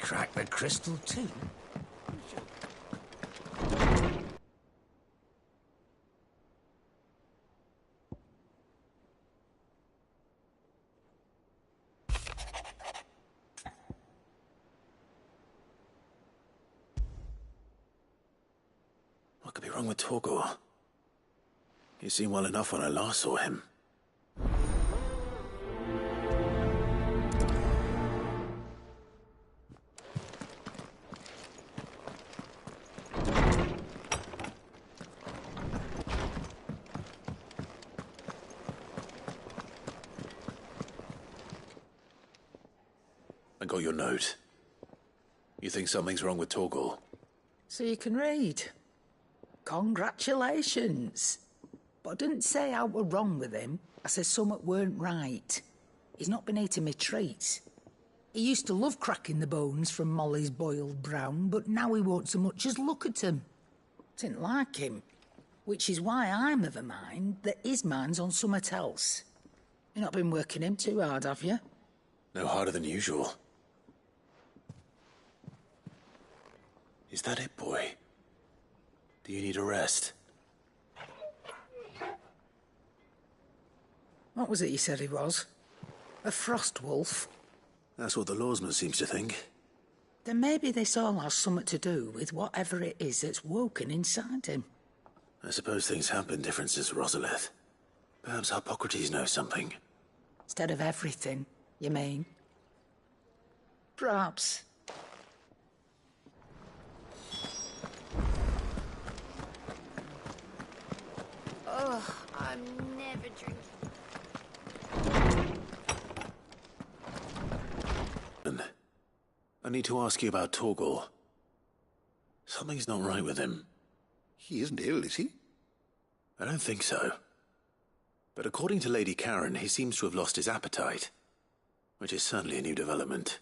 crack the crystal too? What could be wrong with Torgor? He seemed well enough when I last saw him. I got your note. You think something's wrong with Torgor? So you can read. Congratulations. But I didn't say I were wrong with him. I said something weren't right. He's not been eating me treats. He used to love cracking the bones from Molly's boiled brown, but now he won't so much as look at 'em. Didn't like him. Which is why I'm of a mind that his mind's on something else. You've not been working him too hard, have you? No harder than usual. Is that it, boy? Do you need a rest? What was it you said he was? A frost wolf? That's what the lawsman seems to think. Then maybe this all has something to do with whatever it is that's woken inside him. I suppose things have been different since Rosalith. Perhaps Hippocrates knows something. Instead of everything, you mean? Perhaps. Ugh, I'm never drinking. I need to ask you about Torgor. Something's not right with him. He isn't ill, is he? I don't think so. But according to Lady Karen, he seems to have lost his appetite, which is certainly a new development.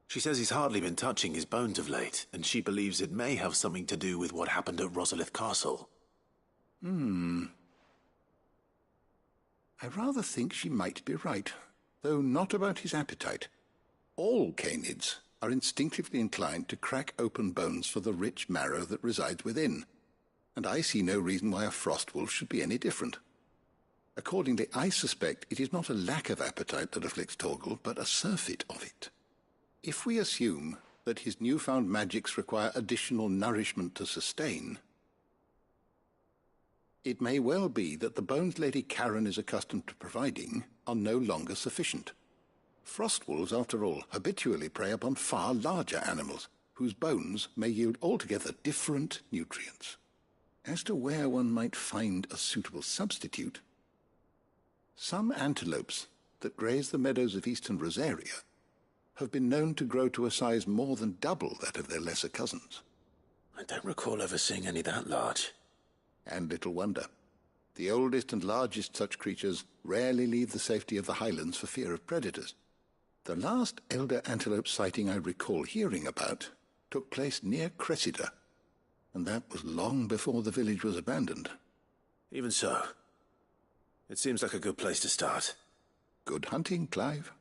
She says he's hardly been touching his bones of late, and she believes it may have something to do with what happened at Rosalith Castle. I rather think she might be right, though not about his appetite. All canids are instinctively inclined to crack open bones for the rich marrow that resides within, and I see no reason why a frost wolf should be any different. Accordingly, I suspect it is not a lack of appetite that afflicts Torgor, but a surfeit of it. If we assume that his newfound magics require additional nourishment to sustain, it may well be that the bones Lady Karen is accustomed to providing are no longer sufficient. Frost wolves, after all, habitually prey upon far larger animals, whose bones may yield altogether different nutrients. As to where one might find a suitable substitute, some antelopes that graze the meadows of eastern Rosaria have been known to grow to a size more than double that of their lesser cousins. I don't recall ever seeing any that large. And little wonder. The oldest and largest such creatures rarely leave the safety of the highlands for fear of predators. The last elder antelope sighting I recall hearing about took place near Cressida, and that was long before the village was abandoned. Even so, it seems like a good place to start. Good hunting, Clive.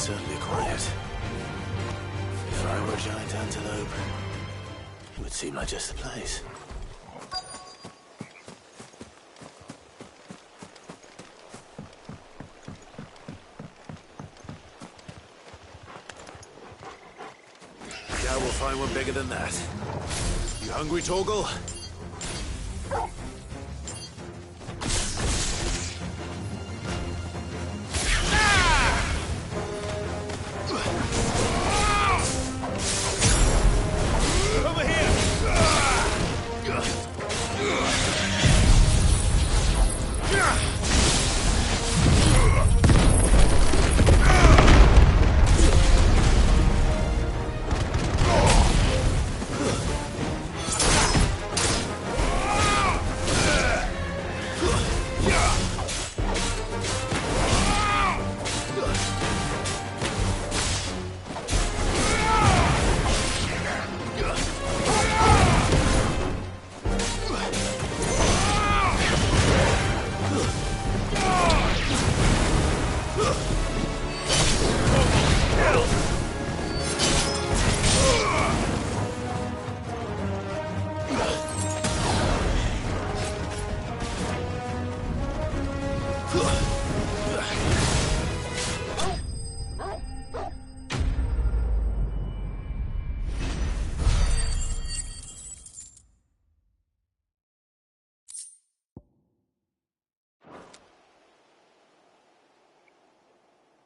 certainly quiet. If I were a giant antelope, it would seem like just the place. Yeah, we'll find one bigger than that. You hungry, Torgal?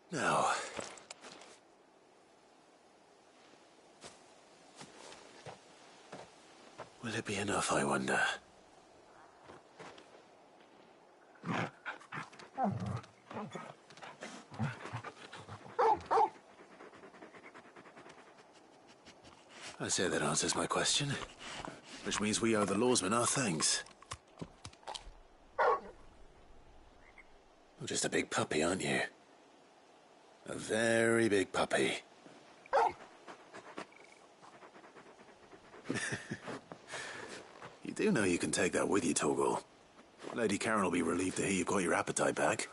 Now, will it be enough, I wonder? I say that answers my question, which means we owe the lawsmen our thanks. You're just a big puppy, aren't you? A very big puppy. You do know you can take that with you, Torgal. Lady Karen will be relieved to hear you've got your appetite back.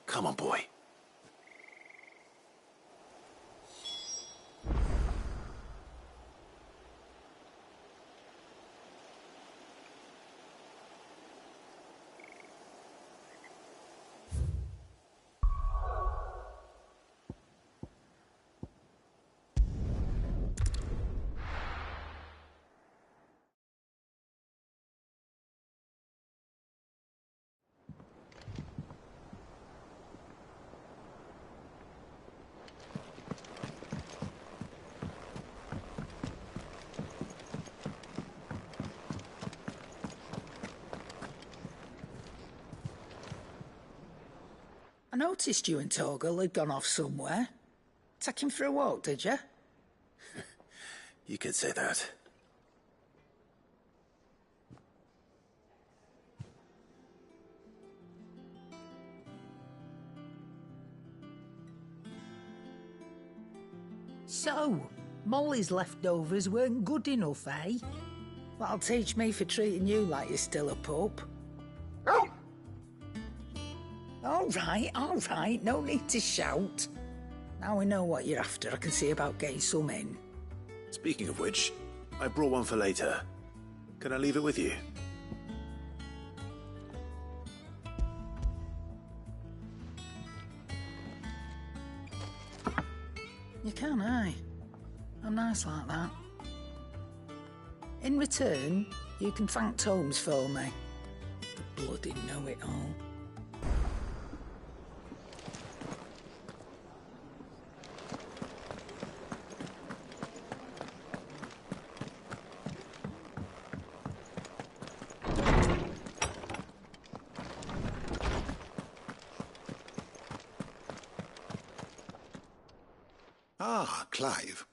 Come on, boy. I noticed you and Torgal had gone off somewhere. Take him for a walk, did you? You could say that. So, Molly's leftovers weren't good enough, eh? That'll teach me for treating you like you're still a pup. All right, no need to shout. Now we know what you're after, I can see about getting some in. Speaking of which, I brought one for later. Can I leave it with you? You can, aye. I'm nice like that. In return, you can thank Tomes for me. The bloody know-it-all. Ah, Clive.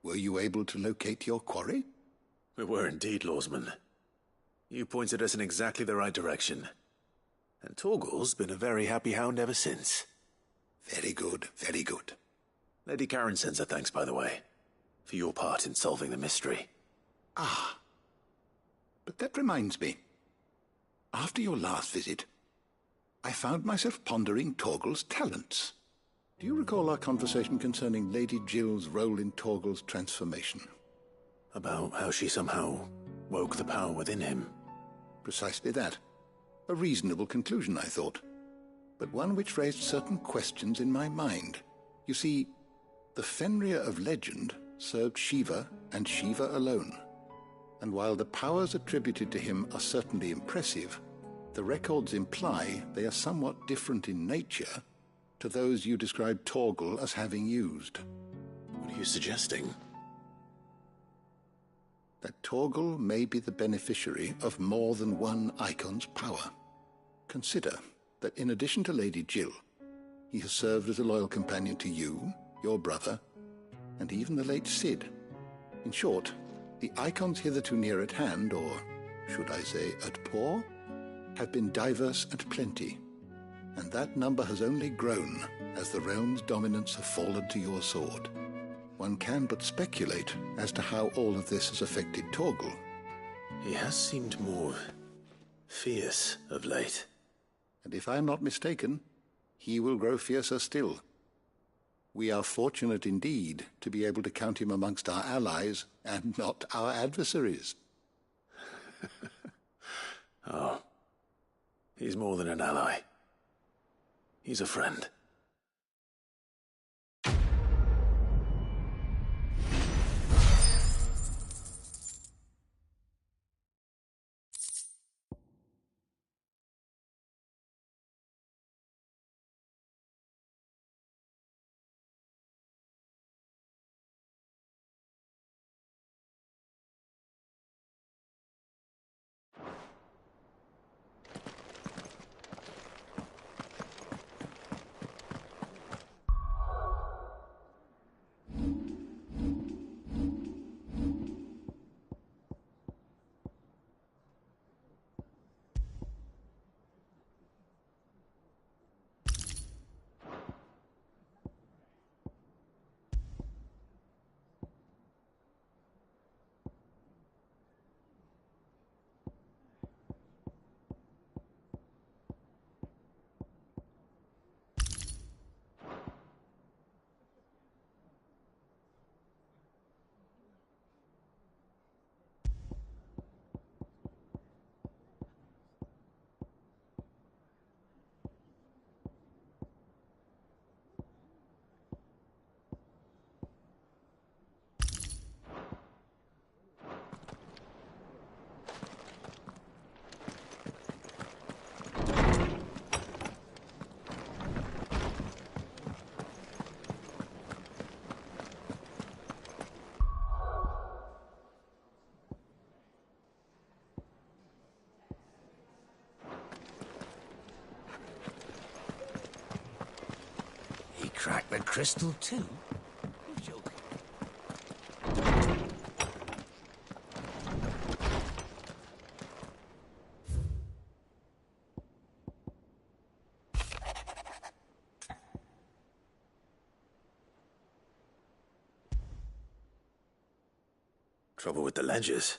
Were you able to locate your quarry? We were indeed, lawsman. You pointed us in exactly the right direction. And Torgal's been a very happy hound ever since. Very good, very good. Lady Karen sends her thanks, by the way, for your part in solving the mystery. Ah. But that reminds me. After your last visit, I found myself pondering Torgal's talents. Do you recall our conversation concerning Lady Jill's role in Torgal's transformation? About how she somehow woke the power within him. Precisely that. A reasonable conclusion, I thought, but one which raised certain questions in my mind. You see, the Fenrir of legend served Shiva and Shiva alone, and while the powers attributed to him are certainly impressive, the records imply they are somewhat different in nature to those you described Torgal as having used. What are you suggesting? That Torgal may be the beneficiary of more than one icon's power. Consider that in addition to Lady Jill, he has served as a loyal companion to you, your brother, and even the late Cid. In short, the icons hitherto near at hand, or should I say at paw, have been diverse and plenty, and that number has only grown as the realm's dominance have fallen to your sword. One can but speculate as to how all of this has affected Torgal. He has seemed more fierce of late. And if I am not mistaken, he will grow fiercer still. We are fortunate indeed to be able to count him amongst our allies and not our adversaries. Oh, he's more than an ally. He's a friend. Crack the crystal too? You're joking. Trouble with the ledgers.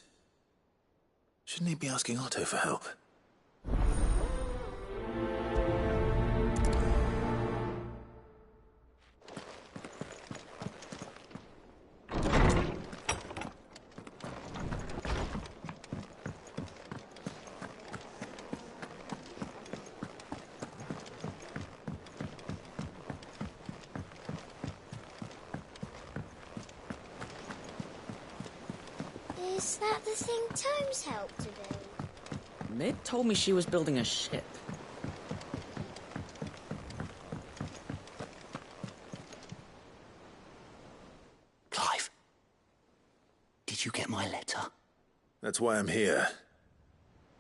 Shouldn't he be asking Otto for help? Is that the thing Tomes helped to do? Mid told me she was building a ship. Clive, did you get my letter? That's why I'm here.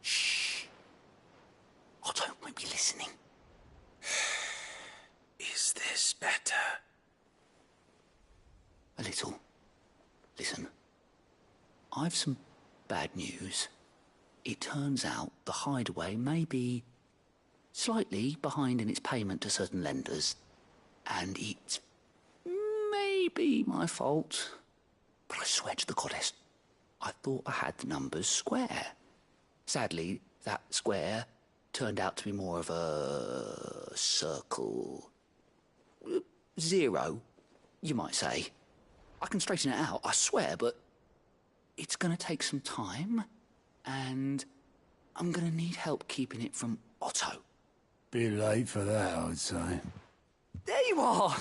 Shh. Otto won't be listening. Is this better? A little. Listen. I've some bad news. It turns out the hideaway may be slightly behind in its payment to certain lenders, and it's maybe my fault. But I swear to the goddess, I thought I had the numbers square. Sadly, that square turned out to be more of a circle. zero, you might say. I can straighten it out, I swear, but it's gonna take some time, and I'm gonna need help keeping it from Otto. Bit late for that, I'd say. There you are!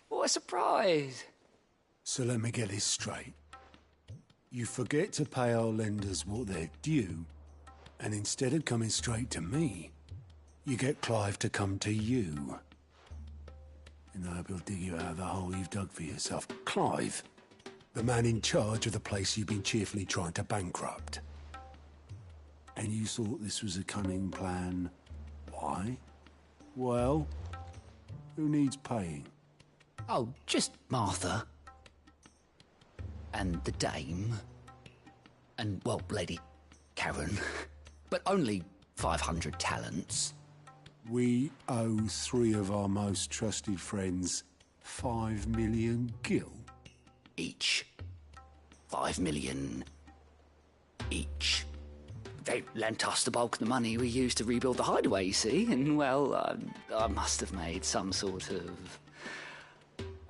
What a surprise! So let me get this straight. You forget to pay our lenders what they're due, and instead of coming straight to me, you get Clive to come to you. And I hope he'll dig you out of the hole you've dug for yourself. Clive, the man in charge of the place you've been cheerfully trying to bankrupt. And you thought this was a cunning plan. Why? Well, who needs paying? Oh, just Martha. And the dame. And, well, Lady Karen. But only 500 talents. We owe 3 of our most trusted friends 5 million gil. Each. 5 million each. They lent us the bulk of the money we used to rebuild the hideaway, you see, and, well, I must have made some sort of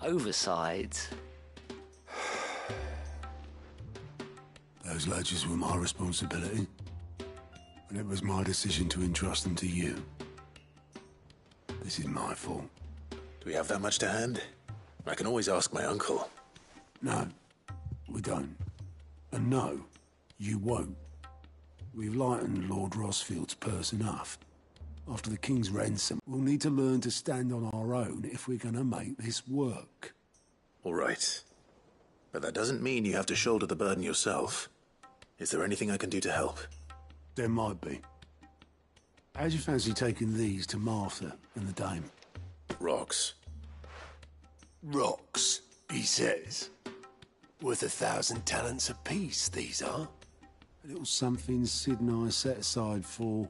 oversight. Those ledgers were my responsibility, and it was my decision to entrust them to you. This is my fault. Do we have that much to hand? I can always ask my uncle. No, we don't. And no, you won't. We've lightened Lord Rosfield's purse enough. After the King's ransom, we'll need to learn to stand on our own if we're gonna make this work. All right. But that doesn't mean you have to shoulder the burden yourself. Is there anything I can do to help? There might be. How'd you fancy taking these to Martha and the dame? Rocks. Rocks, he says. Worth 1,000 talents apiece, these are. A little something Sid and I set aside for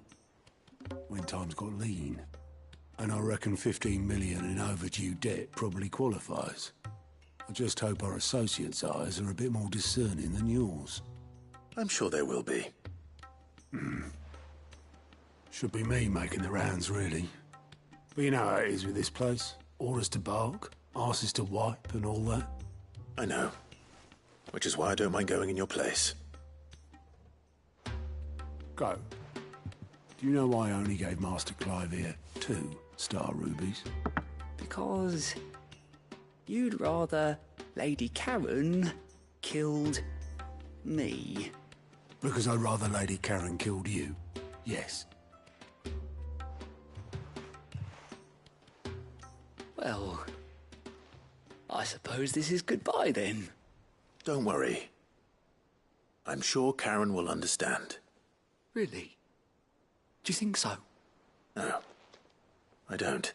when times got lean. And I reckon 15 million in overdue debt probably qualifies. I just hope our associates' eyes are a bit more discerning than yours. I'm sure there will be. Should be me making the rounds, really. But you know how it is with this place. Orders to bark, arses to wipe and all that. I know. Which is why I don't mind going in your place. Go. Do you know why I only gave Master Clive here 2 star rubies? Because you'd rather Lady Karen killed me. Because I'd rather Lady Karen killed you. Yes. Well, I suppose this is goodbye then. Don't worry. I'm sure Karen will understand. Really? Do you think so? No, I don't.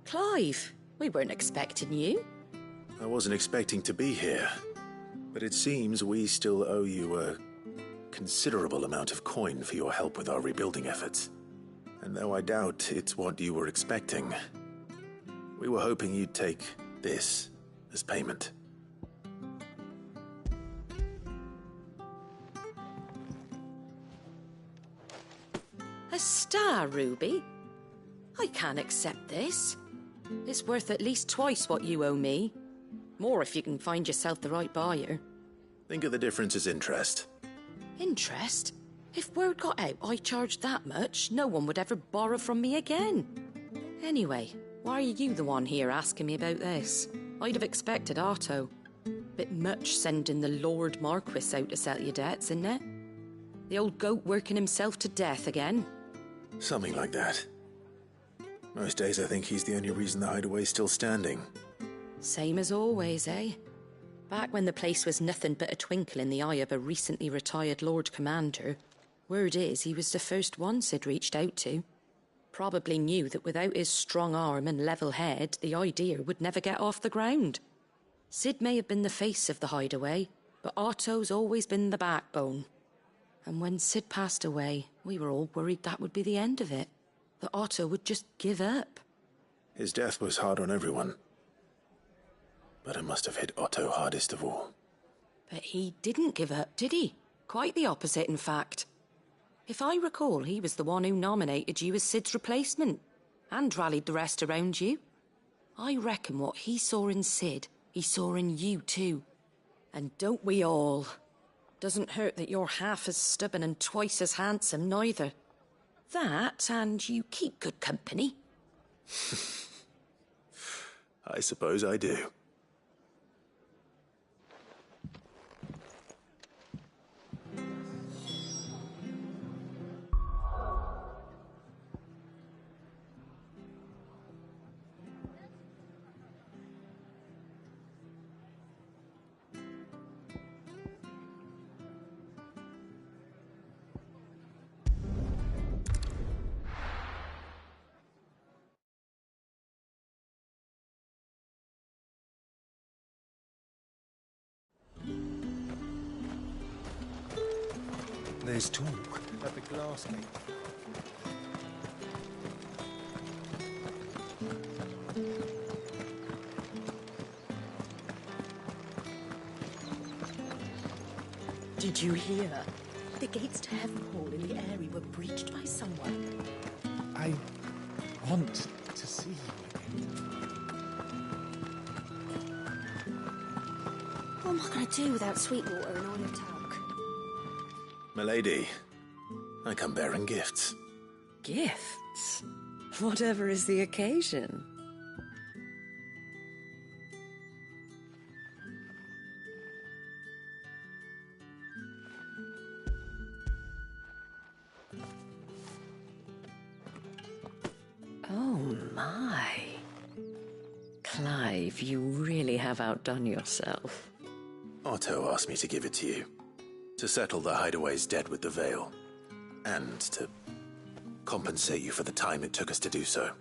Clive, we weren't expecting you. I wasn't expecting to be here, but it seems we still owe you a considerable amount of coin for your help with our rebuilding efforts. And though I doubt it's what you were expecting, we were hoping you'd take this as payment. A star ruby? I can't accept this. It's worth at least twice what you owe me. More if you can find yourself the right buyer. Think of the difference as interest. Interest? If word got out I charged that much, no one would ever borrow from me again. Anyway, why are you the one here asking me about this? I'd have expected Otto. Bit much sending the Lord Marquis out to settle your debts, isn't it? The old goat working himself to death again. Something like that. Most days I think he's the only reason the hideaway's still standing. Same as always, eh? Back when the place was nothing but a twinkle in the eye of a recently retired Lord Commander, word is he was the first one Sid reached out to. Probably knew that without his strong arm and level head, the idea would never get off the ground. Sid may have been the face of the hideaway, but Otto's always been the backbone. And when Sid passed away, we were all worried that would be the end of it. That Otto would just give up. His death was hard on everyone. But it must have hit Otto hardest of all. But he didn't give up, did he? Quite the opposite, in fact. If I recall, he was the one who nominated you as Sid's replacement, and rallied the rest around you. I reckon what he saw in Sid, he saw in you too. And don't we all? Doesn't hurt that you're half as stubborn and twice as handsome, neither. That, and you keep good company. I suppose I do. There's talk at the glass gate. Did you hear? The gates to Heaven Hall in the area were breached by someone. I want to see you again. What am I going to do without Sweetwater and Iron Talc? Milady, I come bearing gifts. Gifts? Whatever is the occasion. Oh my. Clive, you really have outdone yourself. Otto asked me to give it to you. To settle the hideaway's debt with the Veil. And to compensate you for the time it took us to do so.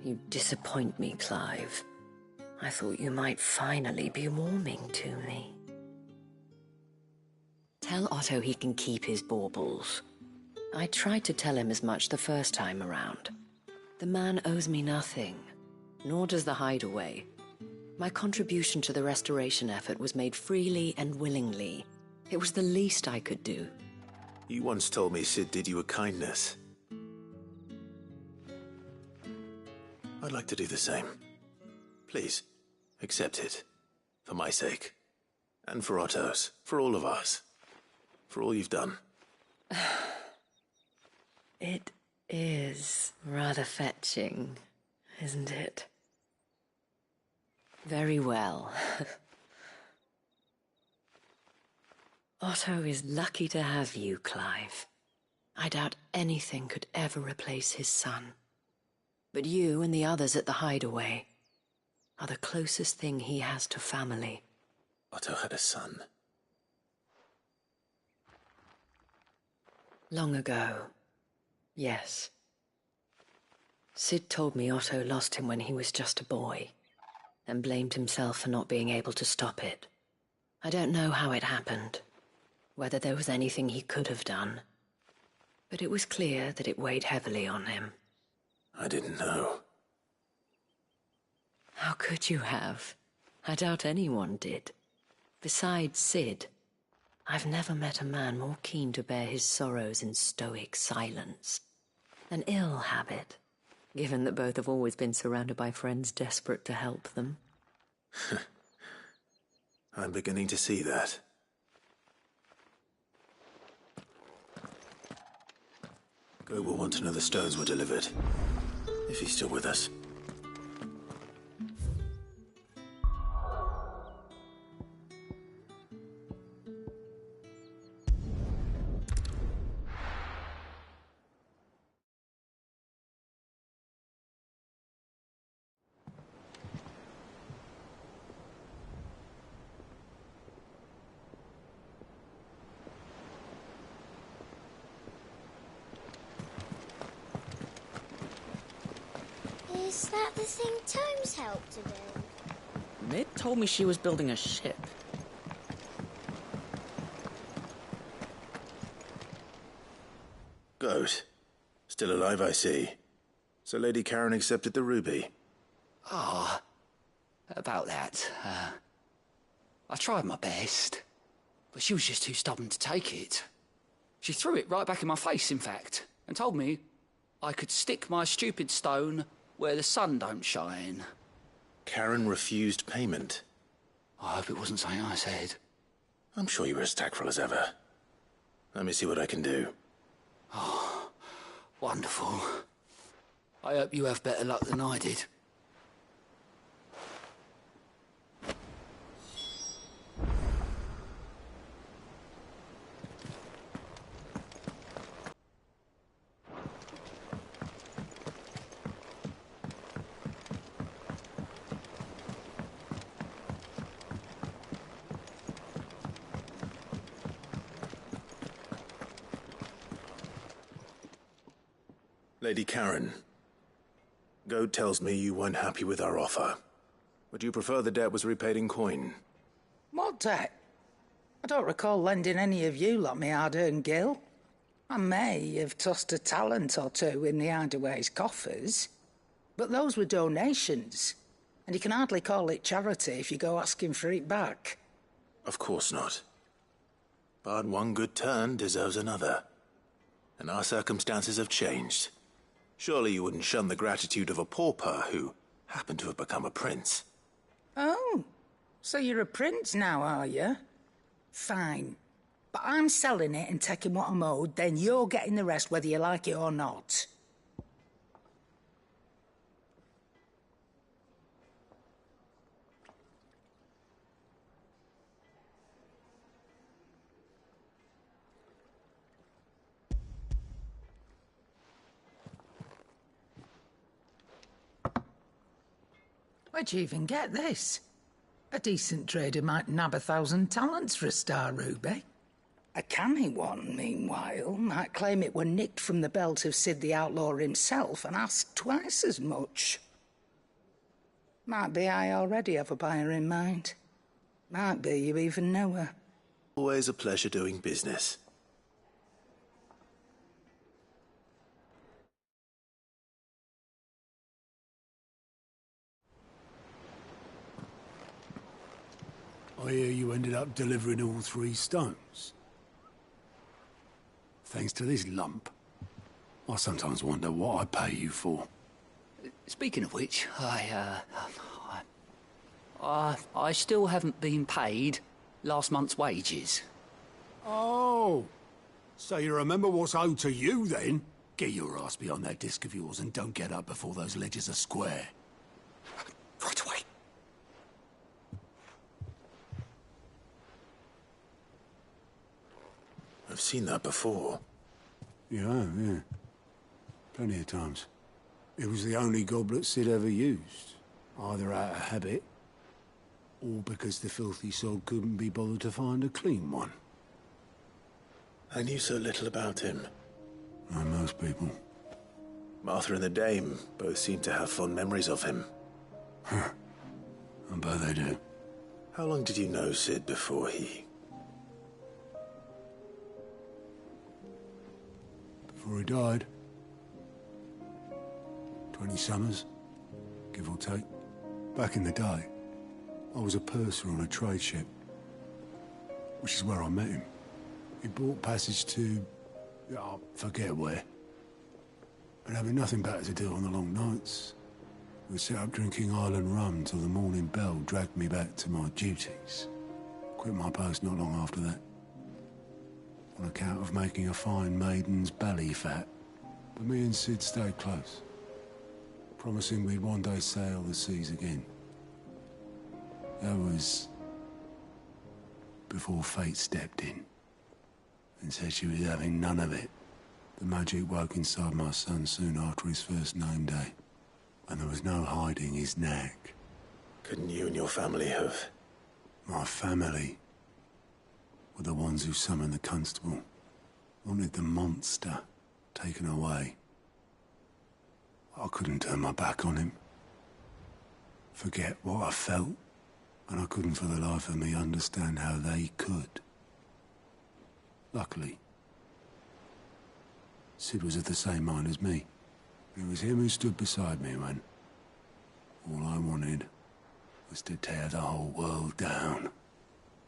You disappoint me, Clive. I thought you might finally be warming to me. Tell Otto he can keep his baubles. I tried to tell him as much the first time around. The man owes me nothing, nor does the hideaway. My contribution to the restoration effort was made freely and willingly. It was the least I could do. You once told me Sid did you a kindness. I'd like to do the same. Please, accept it. For my sake. And for Otto's. For all of us. For all you've done. It is rather fetching, isn't it? Very well. Otto is lucky to have you, Clive. I doubt anything could ever replace his son. But you and the others at the hideaway are the closest thing he has to family. Otto had a son. Long ago, yes. Sid told me Otto lost him when he was just a boy, and blamed himself for not being able to stop it. I don't know how it happened, whether there was anything he could have done, but it was clear that it weighed heavily on him. I didn't know. How could you have? I doubt anyone did. Besides Sid, I've never met a man more keen to bear his sorrows in stoic silence. An ill habit, given that both have always been surrounded by friends desperate to help them. I'm beginning to see that. Go will want to know the stones were delivered. If he's still with us. Is that the thing Tomes helped to build? Mid told me she was building a ship. Goat. Still alive, I see. So Lady Karen accepted the ruby. Ah, about that. I tried my best, but she was just too stubborn to take it. She threw it right back in my face, in fact, and told me I could stick my stupid stone where the sun don't shine. Karen refused payment. I hope it wasn't something I said. I'm sure you were as tactful as ever. Let me see what I can do. Oh, wonderful. I hope you have better luck than I did. Lady Karen, Goat tells me you weren't happy with our offer. Would you prefer the debt was repaid in coin? What debt? I don't recall lending any of you lot me hard-earned gil. I may have tossed a talent or two in the Hideaway's coffers, but those were donations, and you can hardly call it charity if you go asking for it back. Of course not. But one good turn deserves another. And our circumstances have changed. Surely you wouldn't shun the gratitude of a pauper who happened to have become a prince. Oh, so you're a prince now, are you? Fine. But I'm selling it and taking what I'm owed, then you're getting the rest whether you like it or not. Where'd you even get this? A decent trader might nab 1,000 talents for a star ruby. A canny one, meanwhile, might claim it were nicked from the belt of Sid the Outlaw himself and ask twice as much. Might be I already have a buyer in mind. Might be you even know her. Always a pleasure doing business. I hear you ended up delivering all 3 stones. Thanks to this lump. I sometimes wonder what I pay you for. Speaking of which, I still haven't been paid last month's wages. Oh, so you remember what's owed to you then? Get your ass behind that disc of yours and don't get up before those ledgers are square. Right away. I've seen that before. You have, yeah. Plenty of times. It was the only goblet Sid ever used. Either out of habit, or because the filthy soul couldn't be bothered to find a clean one. I knew so little about him. Like most people. Martha and the Dame both seem to have fond memories of him. Huh. I bet they do. How long did you know Sid before he... Before he died. 20 summers, give or take. Back in the day, I was a purser on a trade ship, which is where I met him. He bought passage to... I forget where. But having nothing better to do on the long nights, we set up drinking island rum till the morning bell dragged me back to my duties. Quit my post not long after that. On account of making a fine maiden's belly fat. But me and Sid stayed close, promising we'd one day sail the seas again. That was before fate stepped in and said she was having none of it. The magic woke inside my son soon after his first name day, and there was no hiding his knack. Couldn't you and your family have... My family were the ones who summoned the constable, wanted the monster taken away. I couldn't turn my back on him. forget what I felt, and I couldn't for the life of me understand how they could. Luckily, Sid was of the same mind as me. It was him who stood beside me when all I wanted was to tear the whole world down.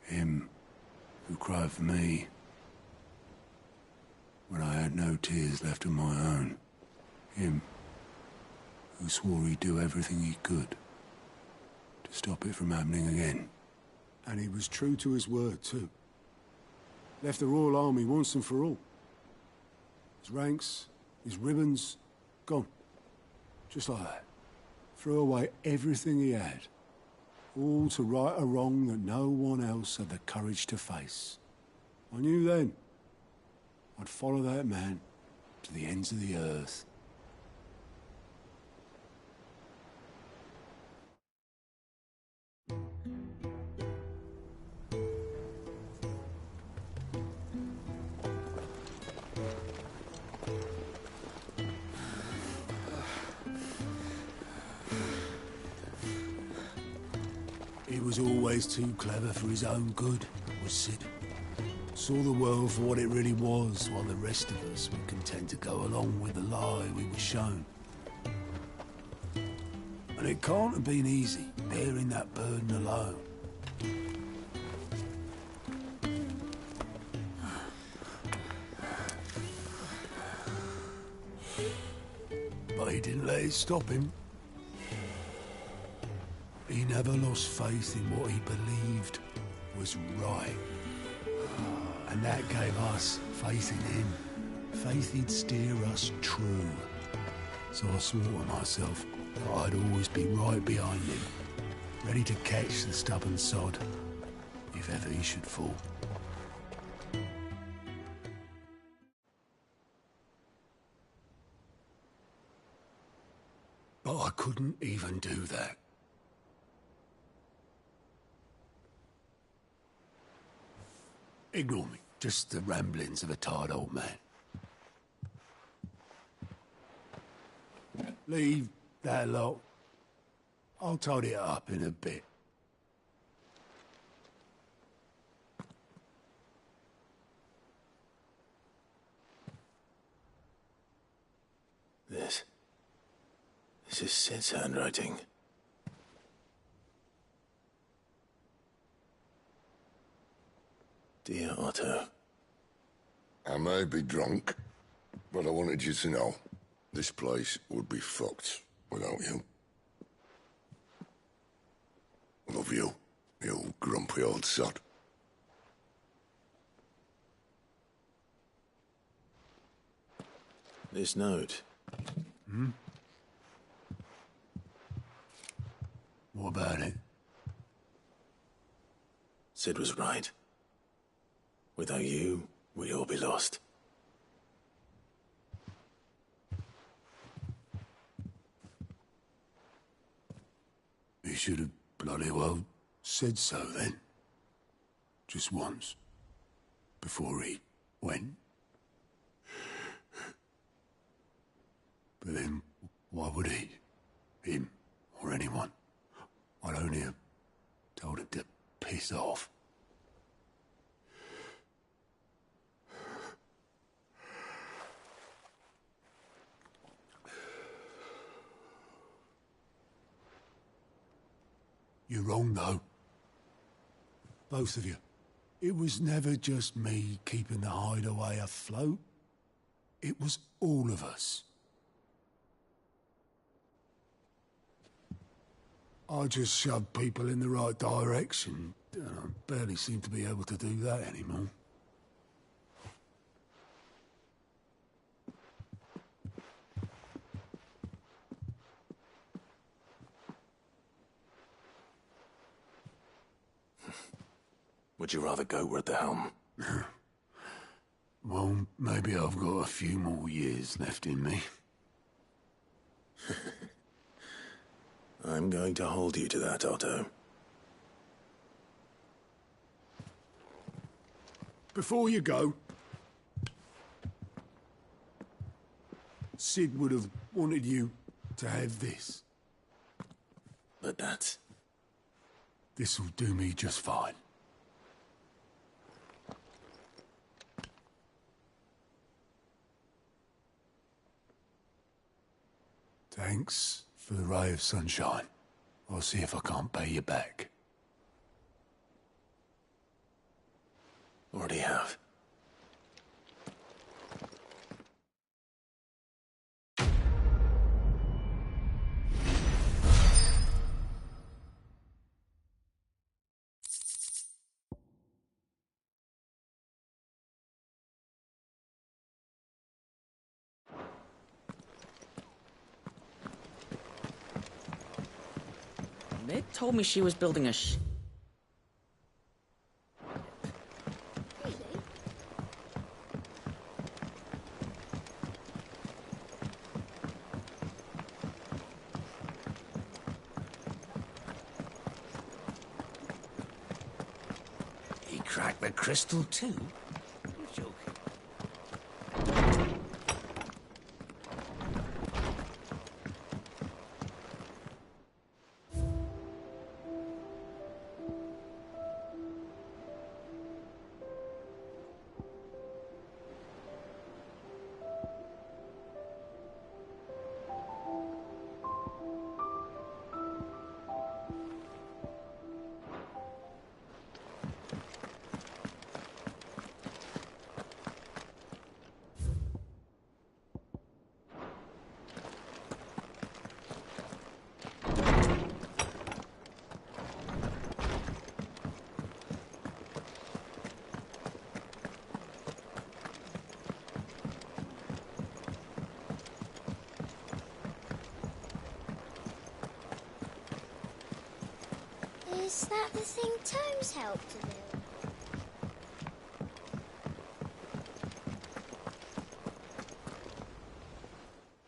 Him who cried for me when I had no tears left of my own. Him who swore he'd do everything he could to stop it from happening again. And he was true to his word, too. Left the Royal Army once and for all. His ranks, his ribbons, gone. Just like that. Threw away everything he had. All to right a wrong that no one else had the courage to face. I knew then I'd follow that man to the ends of the earth. He was always too clever for his own good, was Sid. Saw the world for what it really was, while the rest of us were content to go along with the lie we were shown. And it can't have been easy, bearing that burden alone. But he didn't let it stop him. He never lost faith in what he believed was right. And that gave us faith in him. Faith he'd steer us true. So I swore to myself that I'd always be right behind him, ready to catch the stubborn sod, if ever he should fall. But I couldn't even do that. Ignore me. Just the ramblings of a tired old man. Leave that lot. I'll tidy it up in a bit. This is Sid's handwriting. Dear Otto. I may be drunk, but I wanted you to know this place would be fucked without you. Love you, you grumpy old sod. This note. What about it? Sid was right. Without you, we'd all be lost. He should have bloody well said so then. Just once. Before he went. But then, why would he? Him, or anyone? I'd only have told him to piss off. You're wrong, though. Both of you. It was never just me keeping the hideaway afloat. It was all of us. I just shoved people in the right direction, and I barely seem to be able to do that anymore. Would you rather go at the helm? Well, maybe I've got a few more years left in me. I'm going to hold you to that, Otto. Before you go, Sid would have wanted you to have this. A but that's... This'll do me just fine. Thanks for the ray of sunshine. I'll see if I can't pay you back. Already have. Mid told me she was building a He cracked the crystal too? You're joking. Is that the thing Tomes helped to build?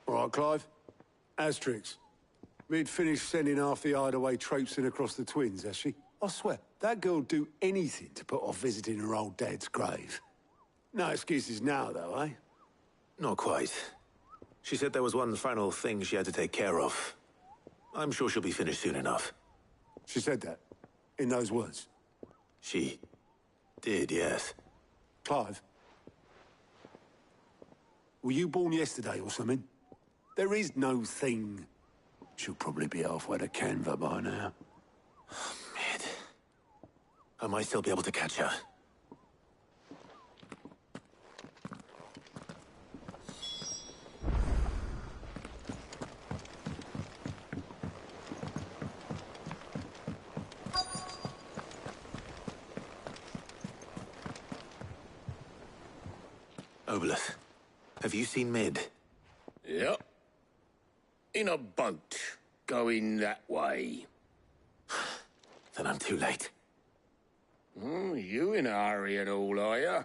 All right, Clive. Asterix. We'd finished sending half the hideaway traipsing across the twins, has she? I swear, that girl'd do anything to put off visiting her old dad's grave. No excuses now, though, eh? Not quite. She said there was one final thing she had to take care of. I'm sure she'll be finished soon enough. She said that. In those words. She did, yes. Clive. Were you born yesterday or something? There is no thing. She'll probably be halfway to Canva by now. Mid. I might still be able to catch her. Obelith, have you seen Mid? Yep. In a boat, going that way. Then I'm too late. You in a hurry and all, are you?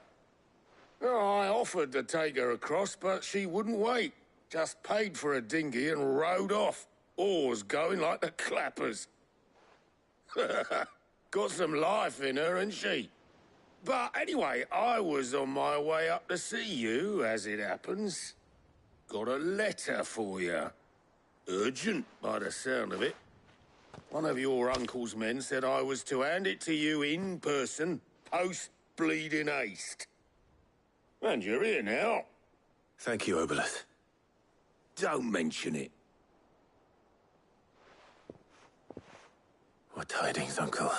Oh, I offered to take her across, but she wouldn't wait. Just paid for a dinghy and rowed off. Oars going like the clappers. Got some life in her, ain't she? But anyway, I was on my way up to see you, as it happens. Got a letter for you. Urgent, by the sound of it. One of your uncle's men said I was to hand it to you in person, post-bleeding haste. And you're here now. Thank you, Obelith. Don't mention it. What tidings, Uncle?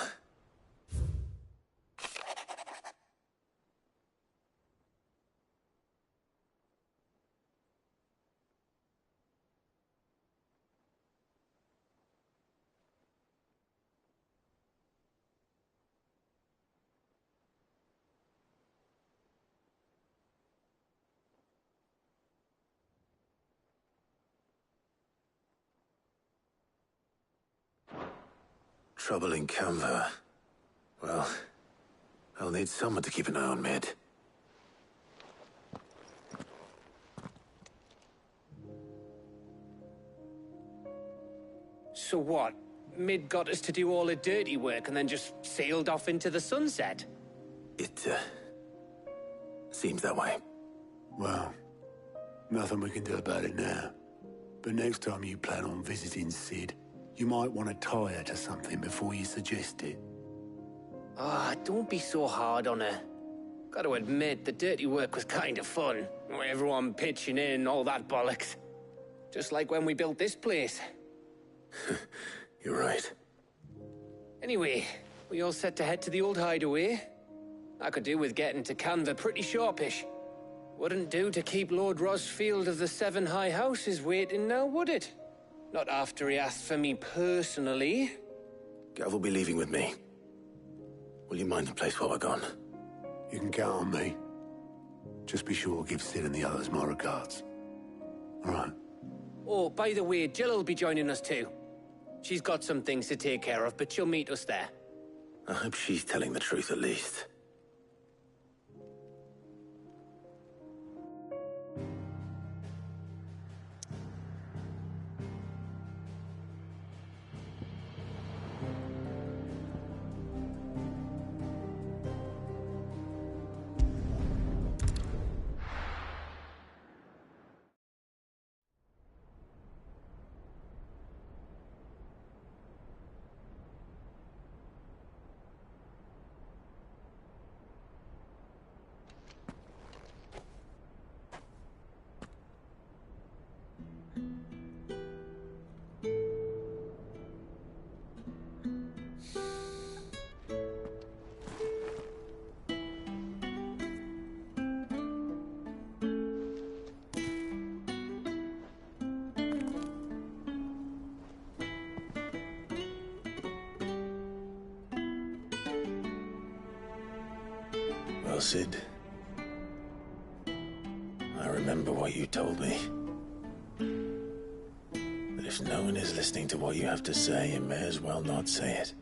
Trouble in Canva. Well, I'll need someone to keep an eye on Mid. So what? Mid got us to do all the dirty work and then just sailed off into the sunset? It, seems that way. Well, nothing we can do about it now. But next time you plan on visiting Sid, You might want to tie her to something before you suggest it. Ah, don't be so hard on her. Gotta admit, the dirty work was kind of fun. Everyone pitching in, all that bollocks. Just like when we built this place. You're right. Anyway, we all set to head to the old hideaway. I could do with getting to Canva pretty sharpish. Wouldn't do to keep Lord Rosfield of the Seven High Houses waiting now, would it? Not after he asked for me personally. Gav will be leaving with me. Will you mind the place while we're gone? You can count on me. Just be sure to give Sid and the others my regards. All right. Oh, by the way, Jill will be joining us too. She's got some things to take care of, but she'll meet us there. I hope she's telling the truth at least. Well, Sid, I remember what you told me. That if no one is listening to what you have to say, you may as well not say it.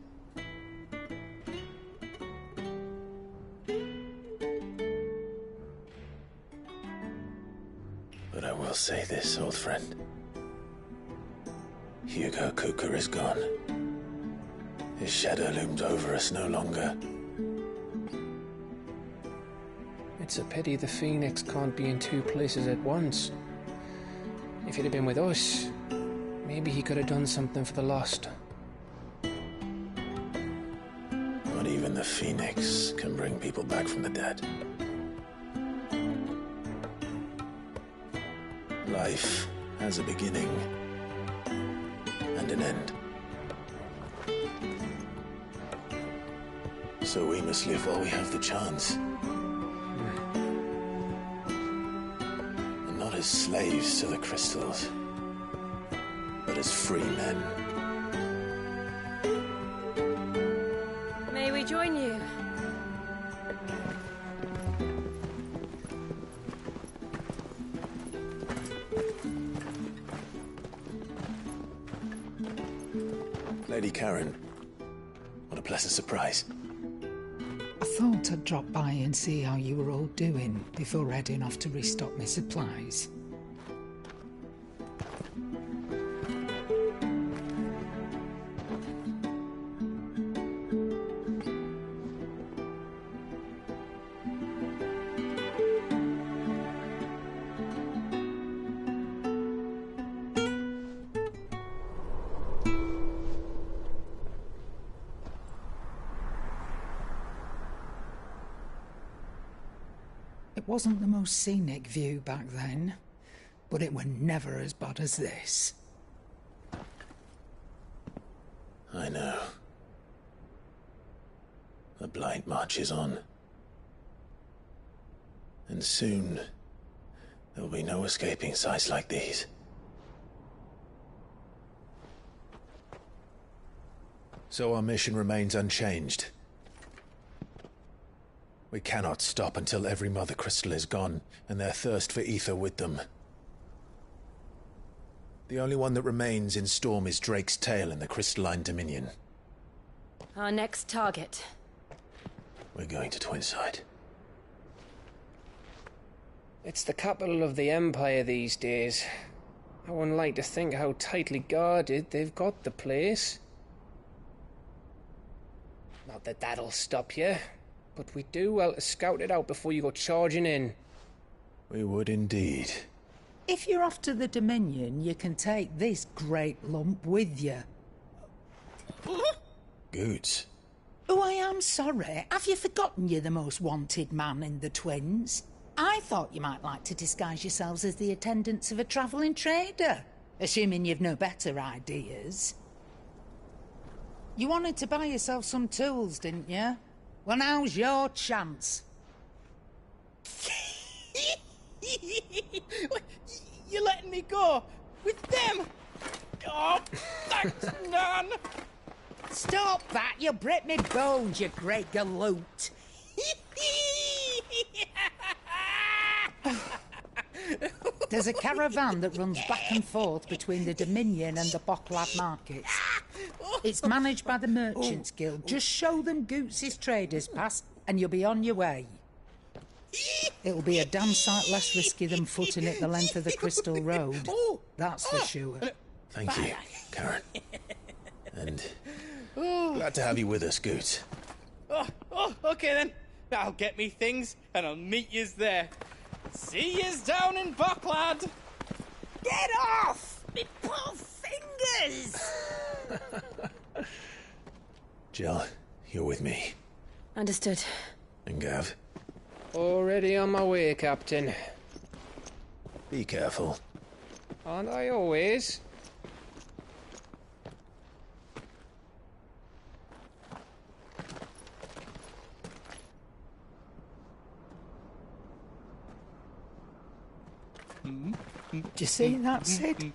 But I will say this, old friend. Hugo Cooker is gone. His shadow looms over us no longer. It's a pity the Phoenix can't be in two places at once. If he'd have been with us, maybe he could have done something for the lost. Not even the Phoenix can bring people back from the dead. Life has a beginning and an end. So we must live while we have the chance. Not as slaves to the crystals, but as free men. May we join you? Lady Karen, what a pleasant surprise. I thought I'd drop by and see how you were all doing before heading off to restock my supplies. It wasn't the most scenic view back then, but it were never as bad as this. I know. The Blight marches on. And soon, there will be no escaping sights like these. So our mission remains unchanged. We cannot stop until every Mother Crystal is gone, and their thirst for ether with them. The only one that remains in Storm is Drake's Tail in the Crystalline Dominion. Our next target. We're going to Twinside. It's the capital of the Empire these days. I wouldn't like to think how tightly guarded they've got the place. Not that that'll stop you, but we do well to scout it out before you go charging in. We would indeed. If you're off to the Dominion, you can take this great lump with you. Goots. Oh, I am sorry. Have you forgotten you're the most wanted man in the Twins? I thought you might like to disguise yourselves as the attendants of a travelling trader, assuming you've no better ideas. You wanted to buy yourself some tools, didn't you? Well, now's your chance. You're letting me go? With them? Oh, thanks, Nan! Stop that! You'll break me bones, you great galoot! There's a caravan that runs back and forth between the Dominion and the Bocklad markets. It's managed by the Merchants Guild. Just show them Goots' traders pass and you'll be on your way. It'll be a damn sight less risky than footing it the length of the Crystal Road. That's for sure. Thank you, Karen. And glad to have you with us, Goots. Okay then. I'll get me things and I'll meet yous there. See yous down in Bocklad. Get off! Me poor fingers! Jill, you're with me. Understood. And Gav, Already on my way, Captain. be careful. Aren't I always? Do you see that, Sid?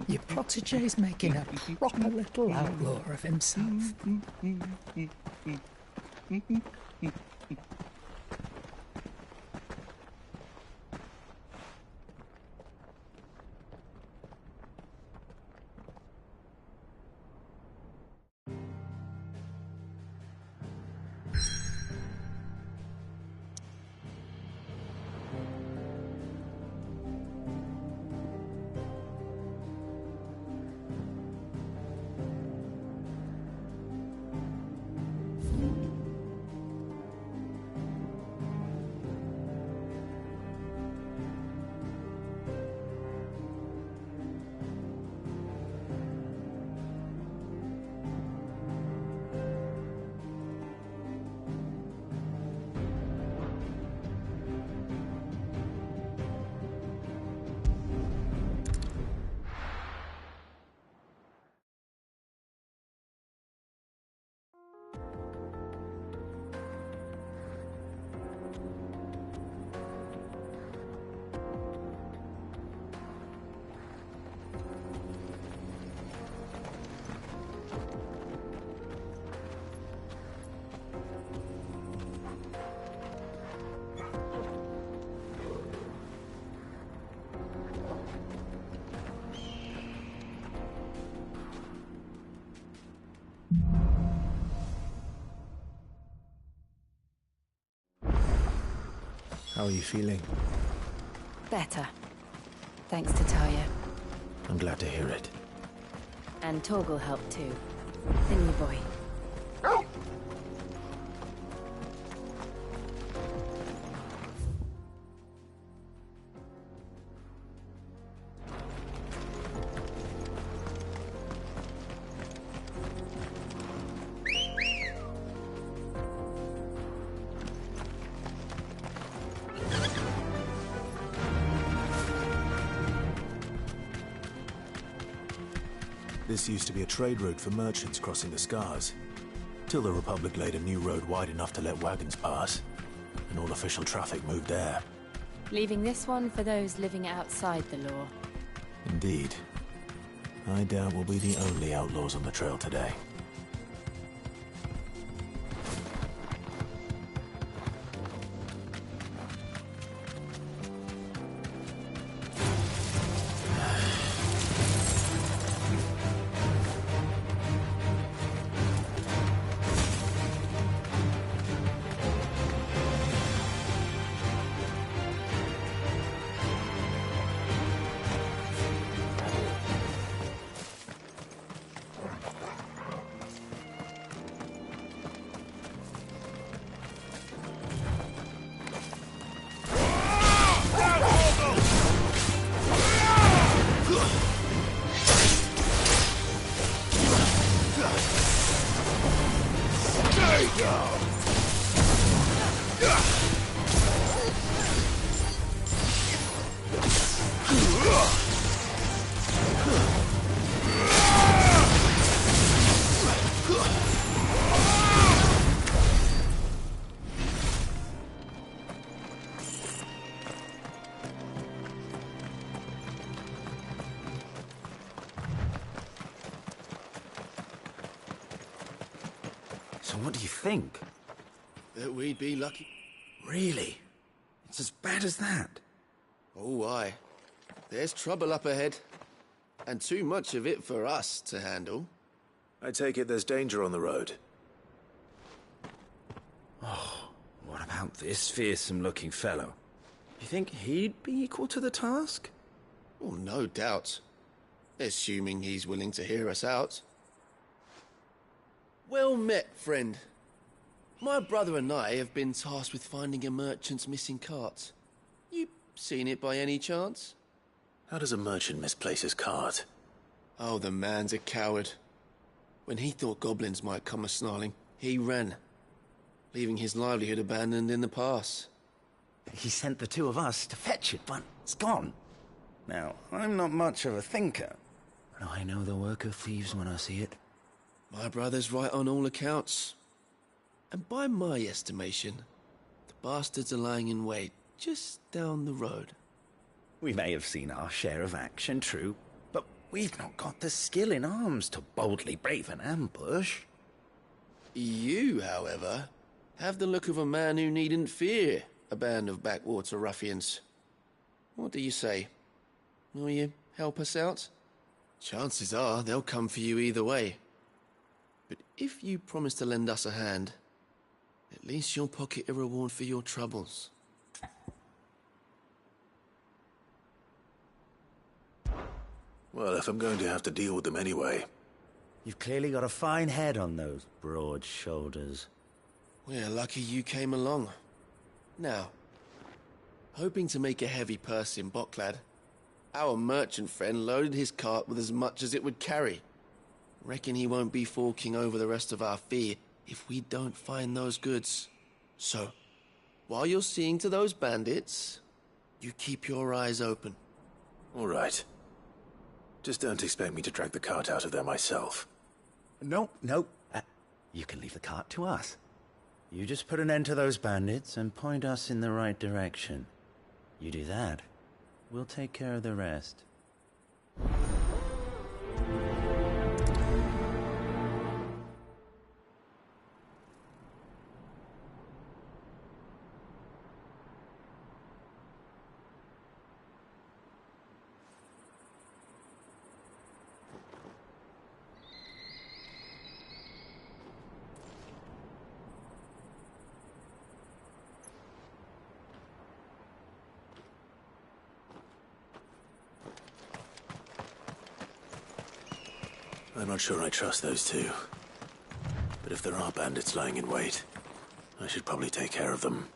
Your protege's making a proper little outlaw of himself. How are you feeling? Better. Thanks to Talia. I'm glad to hear it. And Torgal helped too. The new boy. This used to be a trade route for merchants crossing the Scars, till the Republic laid a new road wide enough to let wagons pass, and all official traffic moved there. Leaving this one for those living outside the law. Indeed. I doubt we'll be the only outlaws on the trail today. what do you think? That we'd be lucky. Really? It's as bad as that? Oh, aye. There's trouble up ahead. And too much of it for us to handle. I take it there's danger on the road. Oh, what about this fearsome-looking fellow? You think he'd be equal to the task? Well, no doubt. Assuming he's willing to hear us out. Well met, friend. My brother and I have been tasked with finding a merchant's missing cart. You seen it by any chance? How does a merchant misplace his cart? Oh, the man's a coward. When he thought goblins might come a-snarling, he ran, leaving his livelihood abandoned in the pass. He sent the two of us to fetch it, but it's gone. Now, I'm not much of a thinker, but I know the work of thieves when I see it. My brother's right on all accounts. And by my estimation, the bastards are lying in wait just down the road. We may have seen our share of action, true, but we've not got the skill in arms to boldly brave an ambush. You, however, have the look of a man who needn't fear a band of backwater ruffians. What do you say? Will you help us out? Chances are they'll come for you either way. But if you promise to lend us a hand, at least you'll pocket a reward for your troubles. Well, if I'm going to have to deal with them anyway. You've clearly got a fine head on those broad shoulders. We're lucky you came along. Now, hoping to make a heavy purse in Boklad, our merchant friend loaded his cart with as much as it would carry. Reckon he won't be forking over the rest of our fee if we don't find those goods. So, while you're seeing to those bandits, you keep your eyes open. All right. Just don't expect me to drag the cart out of there myself. No. You can leave the cart to us. You just put an end to those bandits and point us in the right direction. You do that, we'll take care of the rest. I'm not sure I trust those two. But if there are bandits lying in wait, I should probably take care of them.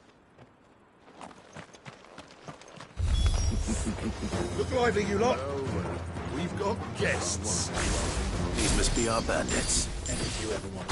Look lively, you lot. We've got guests. These must be our bandits. And if you ever want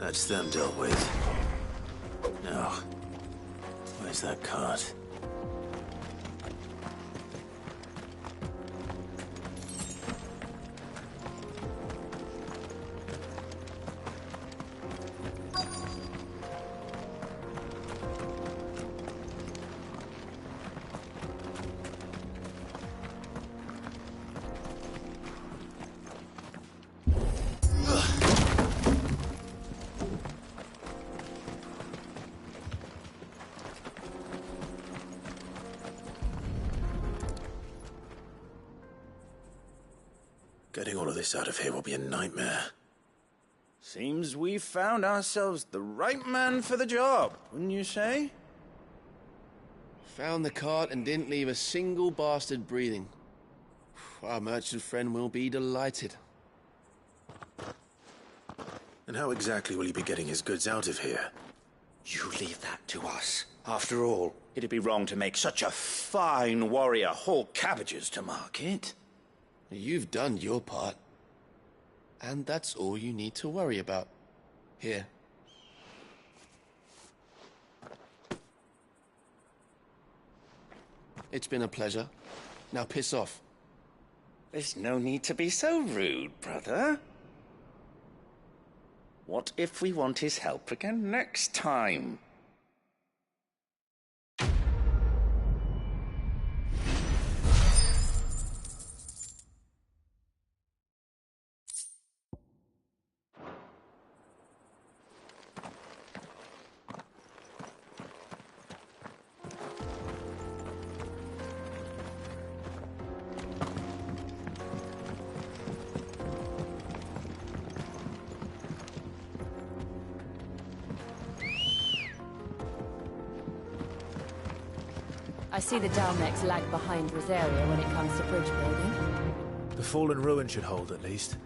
That's them dealt with. Now, where's that cart? Getting all of this out of here will be a nightmare. Seems we've found ourselves the right man for the job, wouldn't you say? Found the cart and didn't leave a single bastard breathing. Our merchant friend will be delighted. And how exactly will he be getting his goods out of here? You leave that to us. After all, it'd be wrong to make such a fine warrior haul cabbages to market. You've done your part. And that's all you need to worry about. Here. It's been a pleasure. Now piss off. There's no need to be so rude, brother. What if we want his help again next time? I see the Dalmecs lag behind Rosaria when it comes to bridge building. The fallen ruin should hold, at least.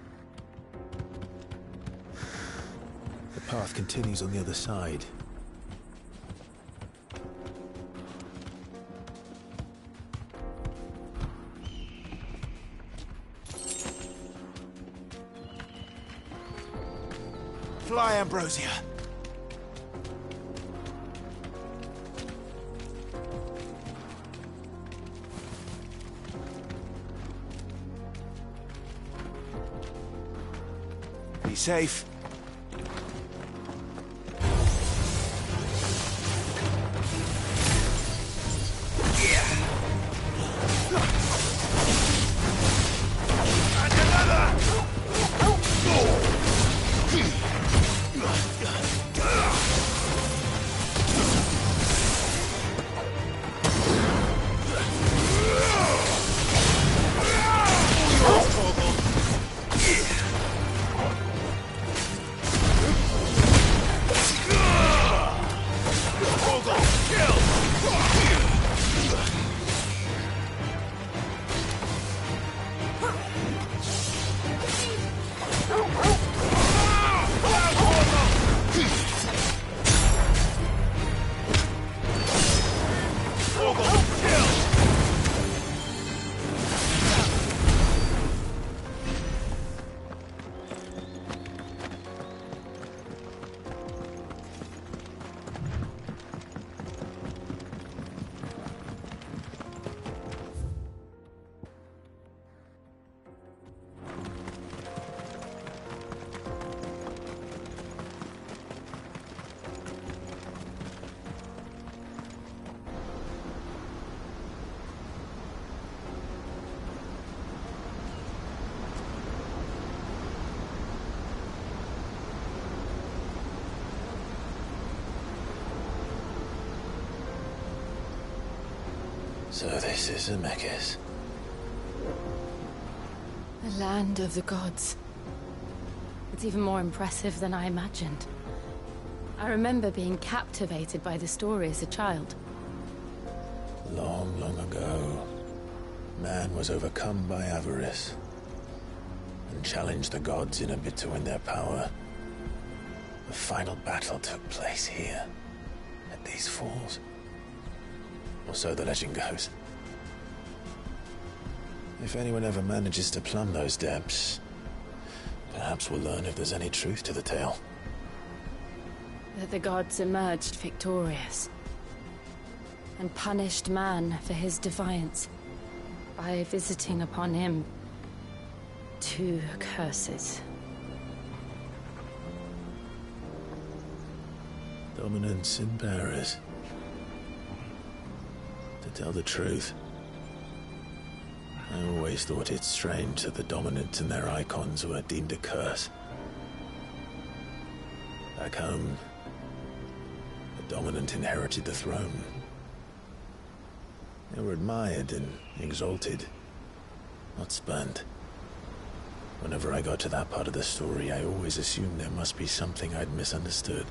The path continues on the other side. Fly, Ambrosia! Be safe. So this is Zemeckis. The land of the gods. It's even more impressive than I imagined. I remember being captivated by the story as a child. Long, long ago, man was overcome by avarice and challenged the gods in a bid to win their power. The final battle took place here, at these falls. Or so the legend goes. If anyone ever manages to plumb those depths, perhaps we'll learn if there's any truth to the tale. That the gods emerged victorious and punished man for his defiance by visiting upon him 2 curses. Dominance in Paris. To tell the truth, I always thought it strange that the dominant and their icons were deemed a curse. Back home, the dominant inherited the throne. They were admired and exalted, not spurned. Whenever I got to that part of the story, I always assumed there must be something I'd misunderstood.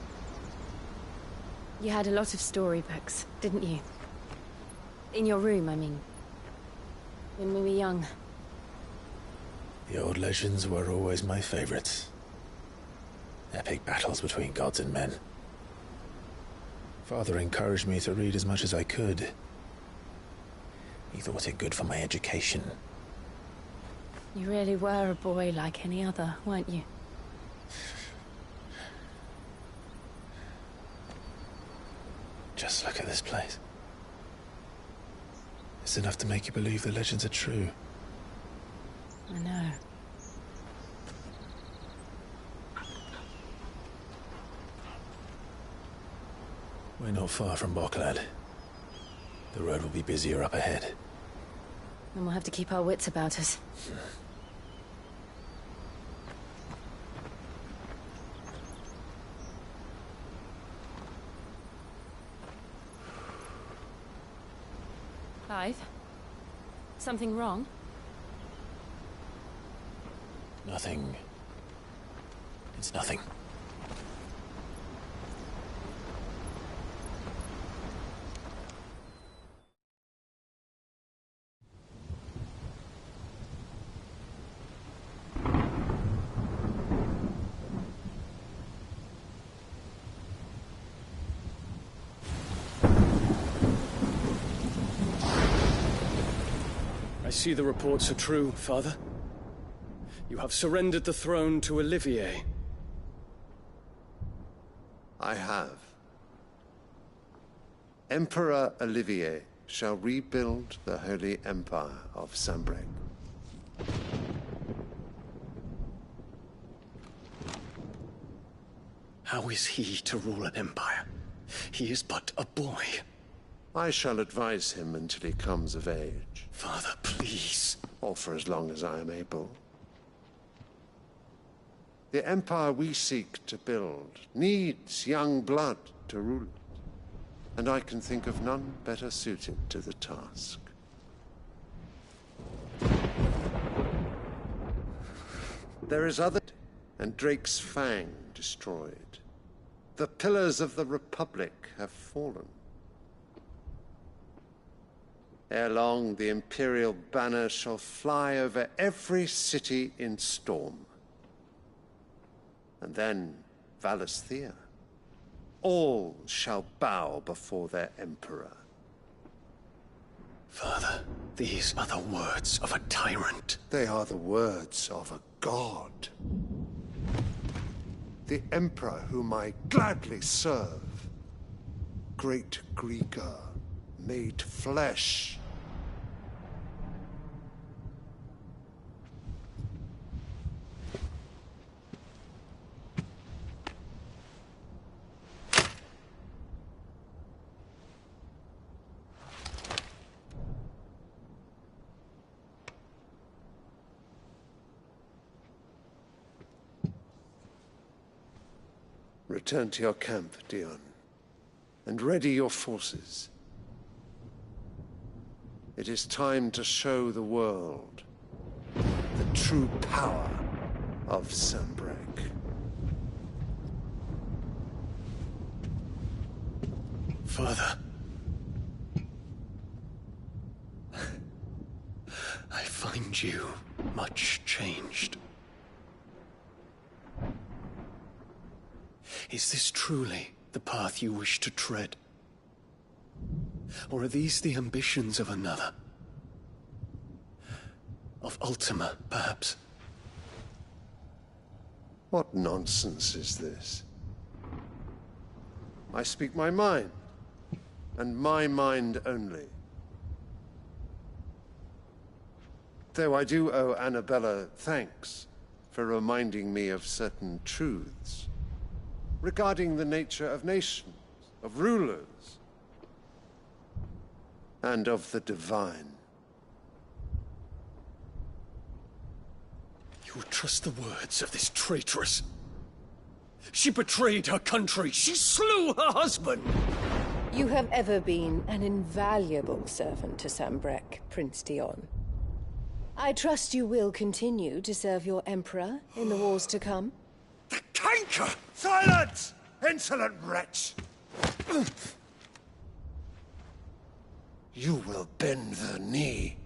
You had a lot of storybooks, didn't you? In your room, I mean. When we were young. The old legends were always my favorites. Epic battles between gods and men. Father encouraged me to read as much as I could. He thought it good for my education. You really were a boy like any other, weren't you? Just look at this place. It's enough to make you believe the legends are true. I know. We're not far from Boklad. The road will be busier up ahead. Then we'll have to keep our wits about us. Clive? Something wrong? Nothing. It's nothing. I see the reports are true, Father. You have surrendered the throne to Olivier. I have. Emperor Olivier shall rebuild the Holy Empire of Sanbreque. How is he to rule an empire? He is but a boy. I shall advise him until he comes of age. Father, please. Or for as long as I am able. The empire we seek to build needs young blood to rule it, and I can think of none better suited to the task. There is other, and Drake's Fang destroyed. The pillars of the Republic have fallen. Ere long, the Imperial banner shall fly over every city in storm. And then, Valisthea. All shall bow before their Emperor. Father, these are the words of a tyrant. They are the words of a god. The Emperor whom I gladly serve. Great Greeker, made flesh. Return to your camp, Dion, and ready your forces. It is time to show the world the true power of Sanbreque. Father. I find you much changed. Is this truly the path you wish to tread? Or are these the ambitions of another? Of Ultima, perhaps? What nonsense is this? I speak my mind, and my mind only. Though I do owe Annabella thanks for reminding me of certain truths regarding the nature of nations, of rulers, and of the divine. You would trust the words of this traitress? She betrayed her country. She slew her husband. You have ever been an invaluable servant to Sanbreque, Prince Dion. I trust you will continue to serve your Emperor in the wars to come. Canker! Silence! Insolent wretch! You will bend the knee.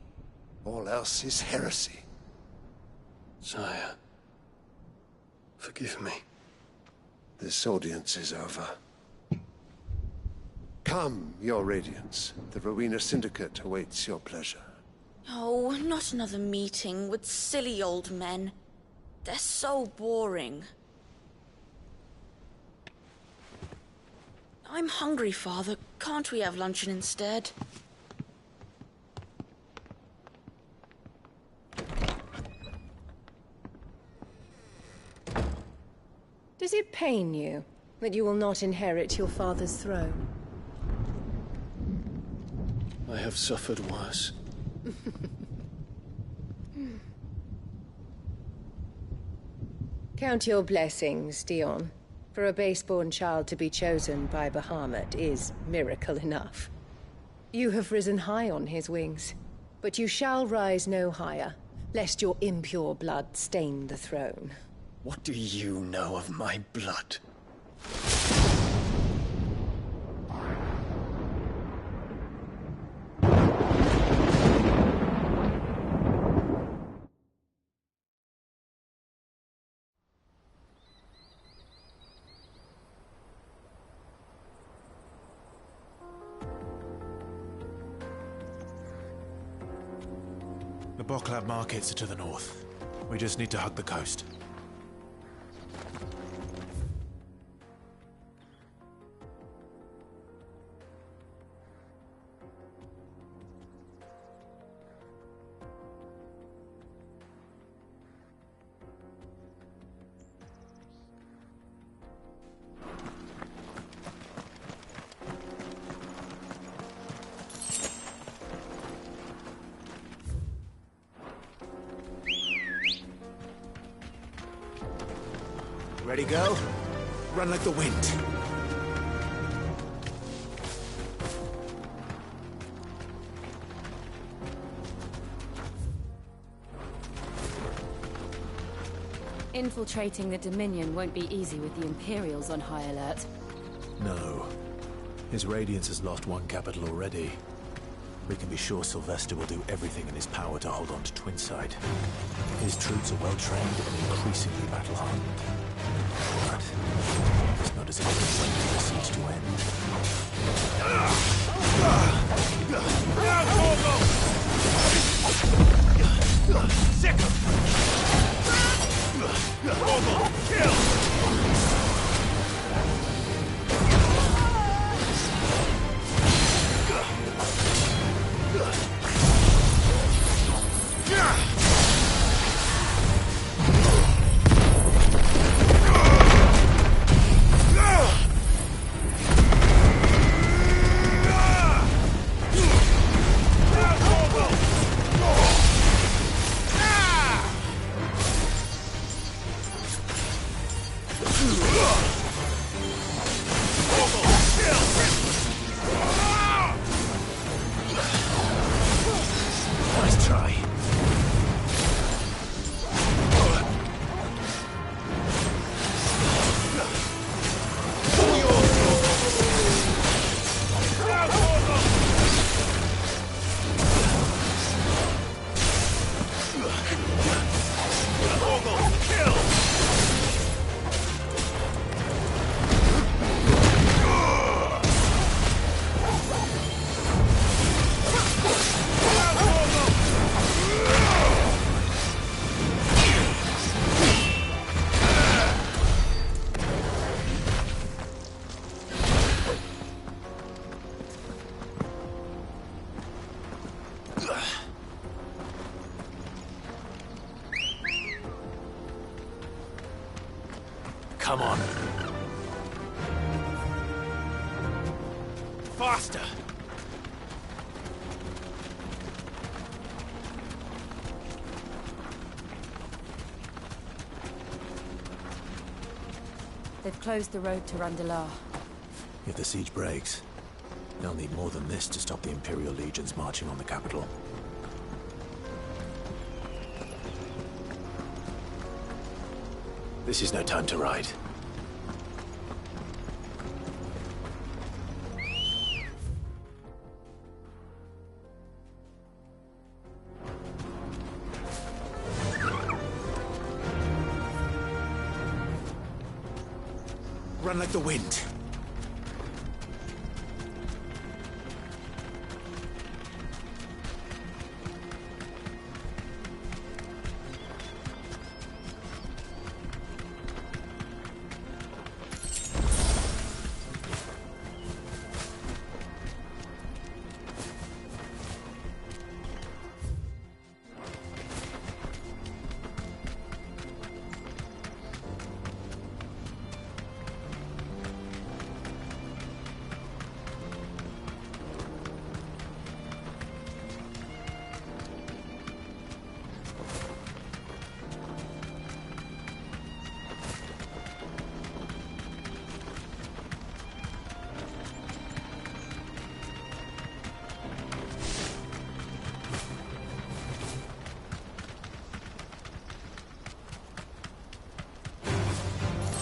All else is heresy. Sire, forgive me. This audience is over. Come, your Radiance. The Rowena Syndicate awaits your pleasure. Oh, not another meeting with silly old men. They're so boring. I'm hungry, Father. Can't we have luncheon instead? Does it pain you that you will not inherit your father's throne? I have suffered worse. Count your blessings, Dion. For a base-born child to be chosen by Bahamut is miracle enough. You have risen high on his wings, but you shall rise no higher, lest your impure blood stain the throne. What do you know of my blood? The Boklab markets are to the north. We just need to hug the coast. Ready, go? Run like the wind. Infiltrating the Dominion won't be easy with the Imperials on high alert. No. His Radiance has lost one capital already. We can be sure Sylvester will do everything in his power to hold on to Twinside. His troops are well-trained and increasingly battle-hardened. But it's not as if we can wait for the siege to end. Sick him! Kill! Nice try. Come on. Faster! They've closed the road to Randalar. If the siege breaks, they'll need more than this to stop the Imperial legions marching on the capital. This is no time to ride. Run like the wind.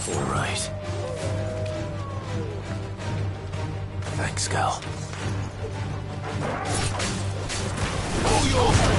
All right. Thanks, Gal. Oh, your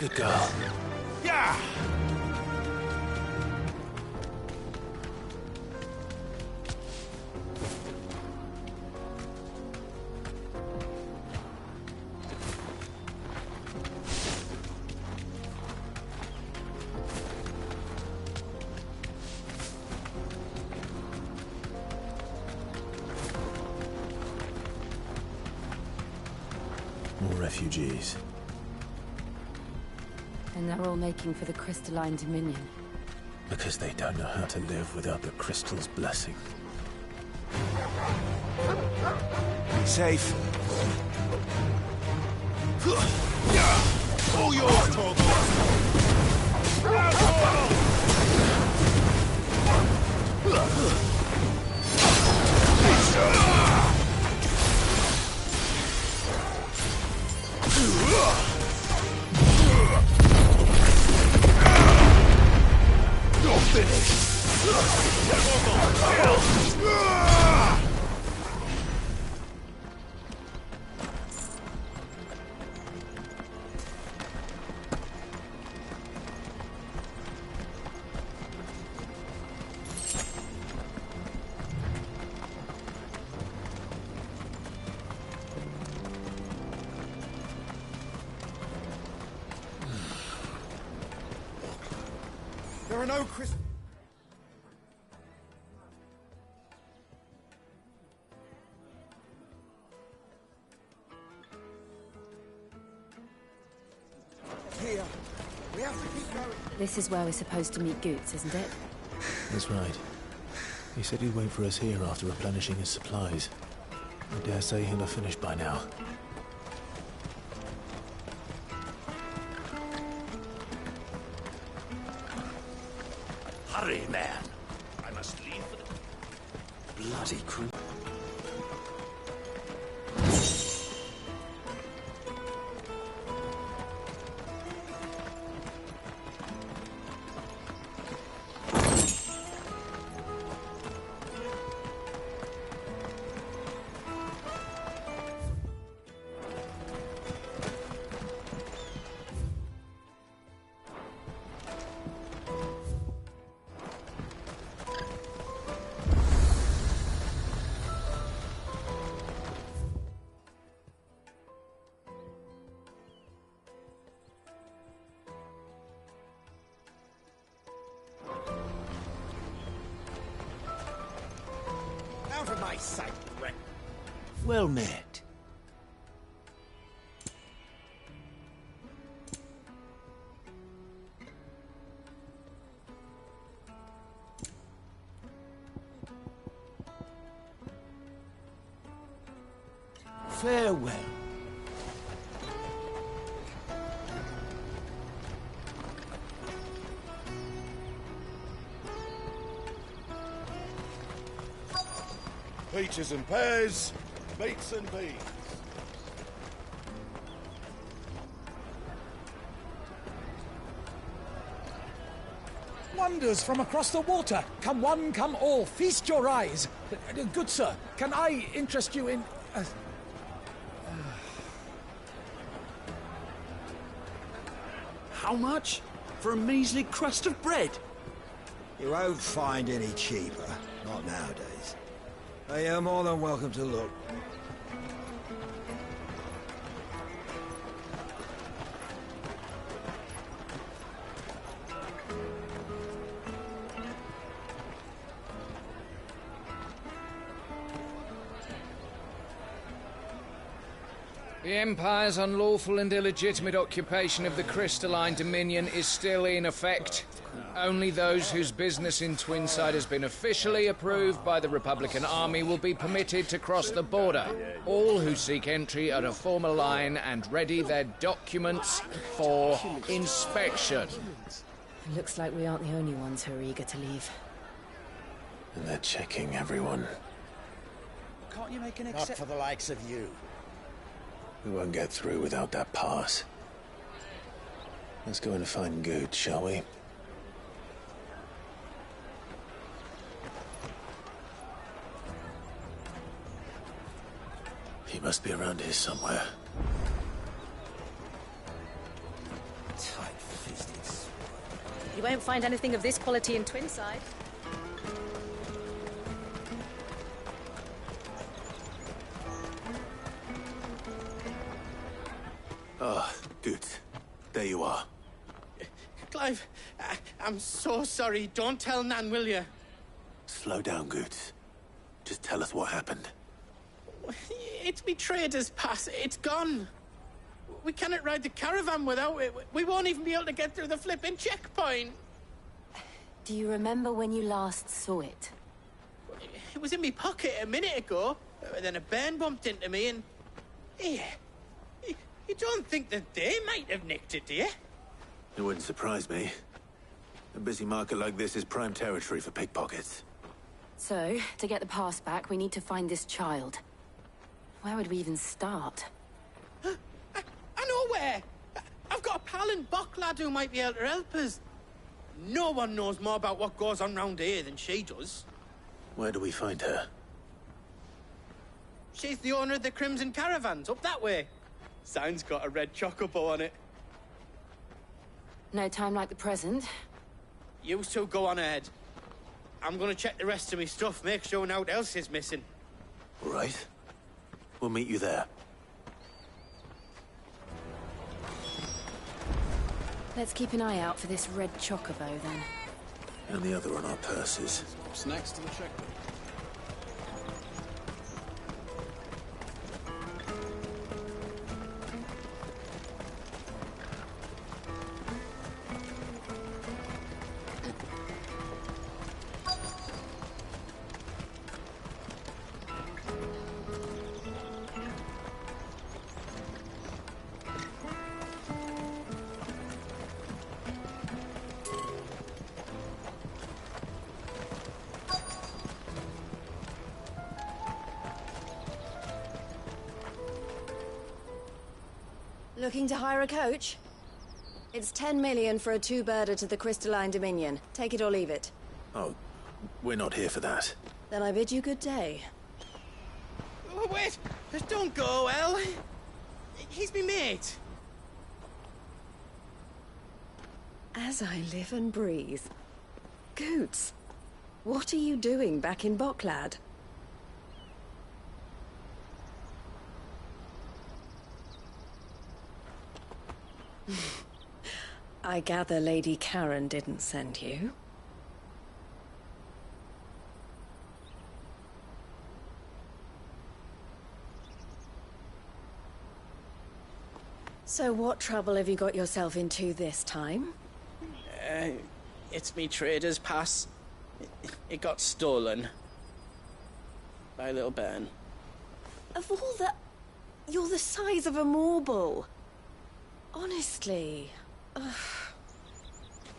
Good girl. Yeah! refugees. And they're all making for the crystalline dominion. Because they don't know how to live without the crystal's blessing. Be safe. All yours, Torgo! You're finished! There are no crystals. Here. We have to keep going. This is where we're supposed to meet Goots, isn't it? That's right. He said he'd wait for us here after replenishing his supplies. I dare say he'll have finished by now. Hurry, man. I must leave for the... Bloody crew. Out of my sight, Brett. Well met. Farewell. Peaches and pears, beets and beans. Wonders from across the water. Come one, come all. Feast your eyes. Good sir, can I interest you in... How much? For a measly crust of bread? You won't find any cheaper. Not nowadays. But you're more than welcome to look. The Empire's unlawful and illegitimate occupation of the crystalline dominion is still in effect. Only those whose business in Twinside has been officially approved by the Republican Army will be permitted to cross the border. All who seek entry are to form a line and ready their documents for inspection. It looks like we aren't the only ones who are eager to leave. And they're checking everyone. Can't you make an exception? Not for the likes of you. We won't get through without that pass. Let's go in and find Good, shall we? He must be around here somewhere. Tight-fisted. You won't find anything of this quality in Twinside. Ah, Good. There you are. Clive, I'm so sorry. Don't tell Nan, will you? Slow down, Good. Just tell us what happened. It's betrayed his pass. It's gone. We cannot ride the caravan without it. We won't even be able to get through the flipping checkpoint. Do you remember when you last saw it? It was in my pocket a minute ago. Then a bairn bumped into me and... Yeah. You don't think that they might have nicked it, do you? It wouldn't surprise me. A busy market like this is prime territory for pickpockets. So, to get the pass back, we need to find this child. Where would we even start? I know where! I've got a pal in Bocklad who might be able to help us. No one knows more about what goes on round here than she does. Where do we find her? She's the owner of the Crimson Caravans, up that way. Sign's got a red chocobo on it. No time like the present. You two go on ahead. I'm gonna check the rest of my stuff, make sure naught else is missing. All right. We'll meet you there. Let's keep an eye out for this red chocobo, then. And the other on our purses. What's next to the checkpoint? Looking to hire a coach? It's 10 million for a two-birder to the Crystalline Dominion. Take it or leave it. Oh, we're not here for that. Then I bid you good day. Oh, wait! Don't go, El. He's me mate. As I live and breathe. Goots, what are you doing back in Bocklad? I gather Lady Karen didn't send you. So what trouble have you got yourself into this time? It's me trader's pass. It got stolen. By a little bairn. Of all the... You're the size of a marble. Honestly. Ugh.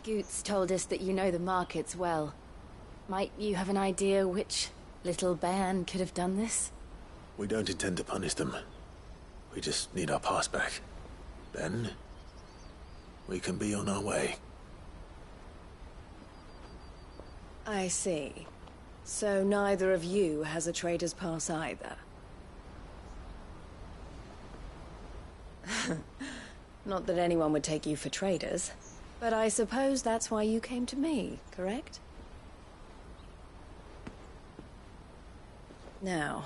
Goots told us that you know the markets well. Might you have an idea which little bairn could have done this? We don't intend to punish them. We just need our pass back. Then, we can be on our way. I see. So neither of you has a trader's pass either. Not that anyone would take you for traders, but I suppose that's why you came to me, correct? Now,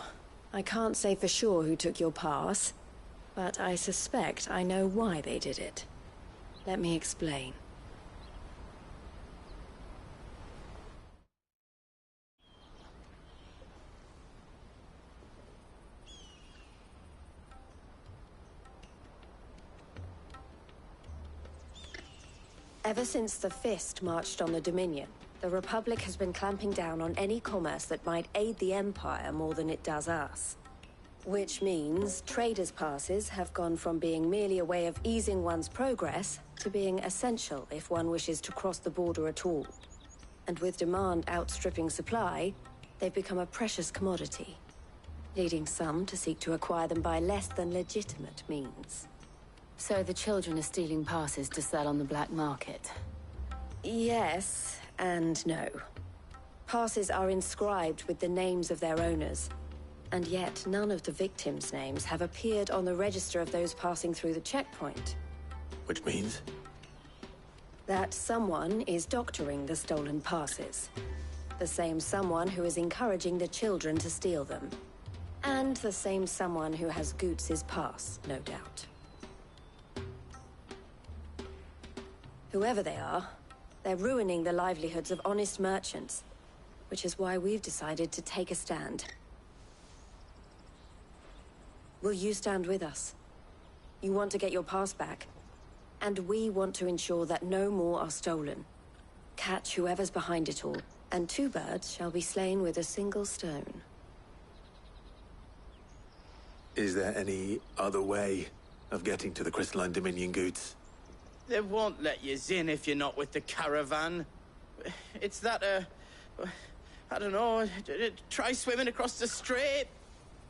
I can't say for sure who took your pass, but I suspect I know why they did it. Let me explain. Ever since the Fist marched on the Dominion, the Republic has been clamping down on any commerce that might aid the Empire more than it does us. Which means traders' passes have gone from being merely a way of easing one's progress to being essential if one wishes to cross the border at all. And with demand outstripping supply, they've become a precious commodity, leading some to seek to acquire them by less than legitimate means. So the children are stealing passes to sell on the black market? Yes, and no. Passes are inscribed with the names of their owners, and yet none of the victims' names have appeared on the register of those passing through the checkpoint. Which means? That someone is doctoring the stolen passes. The same someone who is encouraging the children to steal them. And the same someone who has Goots' pass, no doubt. Whoever they are, they're ruining the livelihoods of honest merchants, which is why we've decided to take a stand. Will you stand with us? You want to get your past back. And we want to ensure that no more are stolen. Catch whoever's behind it all, and 2 birds shall be slain with a single stone. Is there any other way of getting to the Crystalline Dominion goods? They won't let you in if you're not with the caravan. It's that, I don't know, try swimming across the strait.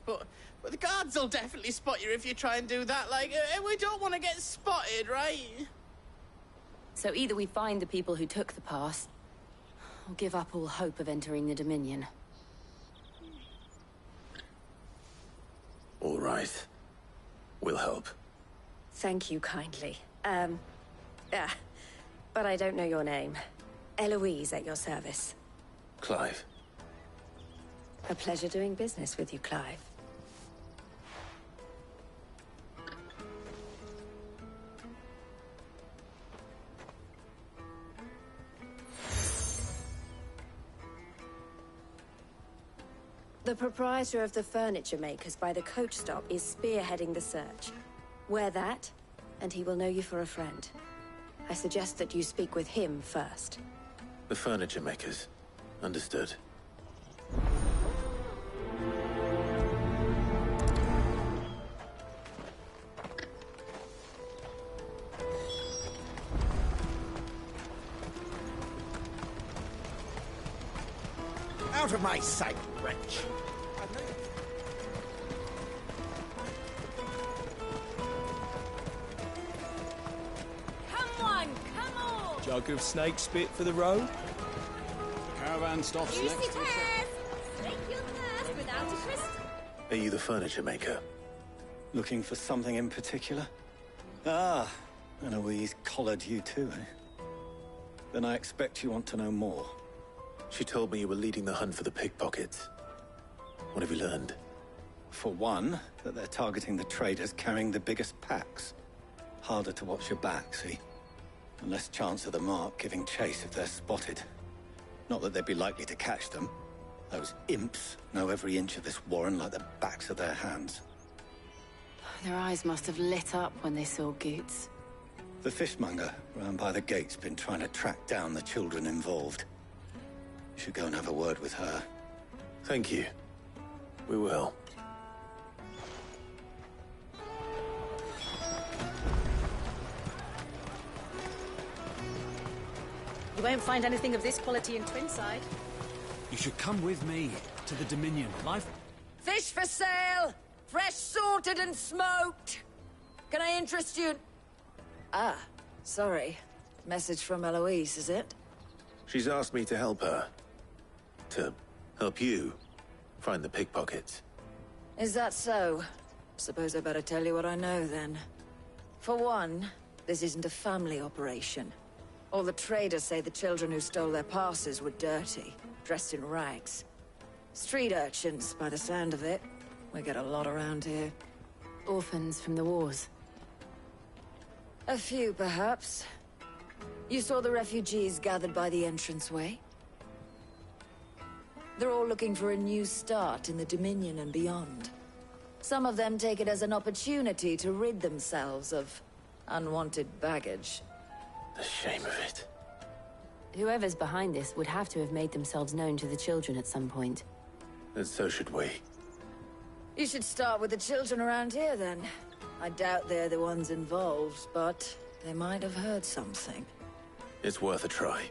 But the guards will definitely spot you if you try and do that. Like, we don't want to get spotted, right? So either we find the people who took the pass, or give up all hope of entering the Dominion. All right. We'll help. Thank you kindly. But I don't know your name. Eloise at your service. Clive. A pleasure doing business with you, Clive. The proprietor of the furniture makers by the coach stop is spearheading the search. Wear that, and he will know you for a friend. I suggest that you speak with him first. The furniture makers. Understood. Out of my sight, wretch! Come on, come on! Jug of snake spit for the road? Caravan stops Juicy next. pears! Take your thirst without a crystal. Are you the furniture maker? Looking for something in particular? Ah, Eloise collared you too, eh? Then I expect you want to know more. She told me you were leading the hunt for the pickpockets. What have you learned? For one, that they're targeting the traders carrying the biggest packs. Harder to watch your back, see? And less chance of the mark giving chase if they're spotted. Not that they'd be likely to catch them. Those imps know every inch of this warren like the backs of their hands. Their eyes must have lit up when they saw Goots. The fishmonger round by the gate's been trying to track down the children involved. You should go and have a word with her. Thank you. We will. You won't find anything of this quality in Twinside. You should come with me to the Dominion. Fish for sale! Fresh sorted and smoked! Can I interest you? Ah, sorry. Message from Eloise, is it? She's asked me to help her. To help you find the pickpockets. Is that so? Suppose I better tell you what I know, then. For one, this isn't a family operation. All the traders say the children who stole their passes were dirty, dressed in rags. Street urchins, by the sound of it. We get a lot around here. Orphans from the wars. A few, perhaps. You saw the refugees gathered by the entranceway? They're all looking for a new start in the Dominion and beyond. Some of them take it as an opportunity to rid themselves of unwanted baggage. The shame of it. Whoever's behind this would have to have made themselves known to the children at some point. And so should we. You should start with the children around here, then. I doubt they're the ones involved, but they might have heard something. It's worth a try.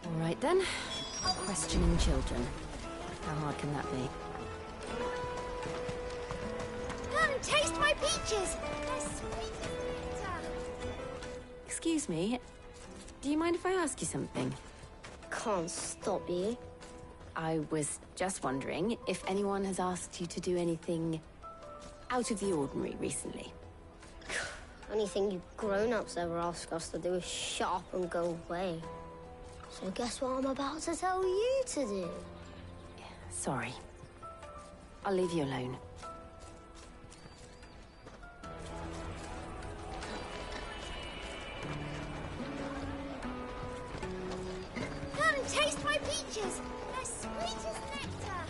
All right, then. Questioning children. How hard can that be? Come, taste my peaches! They're sweet as nectar. Excuse me. Do you mind if I ask you something? Can't stop you. I was just wondering if anyone has asked you to do anything out of the ordinary recently. Anything you grown-ups ever ask us to do is shut up and go away. So guess what I'm about to tell you to do? Sorry. I'll leave you alone. Come, taste my peaches! They're sweet as nectar!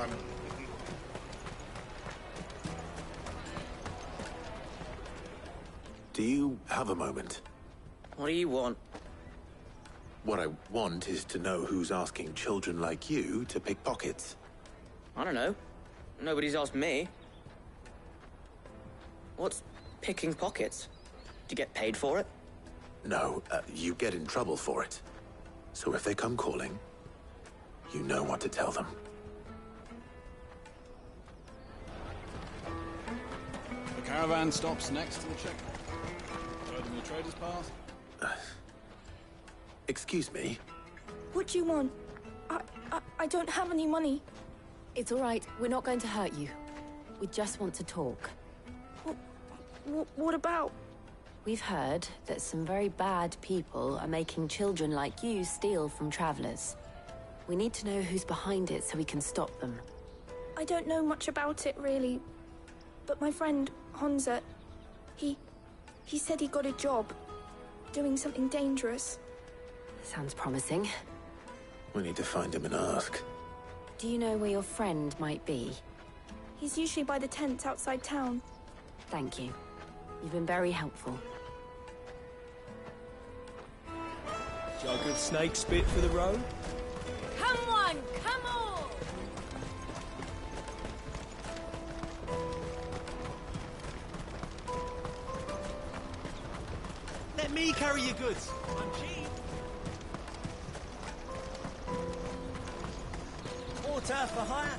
one. Do you have a moment? What do you want? What I want is to know who's asking children like you to pick pockets. I don't know. Nobody's asked me. What's picking pockets? Do you get paid for it? No, you get in trouble for it. So if they come calling, you know what to tell them. The caravan stops next to the checkpoint. Show them the trader's path. Excuse me? What do you want? I don't have any money. It's all right. We're not going to hurt you. We just want to talk. What about? We've heard that some very bad people are making children like you steal from travelers. We need to know who's behind it so we can stop them. I don't know much about it, really. But my friend, Hansa, he said he got a job doing something dangerous. Sounds promising. We need to find him and ask. Do you know where your friend might be? He's usually by the tents outside town. Thank you. You've been very helpful. Got a good snake spit for the road? Come on, come on! Let me carry your goods. I'm cheap. Water for hire.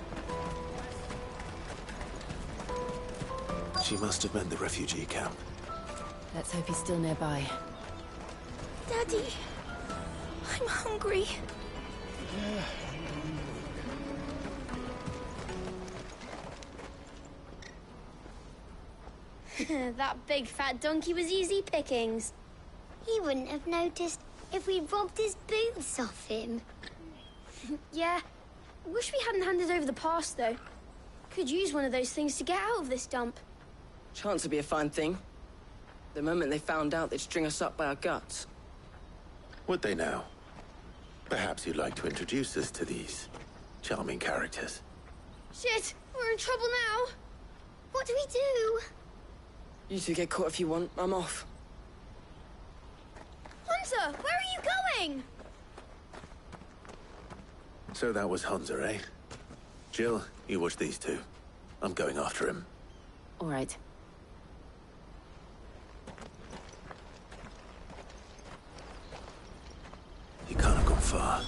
She must have meant the refugee camp. Let's hope he's still nearby. Daddy, I'm hungry. That big fat donkey was easy pickings. He wouldn't have noticed if we'd robbed his boots off him. Yeah. Wish we hadn't handed over the pass, though. Could use one of those things to get out of this dump. Chance would be a fine thing. The moment they found out, they'd string us up by our guts. Would they now? Perhaps you'd like to introduce us to these charming characters. Shit, we're in trouble now. What do we do? You two get caught if you want. I'm off. Hunter, where are you going? So that was Hansa, eh? Jill, you watch these two. I'm going after him. All right. He can't have gone far.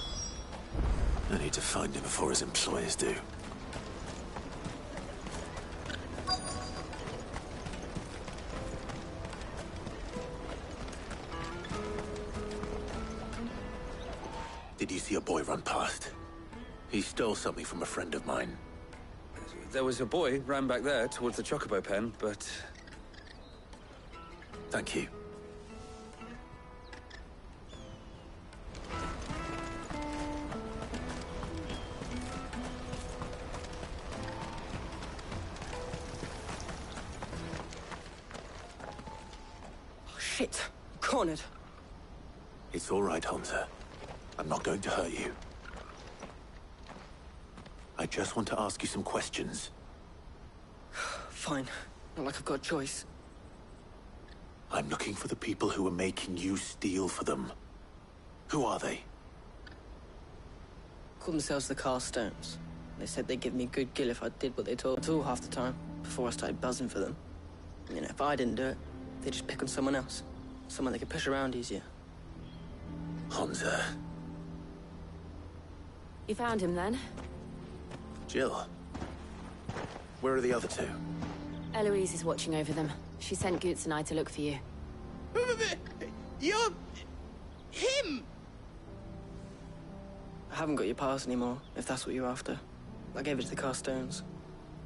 I need to find him before his employers do. Did you see a boy run past? He stole something from a friend of mine. There was a boy ran back there towards the Chocobo pen, but... Thank you. Oh, shit. I'm cornered. It's all right, Hansa. I'm not going to hurt you. I just want to ask you some questions. Fine. Not like I've got a choice. I'm looking for the people who are making you steal for them. Who are they? Call themselves the Carstones. They said they'd give me a good gill if I did what they told me to half the time, before I started buzzing for them. You know, if I didn't do it, they'd just pick on someone else. Someone they could push around easier. Hansa. You found him then? Jill. Where are the other two? Eloise is watching over them. She sent Goots and I to look for you. You're... him! I haven't got your pass anymore, if that's what you're after. I gave it to the Carstones.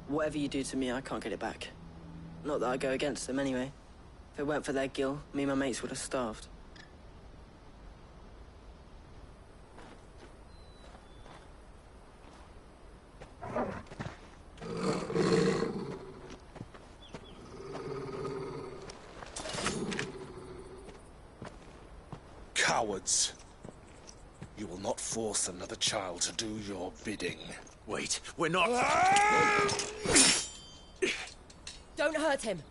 Whatever you do to me, I can't get it back. Not that I go against them anyway. If it weren't for their gill, me and my mates would have starved. Cowards. You will not force another child to do your bidding. Wait, we're not... Don't hurt him.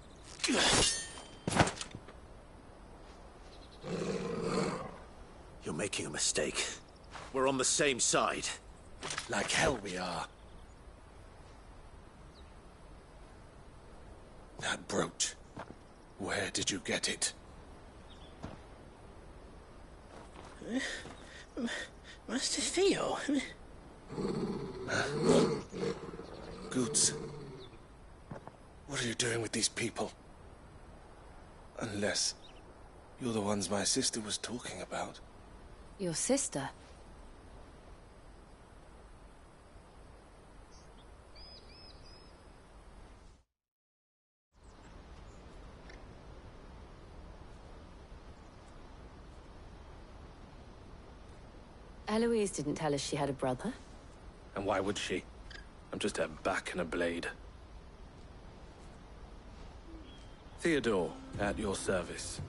You're making a mistake. We're on the same side. Like hell we are. That brooch. Where did you get it? Master Theo? Goods. What are you doing with these people? Unless you're the ones my sister was talking about. Your sister? Eloise didn't tell us she had a brother. And why would she? I'm just her back and a blade. Theodore, at your service.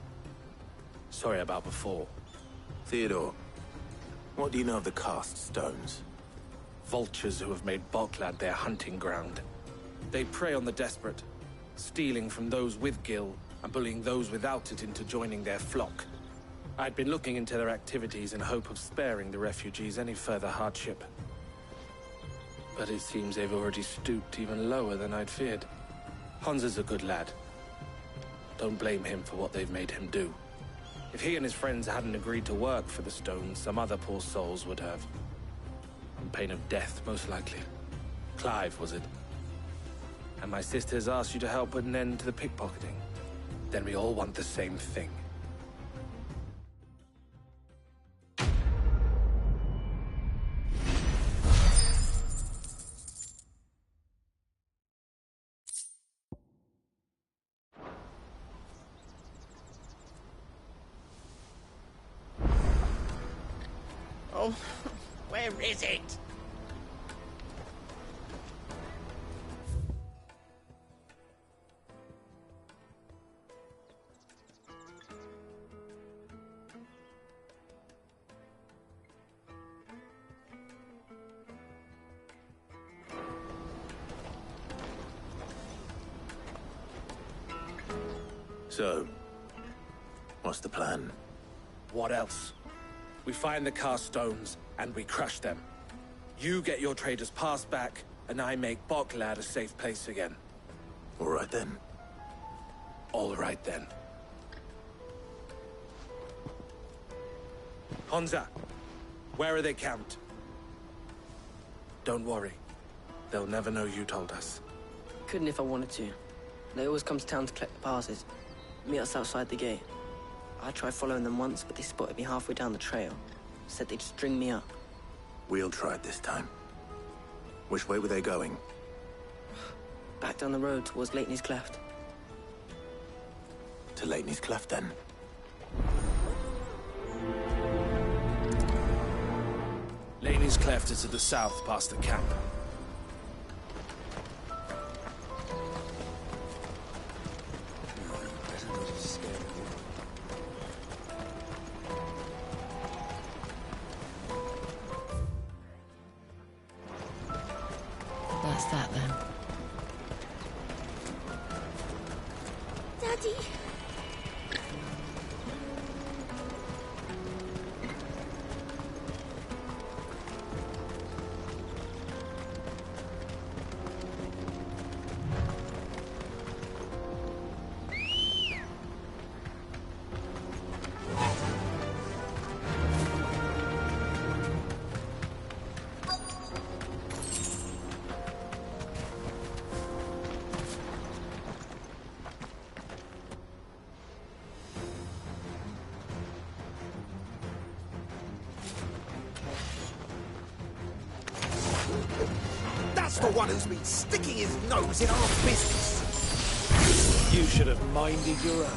Sorry about before. Theodore, what do you know of the cast stones? Vultures who have made Boklad their hunting ground. They prey on the desperate, stealing from those with Gil and bullying those without it into joining their flock. I'd been looking into their activities in hope of sparing the refugees any further hardship. But it seems they've already stooped even lower than I'd feared. Hansa's a good lad. Don't blame him for what they've made him do. If he and his friends hadn't agreed to work for the stones, some other poor souls would have. On pain of death, most likely. Clive, was it? And my sister's asked you to help put an end to the pickpocketing. Then we all want the same thing. Oh, where is it? So, what's the plan? What else? We find the cast stones, and we crush them. You get your traders' pass back, and I make Boklad a safe place again. All right then. All right then. Hansa, where are they camped? Don't worry. They'll never know you told us. Couldn't if I wanted to. They always come to town to collect the passes. Meet us outside the gate. I tried following them once, but they spotted me halfway down the trail. Said they'd string me up. We'll try it this time. Which way were they going? Back down the road towards Lateney's Cleft. To Lateney's Cleft, then. Lateney's Cleft is to the south, past the camp. That's that then. Daddy. That's the one who's been sticking his nose in our business. You should have minded your own.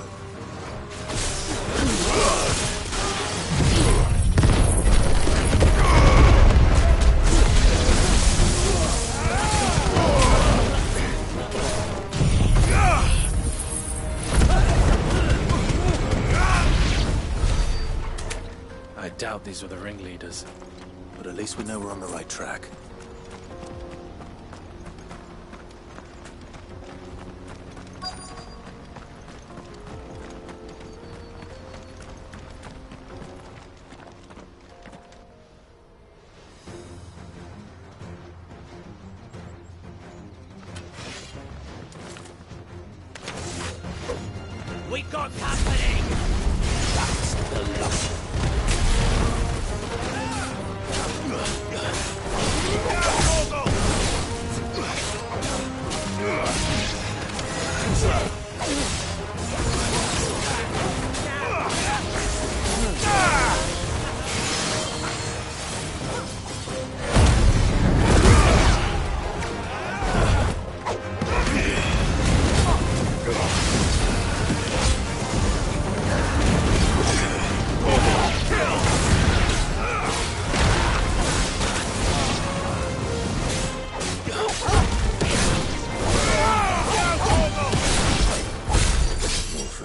I doubt these were the ringleaders. But at least we know we're on the right track. got happening? That's the luck.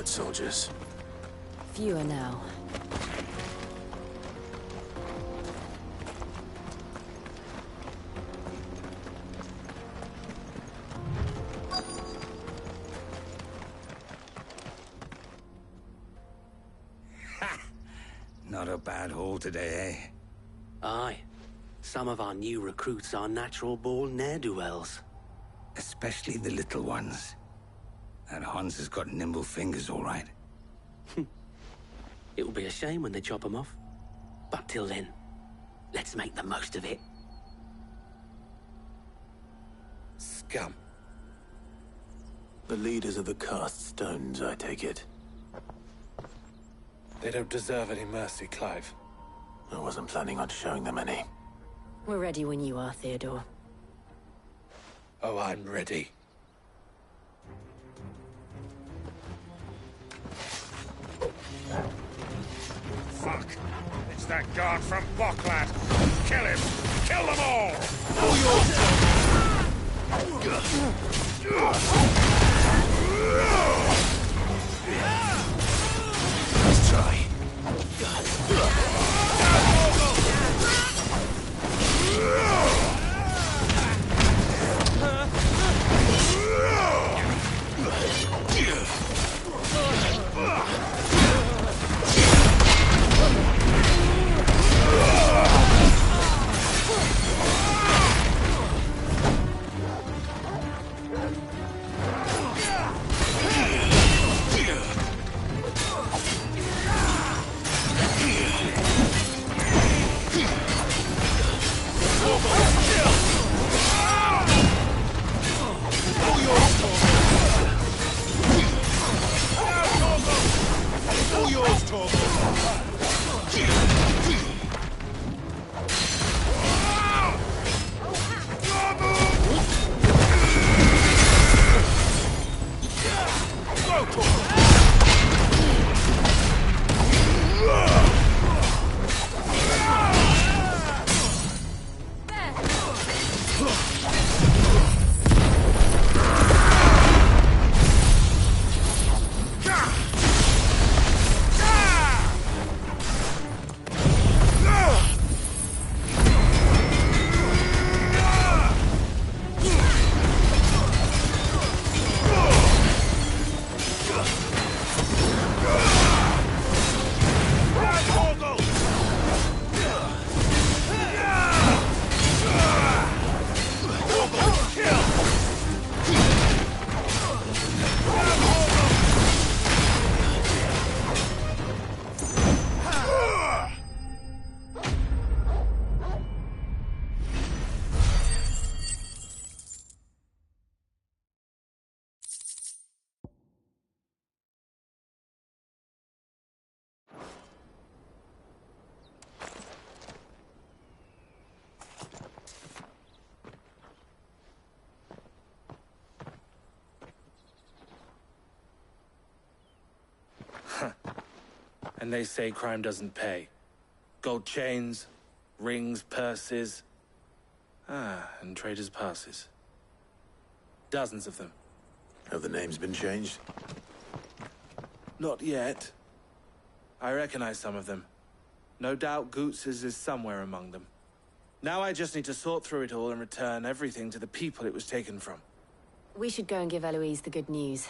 Soldiers. Fewer now. Not a bad haul today, eh? Aye. Some of our new recruits are natural-born ne'er-do-wells. Especially the little ones. That Hans has got nimble fingers, all right. It will be a shame when they chop them off. But till then, let's make the most of it. Scum. The leaders of the cast stones, I take it. They don't deserve any mercy, Clive. I wasn't planning on showing them any. We're ready when you are, Theodore. Oh, I'm ready. Fuck! It's that guard from Boklad! Kill him! Kill them all! Let's try. And they say crime doesn't pay. Gold chains, rings, purses. And traders' passes. Dozens of them. Have the names been changed? Not yet. I recognize some of them. No doubt Goots's is somewhere among them. Now I just need to sort through it all and return everything to the people it was taken from. We should go and give Eloise the good news.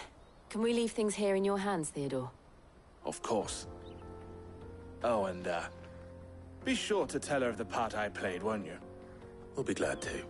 Can we leave things here in your hands, Theodore? Of course. Oh, and, be sure to tell her of the part I played, won't you? We'll be glad to.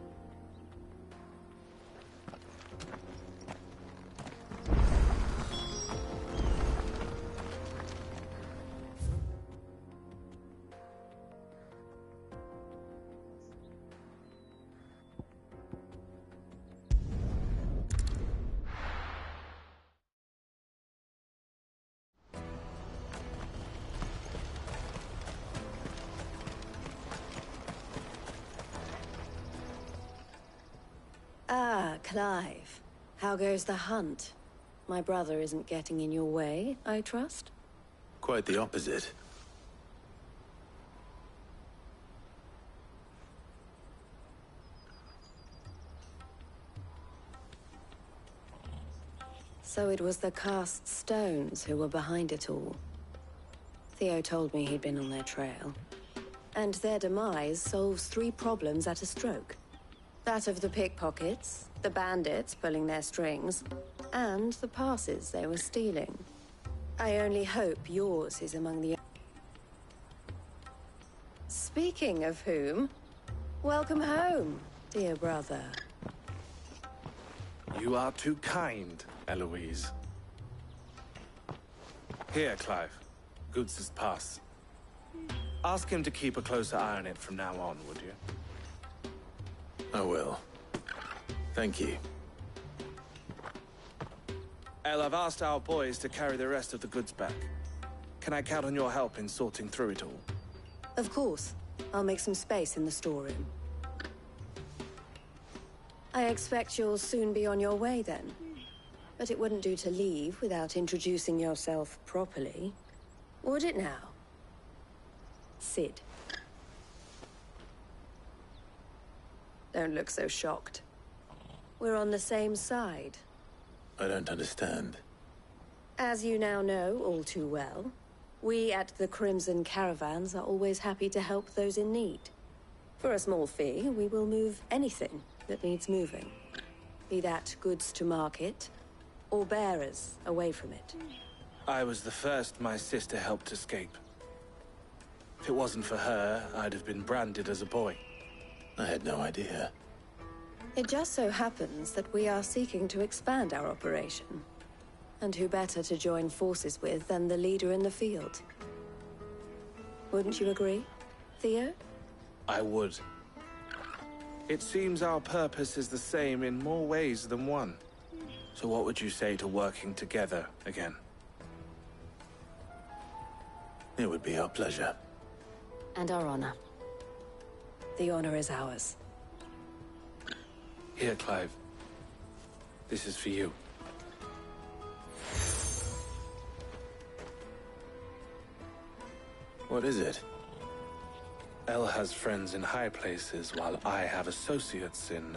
Clive. How goes the hunt? My brother isn't getting in your way, I trust? Quite the opposite. So it was the cast stones who were behind it all. Theo told me he'd been on their trail. And their demise solves 3 problems at a stroke. That of the pickpockets, the bandits pulling their strings, and the passes they were stealing. I only hope yours is among the... Speaking of whom, welcome home, dear brother. You are too kind, Eloise. Here, Clive. Goods' pass. Ask him to keep a closer eye on it from now on, would you? I will. Thank you. El, I've asked our boys to carry the rest of the goods back. Can I count on your help in sorting through it all? Of course. I'll make some space in the storeroom. I expect you'll soon be on your way then. But it wouldn't do to leave without introducing yourself properly. Would it now? Sid. Don't look so shocked. We're on the same side. I don't understand. As you now know all too well, we at the Crimson Caravans are always happy to help those in need. For a small fee, we will move anything that needs moving. Be that goods to market, or bearers away from it. I was the first my sister helped escape. If it wasn't for her, I'd have been branded as a boy. I had no idea. It just so happens that we are seeking to expand our operation. And who better to join forces with than the leader in the field? Wouldn't you agree, Theo? I would. It seems our purpose is the same in more ways than one. So what would you say to working together again? It would be our pleasure. And our honor. The honor is ours. Here, Clive. This is for you. What is it? El has friends in high places, while I have associates in,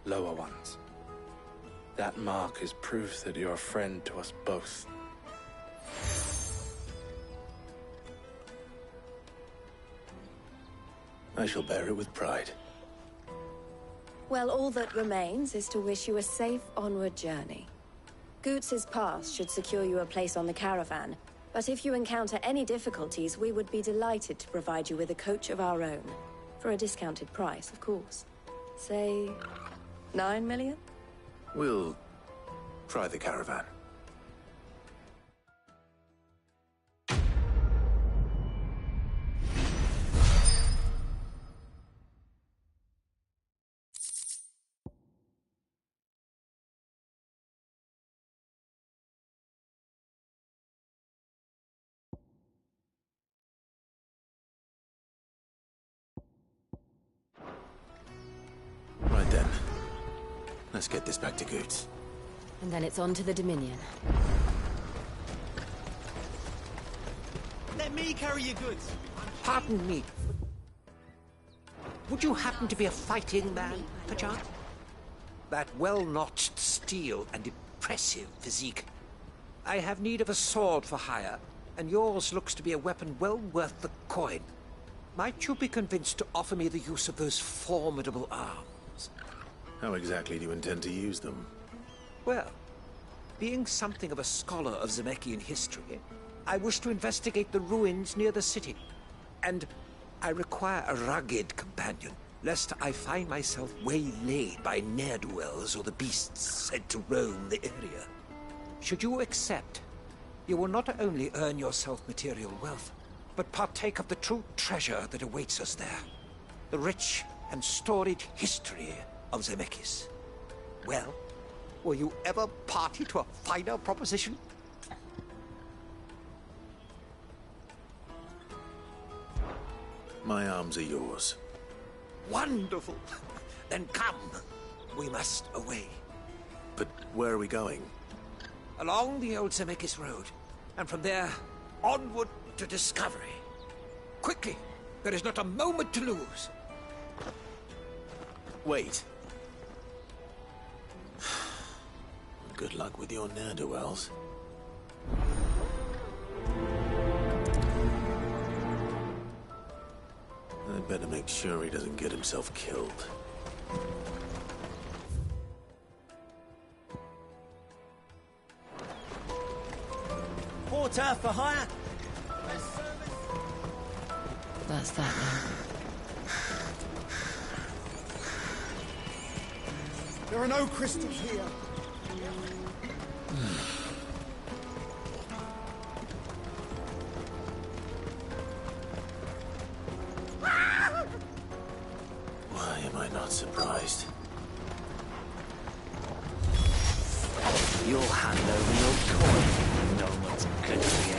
lower ones. That mark is proof that you're a friend to us both. I shall bear it with pride. Well, all that remains is to wish you a safe onward journey. Goots' pass should secure you a place on the caravan, but if you encounter any difficulties, we would be delighted to provide you with a coach of our own. For a discounted price, of course. Say, 9 million? We'll try the caravan. Right then. Let's get this back to Goots. And then it's on to the Dominion. Let me carry your goods. Pardon me. Would you happen to be a fighting man, perchance? That well-notched steel and impressive physique. I have need of a sword for hire, and yours looks to be a weapon well worth the coin. Might you be convinced to offer me the use of those formidable arms? How exactly do you intend to use them? Well, being something of a scholar of Zemeckis history, I wish to investigate the ruins near the city. And I require a rugged companion, lest I find myself waylaid by ne'er-do-wells or the beasts said to roam the area. Should you accept, you will not only earn yourself material wealth, but partake of the true treasure that awaits us there. The rich and storied history of Zemeckis. Well, were you ever party to a finer proposition? My arms are yours. Wonderful. Then come. We must away. But where are we going? Along the old Zemeckis Road, and from there, onward to discovery. Quickly! There is not a moment to lose. Wait. Good luck with your ne'er-do-wells. I'd better make sure he doesn't get himself killed. Porter for hire. That's that then. There are no crystals here. Why am I not surprised? You'll hand over your coin. No one's good for you.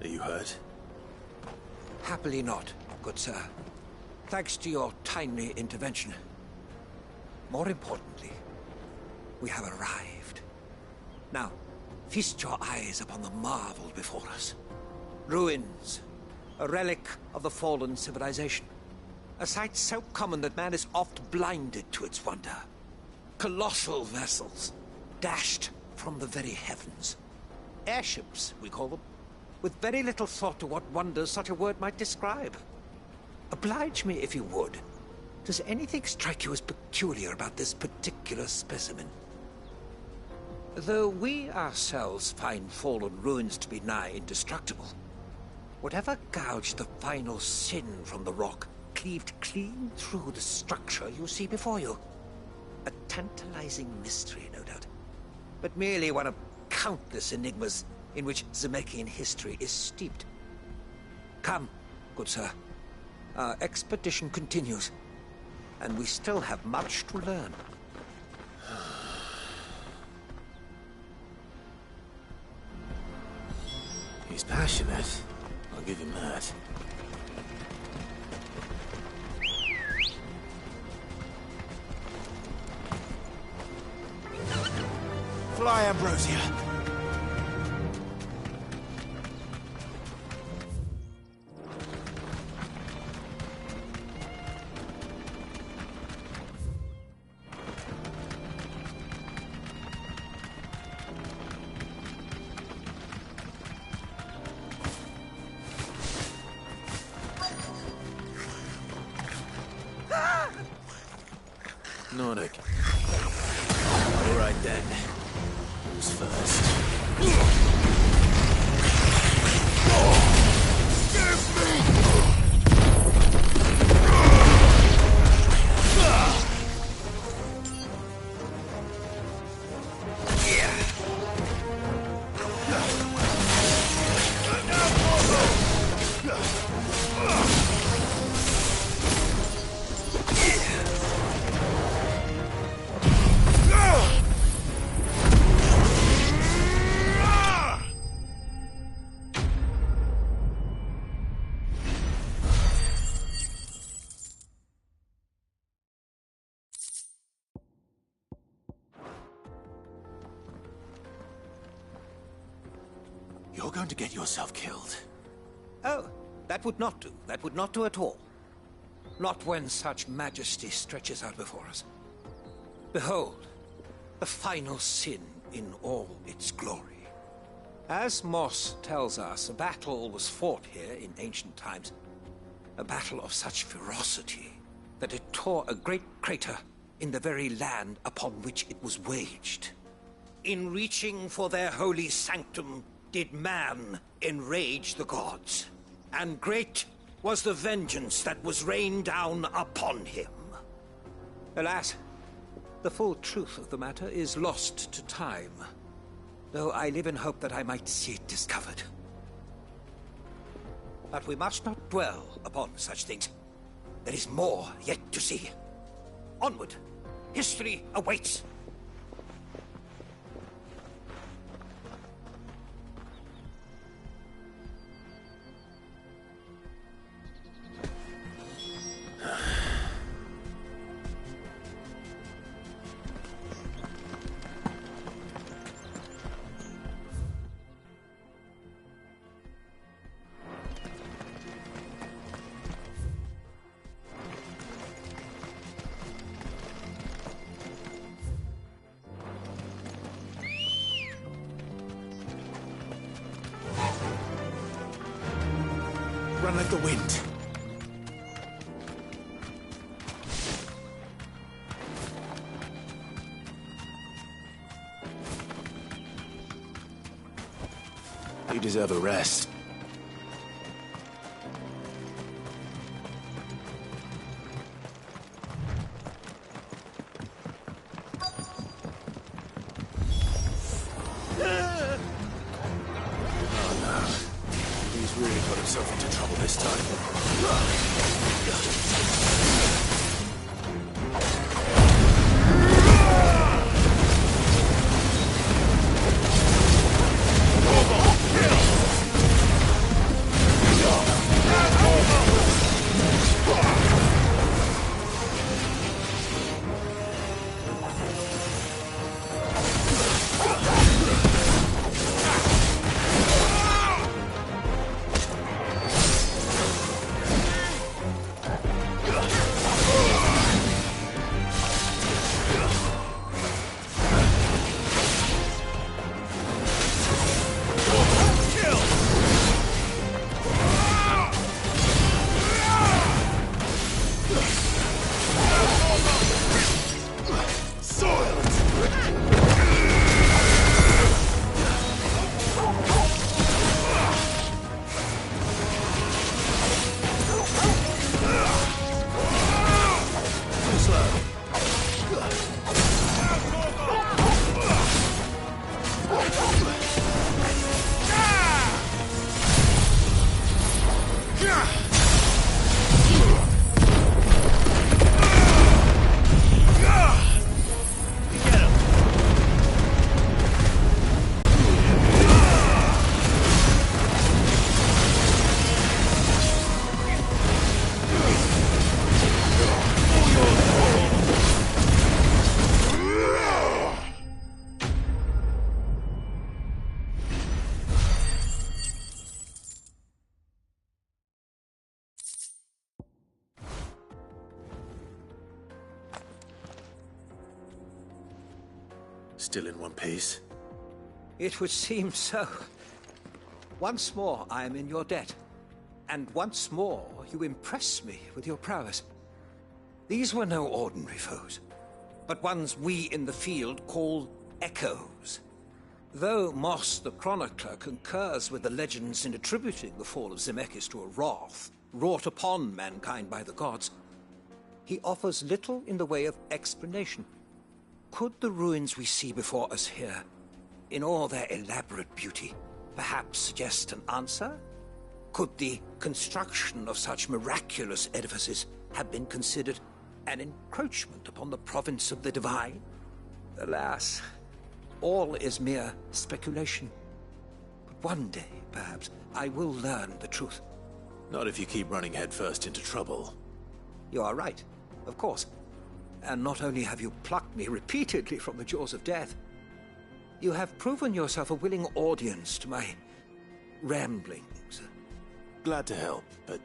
Are you hurt? Happily not, good sir. Thanks to your timely intervention. More importantly, we have arrived. Now, feast your eyes upon the marvel before us. Ruins, a relic of the fallen civilization. A sight so common that man is oft blinded to its wonder. Colossal vessels, dashed from the very heavens. Airships, we call them, with very little thought to what wonders such a word might describe. Oblige me if you would. Does anything strike you as peculiar about this particular specimen? Though we ourselves find fallen ruins to be nigh indestructible, whatever gouged the final sin from the rock cleaved clean through the structure you see before you. A tantalizing mystery, no doubt, but merely one of countless enigmas in which Zemeckis history is steeped. Come, good sir. Our expedition continues, and we still have much to learn. He's passionate. I'll give him that. Fly, Ambrosia. Nordic. All right then. Who's first? You're going to get yourself killed. Oh, that would not do. That would not do at all. Not when such majesty stretches out before us. Behold, the final sin in all its glory. As Moss tells us, a battle was fought here in ancient times. A battle of such ferocity that it tore a great crater in the very land upon which it was waged. In reaching for their holy sanctum, did man enrage the gods, and great was the vengeance that was rained down upon him. Alas, the full truth of the matter is lost to time, though I live in hope that I might see it discovered. But we must not dwell upon such things. There is more yet to see. Onward! History awaits! Run like the wind. You deserve a rest. Really got himself into trouble this time. Still in one piece? It would seem so. Once more I am in your debt, and once more you impress me with your prowess. These were no ordinary foes, but ones we in the field call echoes. Though Moss the Chronicler concurs with the legends in attributing the fall of Zemeckis to a wrath wrought upon mankind by the gods, he offers little in the way of explanation. Could the ruins we see before us here, in all their elaborate beauty, perhaps suggest an answer? Could the construction of such miraculous edifices have been considered an encroachment upon the province of the divine? Alas, all is mere speculation. But one day, perhaps, I will learn the truth. Not if you keep running headfirst into trouble. You are right, of course. And not only have you plucked me repeatedly from the jaws of death, you have proven yourself a willing audience to my ramblings. Glad to help, but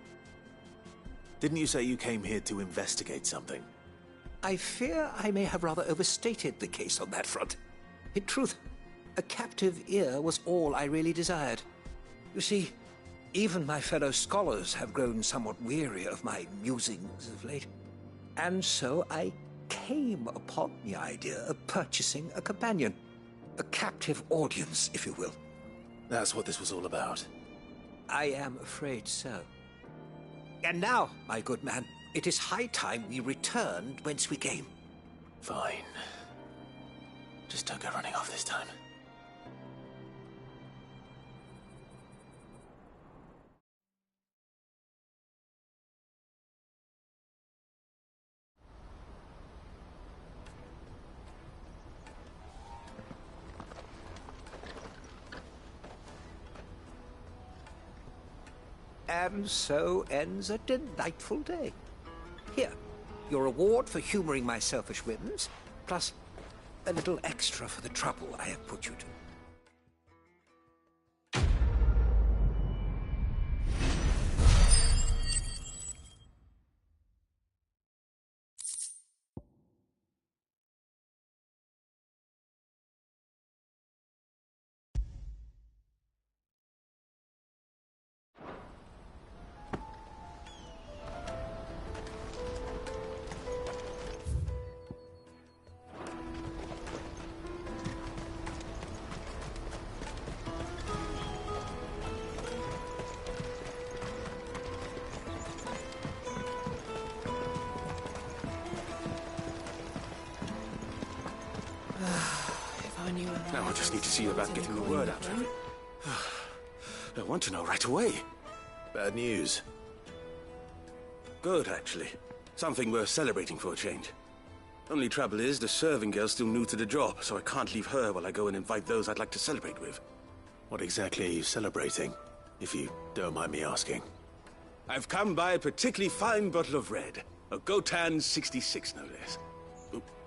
didn't you say you came here to investigate something? I fear I may have rather overstated the case on that front. In truth, A captive ear was all I really desired. You see, even my fellow scholars have grown somewhat weary of my musings of late. And so I came upon the idea of purchasing a companion. A captive audience, if you will. That's what this was all about. I am afraid so. And now, my good man, it is high time we returned whence we came. Fine. Just don't go running off this time. And so ends a delightful day. Here, your reward for humoring my selfish whims, plus a little extra for the trouble I have put you to. Now I just need to see about getting the word out. I want to know right away. Bad news. Good, actually. Something worth celebrating for a change. Only trouble is, the serving girl's still new to the job, so I can't leave her while I go and invite those I'd like to celebrate with. What exactly are you celebrating, if you don't mind me asking? I've come by a particularly fine bottle of red. A Gotan 66, no less.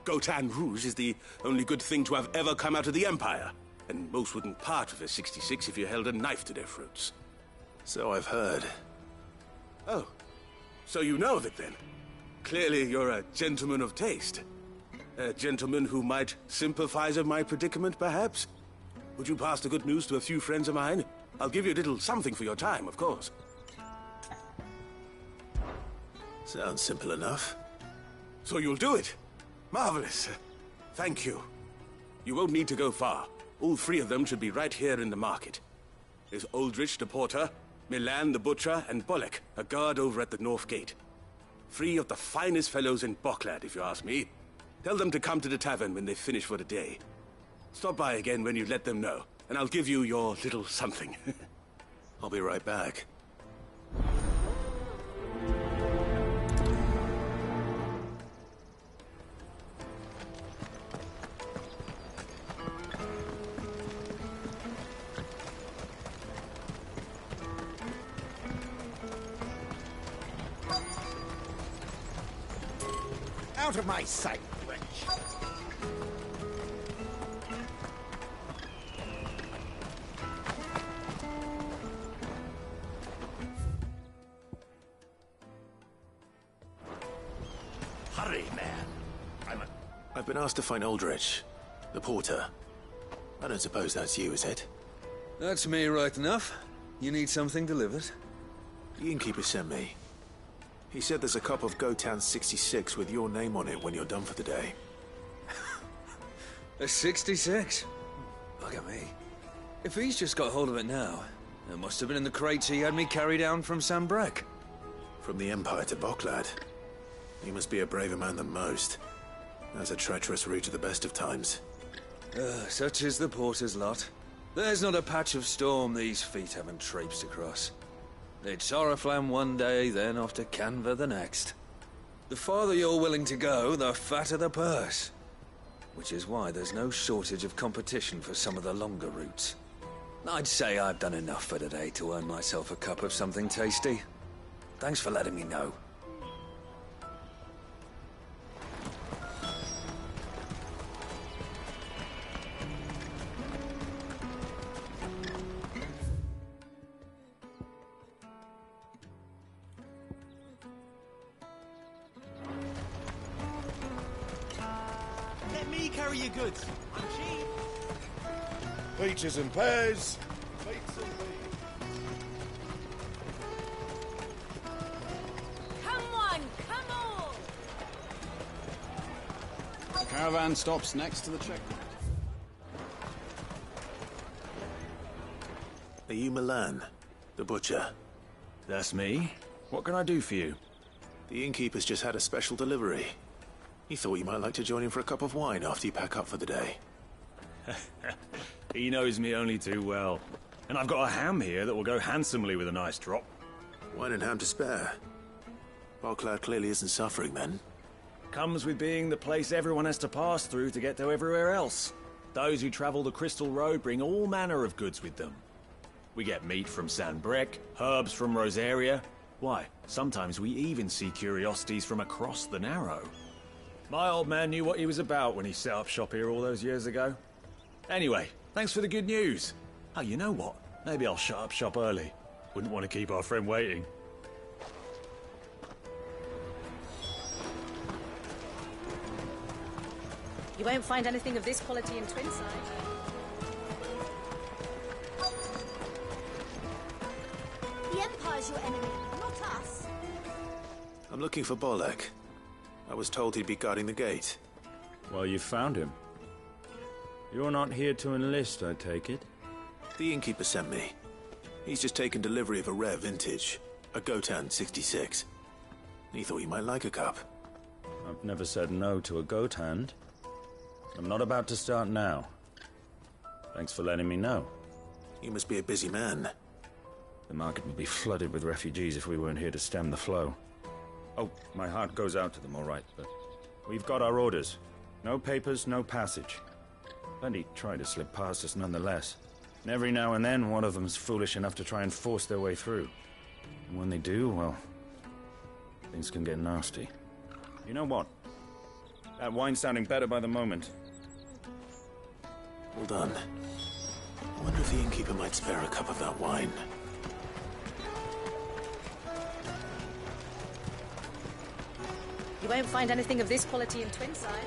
Gotan Rouge is the only good thing to have ever come out of the Empire, and most wouldn't part with a 66 if you held a knife to their throats. So I've heard. Oh, so you know of it then? Clearly you're a gentleman of taste. A gentleman who might sympathize with my predicament, perhaps? Would you pass the good news to a few friends of mine? I'll give you a little something for your time, of course. Sounds simple enough. So you'll do it? Marvelous. Thank you. You won't need to go far. All three of them should be right here in the market. There's Aldrich the porter, Milan the butcher, and Bolek, a guard over at the north gate. Three of the finest fellows in Boklad, if you ask me. Tell them to come to the tavern when they've finished for the day. Stop by again when you let them know, and I'll give you your little something. I'll be right back. Out of my sight, wretch! Hurry, man. I've been asked to find Aldrich, the porter. I don't suppose that's you, is it? That's me right enough. You need something delivered? The innkeeper sent me. He said there's a cup of Gotan 66 with your name on it when you're done for the day. A 66? Look at me. If he's just got hold of it now, it must have been in the crates he had me carry down from Sambrek. From the Empire to Boklad. He must be a braver man than most. That's a treacherous route at the best of times. Such is the porter's lot. There's not a patch of storm these feet haven't traipsed across. It's Oriflamme one day, then off to Canva the next. The farther you're willing to go, the fatter the purse. Which is why there's no shortage of competition for some of the longer routes. I'd say I've done enough for today to earn myself a cup of something tasty. Thanks for letting me know. Let me carry your goods. I'm cheap. Peaches and pears. Plates and beans. Come on, come on! The caravan stops next to the checkpoint. Are you Milan, the butcher? That's me. What can I do for you? The innkeeper's just had a special delivery. He thought you might like to join him for a cup of wine after you pack up for the day. He knows me only too well. And I've got a ham here that will go handsomely with a nice drop. Wine and ham to spare. Bocklad clearly isn't suffering then. Comes with being the place everyone has to pass through to get to everywhere else. Those who travel the Crystal Road bring all manner of goods with them. We get meat from San Brec, herbs from Rosaria. Why, sometimes we even see curiosities from across the Narrow. My old man knew what he was about when he set up shop here all those years ago. Anyway, thanks for the good news. Oh, you know what? Maybe I'll shut up shop early. Wouldn't want to keep our friend waiting. You won't find anything of this quality in Twinside. The Empire's your enemy, not us. I'm looking for Bolek. I was told he'd be guarding the gate. Well, you found him. You're not here to enlist, I take it? The innkeeper sent me. He's just taken delivery of a rare vintage, a Gotan 66. He thought you might like a cup. I've never said no to a goat hand. I'm not about to start now. Thanks for letting me know. You must be a busy man. The market would be flooded with refugees if we weren't here to stem the flow. Oh, my heart goes out to them, all right, but we've got our orders. No papers, no passage. Plenty try to slip past us nonetheless. And every now and then, one of them's foolish enough to try and force their way through. And when they do, well, things can get nasty. You know what? That wine's sounding better by the moment. Well done. I wonder if the innkeeper might spare a cup of that wine. You won't find anything of this quality in Twinside.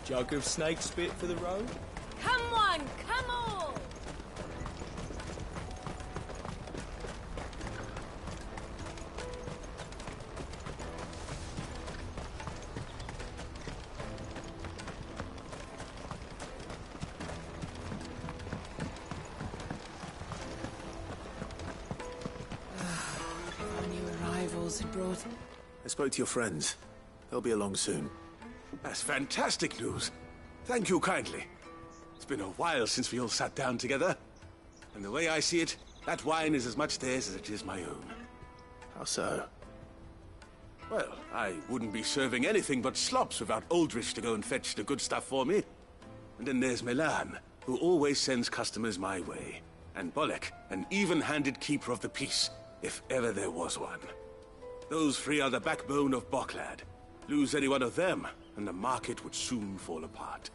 Jug of snake spit for the road? Come on, come on! Had brought. I spoke to your friends. They'll be along soon. That's fantastic news. Thank you kindly. It's been a while since we all sat down together. And the way I see it, that wine is as much theirs as it is my own. How so? Well, I wouldn't be serving anything but slops without Aldrich to go and fetch the good stuff for me. And then there's Milan, who always sends customers my way. And Bolek, an even-handed keeper of the peace, if ever there was one. Those three are the backbone of Bocklad. Lose any one of them, and the market would soon fall apart.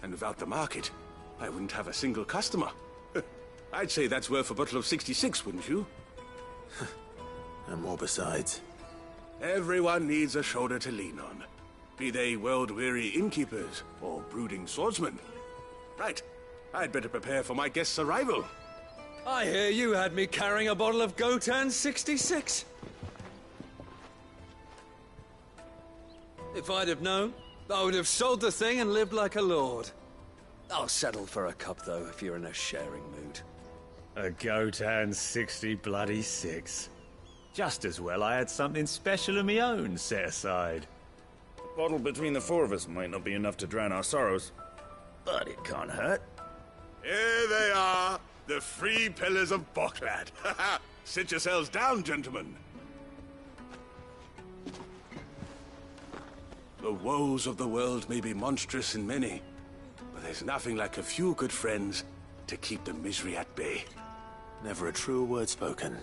And without the market, I wouldn't have a single customer. I'd say that's worth a bottle of 66, wouldn't you? And more besides. Everyone needs a shoulder to lean on. Be they world-weary innkeepers or brooding swordsmen. Right, I'd better prepare for my guest's arrival. I hear you had me carrying a bottle of Gotan 66. If I'd have known, I would have sold the thing and lived like a lord. I'll settle for a cup, though, if you're in a sharing mood. A Gotan 66. Just as well I had something special of my own set aside. A bottle between the four of us might not be enough to drown our sorrows, but it can't hurt. Here they are, the three pillars of Bocklad. Sit yourselves down, gentlemen. The woes of the world may be monstrous in many, but there's nothing like a few good friends to keep the misery at bay. Never a truer word spoken.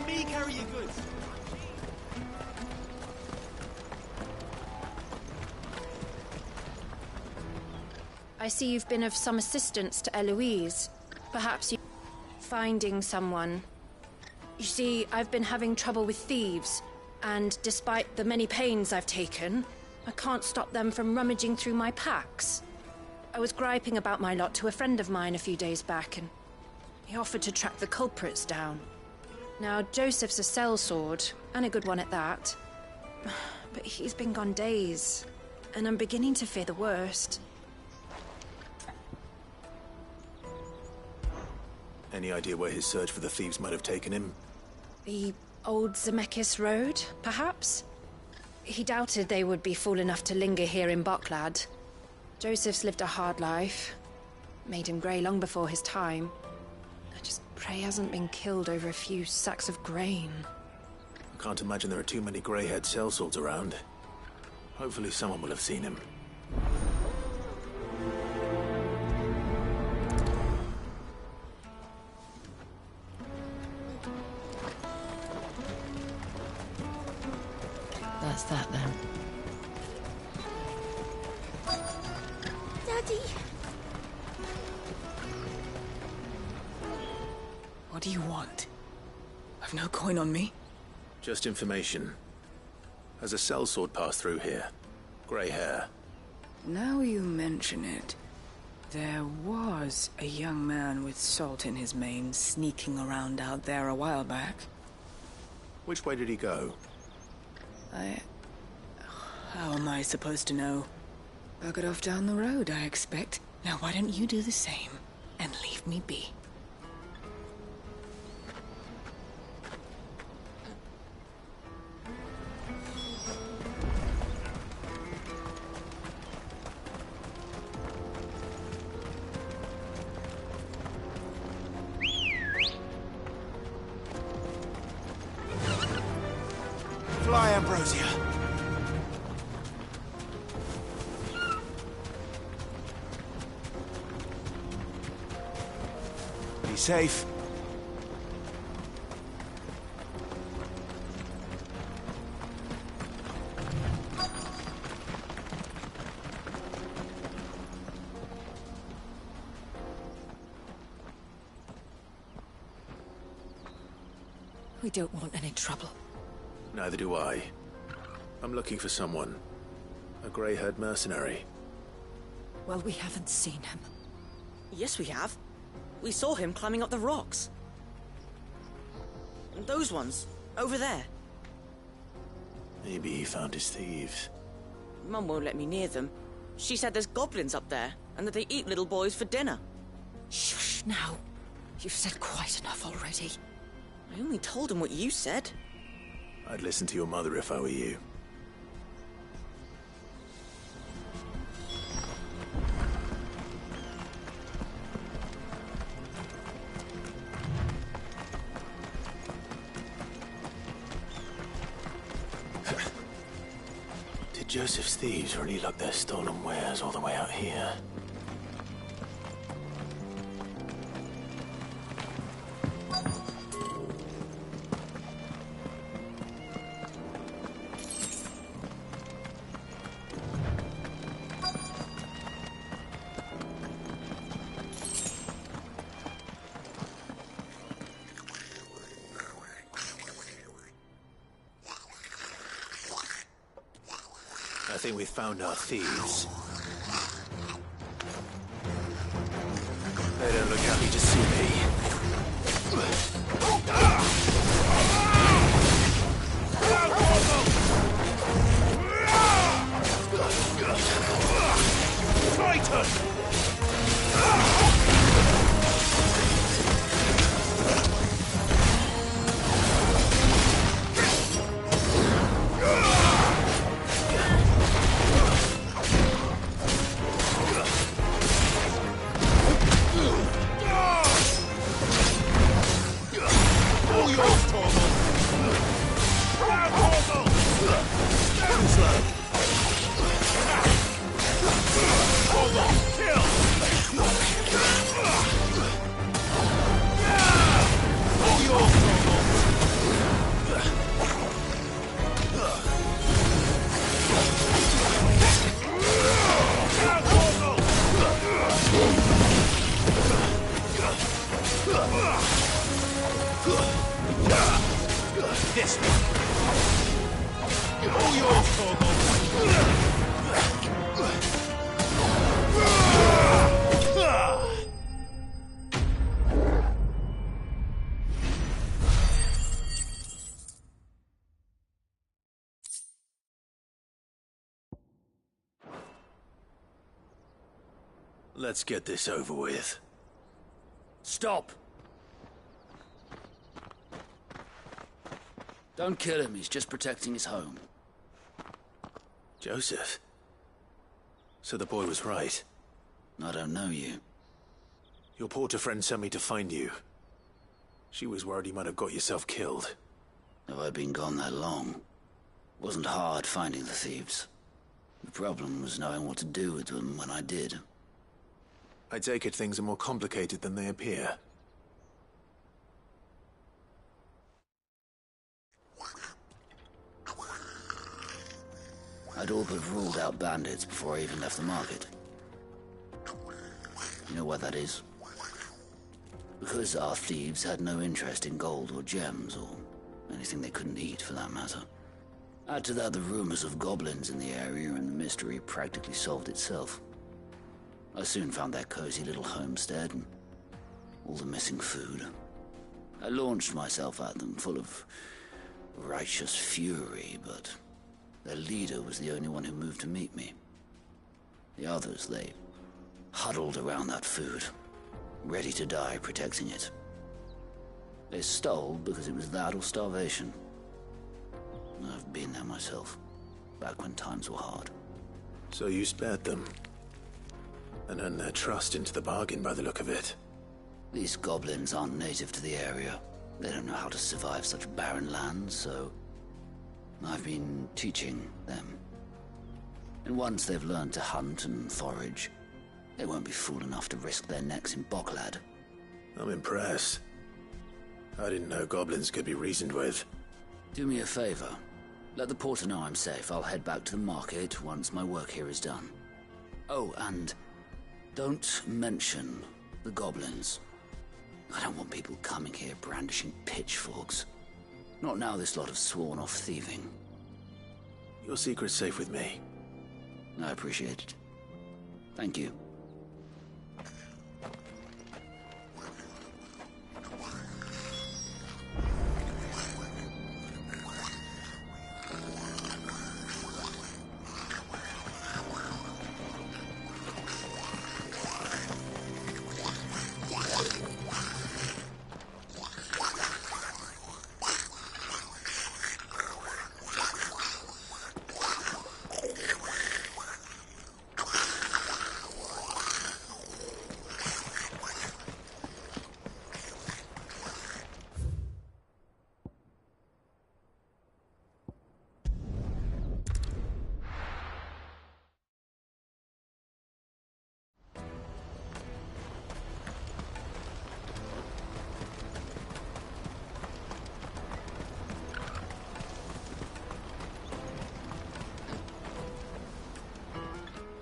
Let me carry your goods. I see you've been of some assistance to Eloise. Perhaps you... finding someone. You see, I've been having trouble with thieves, and despite the many pains I've taken, I can't stop them from rummaging through my packs. I was griping about my lot to a friend of mine a few days back, and he offered to track the culprits down. Now, Joseph's a sellsword, and a good one at that. But he's been gone days, and I'm beginning to fear the worst. Any idea where his search for the thieves might have taken him? The old Zemeckis Road, perhaps? He doubted they would be fool enough to linger here in Boklad. Joseph's lived a hard life. Made him grey long before his time. I just pray he hasn't been killed over a few sacks of grain. I can't imagine there are too many grey-haired sellswords around. Hopefully someone will have seen him. That's that then. Daddy! What do you want? I've no coin on me. Just information. Has a sellsword passed through here? Grey hair. Now you mention it, there was a young man with salt in his mane sneaking around out there a while back. Which way did he go? How am I supposed to know? Buggered off down the road, I expect. Now why don't you do the same and leave me be? Fly, Ambrosia. Be safe. We don't want any trouble. Neither do I. I'm looking for someone. A grey-haired mercenary. Well, we haven't seen him. Yes, we have. We saw him climbing up the rocks. And those ones, over there. Maybe he found his thieves. Mum won't let me near them. She said there's goblins up there, and that they eat little boys for dinner. Shush now. You've said quite enough already. I only told him what you said. I'd listen to your mother if I were you. Did Joseph's thieves really lug their stolen wares all the way out here? I think we've found our thieves. They don't look happy to see me. Titan! this! All yours, Torgal! Let's get this over with. Stop! Don't kill him, he's just protecting his home. Joseph? So the boy was right. I don't know you. Your porter friend sent me to find you. She was worried you might have got yourself killed. Have I been gone that long? Wasn't hard finding the thieves. The problem was knowing what to do with them when I did. I take it things are more complicated than they appear. I'd all but ruled out bandits before I even left the market. You know why that is? Because our thieves had no interest in gold or gems, or anything they couldn't eat for that matter. Add to that the rumors of goblins in the area, and the mystery practically solved itself. I soon found their cozy little homestead, and all the missing food. I launched myself at them, full of righteous fury, but their leader was the only one who moved to meet me. The others, they huddled around that food, ready to die protecting it. They stole because it was that or starvation. I've been there myself, back when times were hard. So you spared them, and earned their trust into the bargain by the look of it. These goblins aren't native to the area. They don't know how to survive such barren lands, so I've been teaching them. And once they've learned to hunt and forage, they won't be fool enough to risk their necks in Boklad. I'm impressed. I didn't know goblins could be reasoned with. Do me a favor. Let the porter know I'm safe. I'll head back to the market once my work here is done. Oh, and don't mention the goblins. I don't want people coming here brandishing pitchforks. Not now this lot have sworn off thieving. Your secret's safe with me. I appreciate it. Thank you.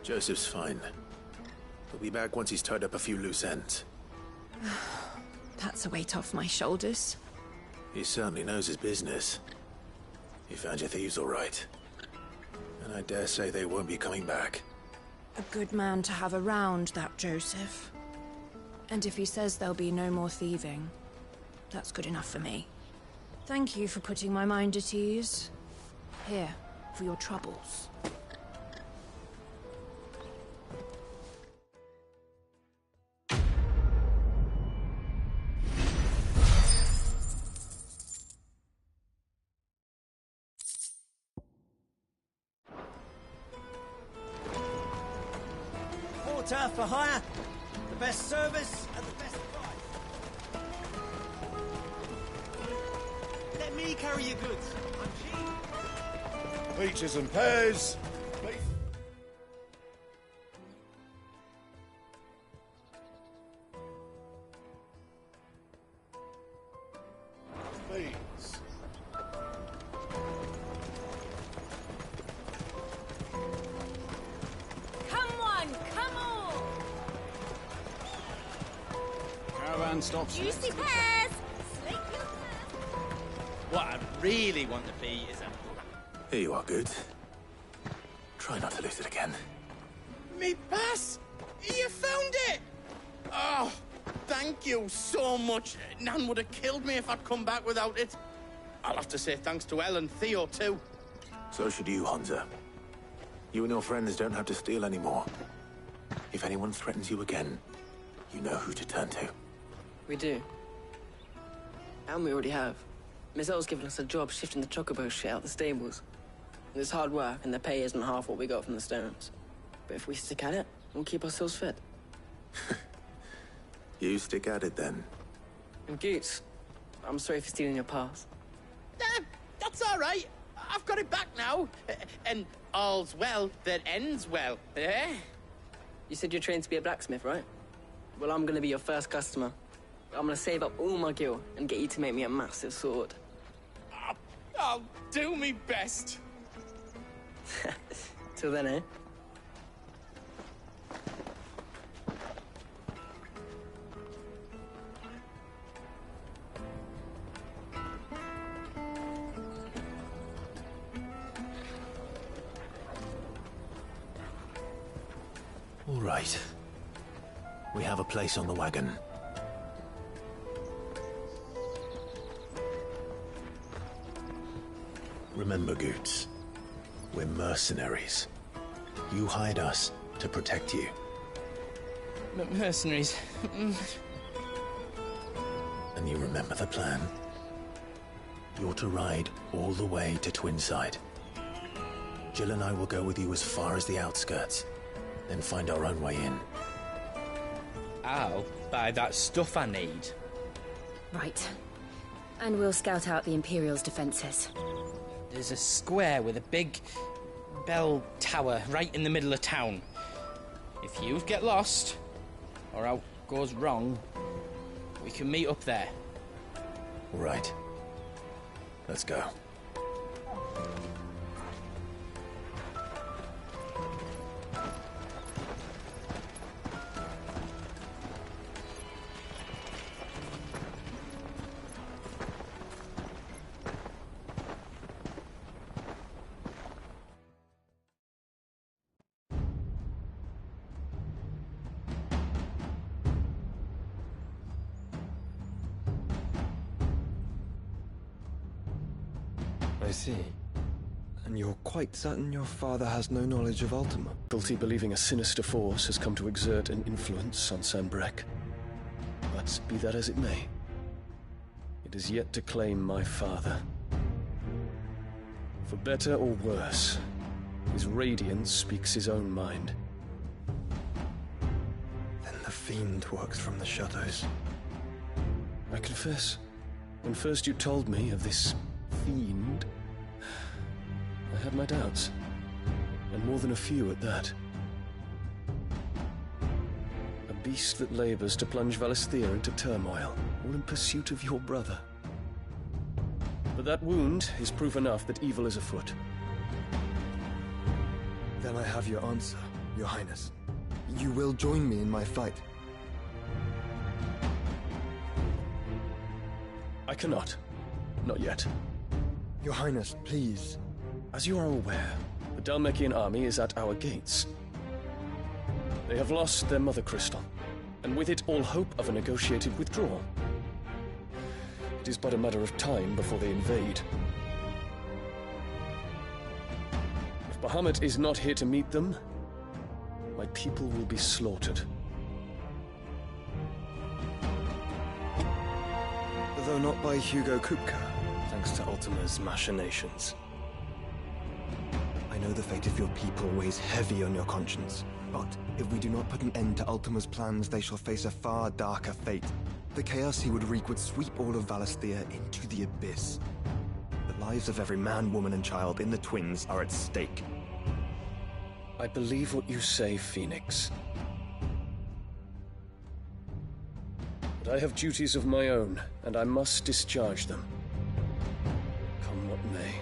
Joseph's fine. He'll be back once he's tied up a few loose ends. That's a weight off my shoulders. He certainly knows his business. He found your thieves all right. And I dare say they won't be coming back. A good man to have around, that Joseph. And if he says there'll be no more thieving, that's good enough for me. Thank you for putting my mind at ease. Here, for your troubles. For hire, the best service at the best price. Let me carry your goods. I'm cheap. Peaches and pears. Beans. Caravan stops. Juicy pears! What? really want to be is a... Here you are, Good. Try not to lose it again. Me pass! You found it! Oh, thank you so much. Nan would have killed me if I'd come back without it. I'll have to say thanks to Elle and Theo, too. So should you, Hansa. You and your friends don't have to steal anymore. If anyone threatens you again, you know who to turn to. We do. And we already have. Miss Elle's given us a job shifting the chocobo shit out the stables. It's hard work, and the pay isn't half what we got from the Stones. But if we stick at it, we'll keep ourselves fit. You stick at it, then. And Goots, I'm sorry for stealing your pass. That's all right. I've got it back now. And all's well that ends well, eh? You said you're trained to be a blacksmith, right? Well, I'm gonna be your first customer. I'm gonna save up all my gil and get you to make me a massive sword. I'll do me best. Till then, eh? All right. We have a place on the wagon. Remember, Goots, we're mercenaries. You hired us to protect you. Mercenaries. And you remember the plan? You're to ride all the way to Twinside. Jill and I will go with you as far as the outskirts, then find our own way in. I'll buy that stuff I need. Right. And we'll scout out the Imperial's defenses. There's a square with a big bell tower right in the middle of town. If you get lost, or out goes wrong, we can meet up there. All right. Let's go. I see. And you're quite certain your father has no knowledge of Ultima? Guilty believing a sinister force has come to exert an influence on Sanbreque. But be that as it may, it is yet to claim my father. For better or worse, his radiance speaks his own mind. Then the fiend works from the shadows. I confess, when first you told me of this fiend, I had my doubts, and more than a few at that. A beast that labors to plunge Valisthea into turmoil, all in pursuit of your brother. But that wound is proof enough that evil is afoot. Then I have your answer, Your Highness. You will join me in my fight. I cannot. Not yet. Your Highness, please. As you are aware, the Dhalmekian army is at our gates. They have lost their mother crystal, and with it all hope of a negotiated withdrawal. It is but a matter of time before they invade. If Bahamut is not here to meet them, my people will be slaughtered. Though not by Hugo Kupka, thanks to Ultima's machinations. I know the fate of your people weighs heavy on your conscience, but if we do not put an end to Ultima's plans, they shall face a far darker fate. The chaos he would wreak would sweep all of Valisthea into the abyss. The lives of every man, woman, and child in the Twins are at stake. I believe what you say, Phoenix. But I have duties of my own, and I must discharge them. Come what may.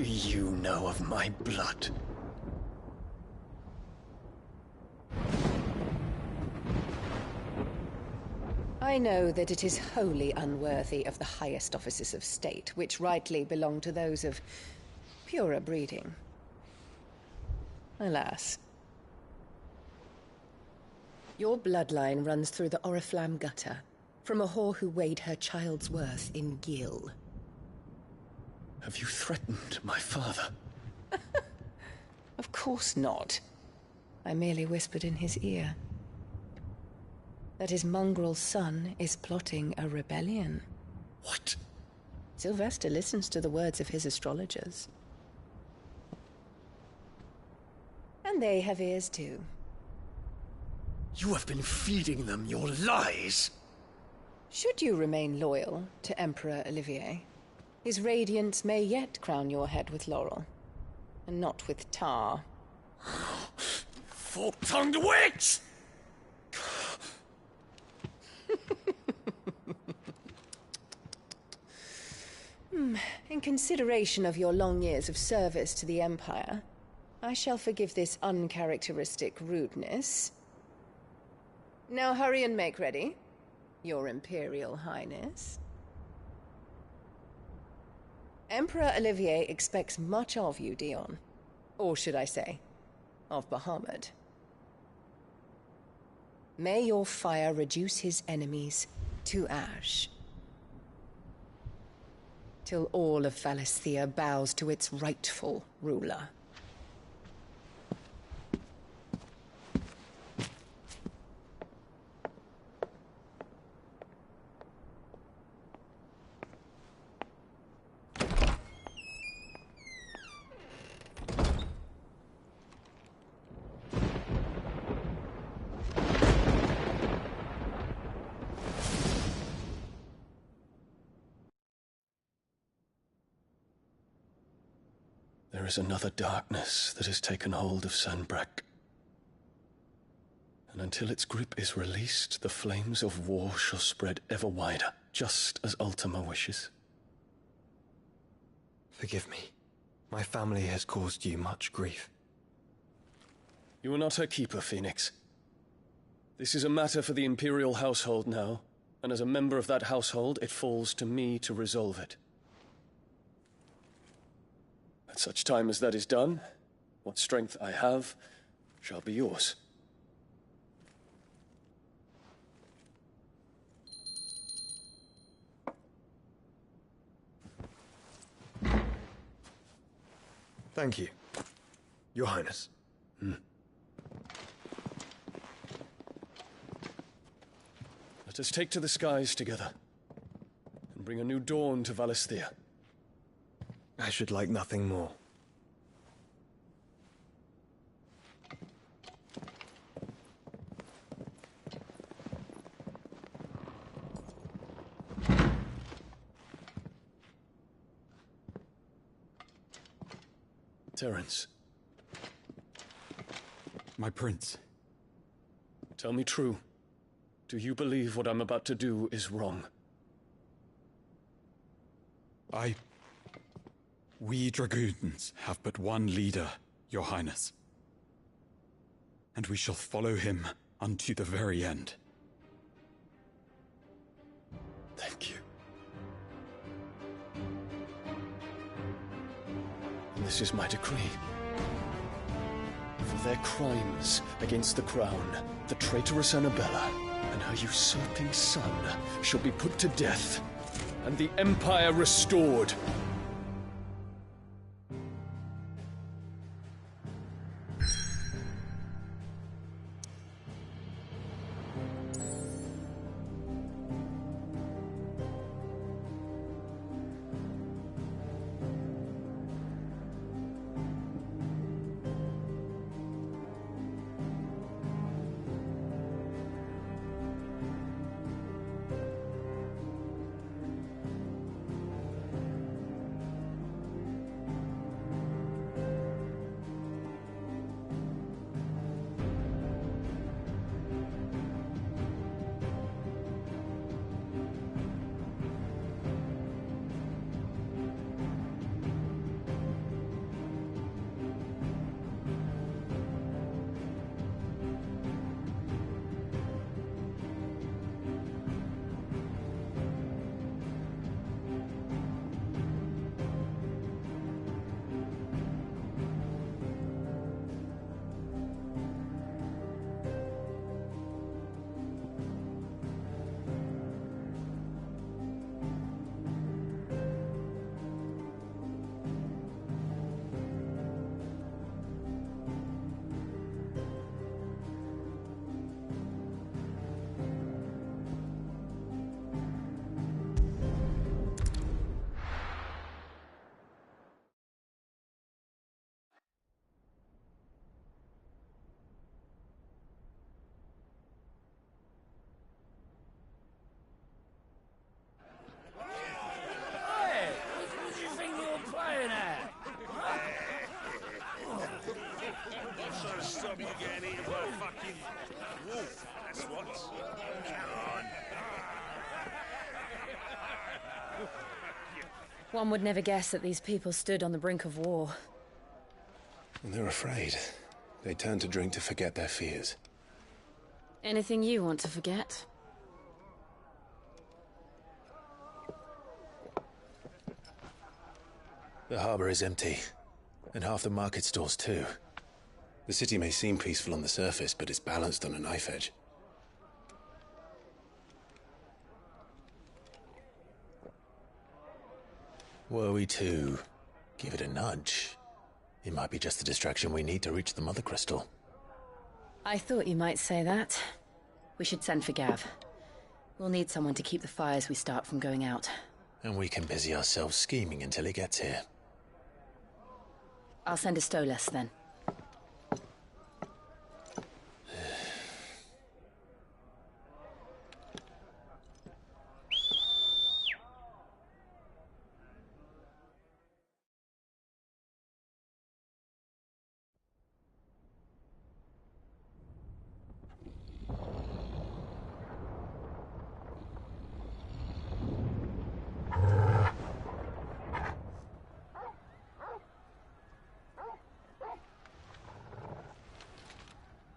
do you know of my blood? I know that it is wholly unworthy of the highest offices of state, which rightly belong to those of purer breeding. Alas. Your bloodline runs through the Oriflamme gutter, from a whore who weighed her child's worth in gill. Have you threatened my father? Of course not. I merely whispered in his ear that his mongrel son is plotting a rebellion. What? Sylvester listens to the words of his astrologers. And they have ears too. You have been feeding them your lies! Should you remain loyal to Emperor Olivier, his radiance may yet crown your head with laurel, and not with tar. Fork-tongued witch! In consideration of your long years of service to the Empire, I shall forgive this uncharacteristic rudeness. Now hurry and make ready, Your Imperial Highness. Emperor Olivier expects much of you, Dion. Or should I say, of Bahamut. May your fire reduce his enemies to ash, till all of Valisthea bows to its rightful ruler. There is another darkness that has taken hold of Sanbreque. And until its grip is released, the flames of war shall spread ever wider, just as Ultima wishes. Forgive me. My family has caused you much grief. You are not her keeper, Phoenix. This is a matter for the Imperial household now, and as a member of that household, it falls to me to resolve it. At such time as that is done, what strength I have shall be yours. Thank you, Your Highness. Let us take to the skies together, and bring a new dawn to Valisthea. I should like nothing more. Terence. My prince. Tell me true. Do you believe what I'm about to do is wrong? We dragoons have but one leader, Your Highness. And we shall follow him unto the very end. Thank you. And this is my decree. For their crimes against the crown, the traitorous Annabella and her usurping son shall be put to death, and the Empire restored. One would never guess that these people stood on the brink of war. And they're afraid. They turn to drink to forget their fears. Anything you want to forget? The harbor is empty, and half the market stalls too. The city may seem peaceful on the surface, but it's balanced on a knife edge. Were we to give it a nudge, it might be just the distraction we need to reach the Mother Crystal. I thought you might say that. We should send for Gav. We'll need someone to keep the fires we start from going out. And we can busy ourselves scheming until he gets here. I'll send a Stolas then.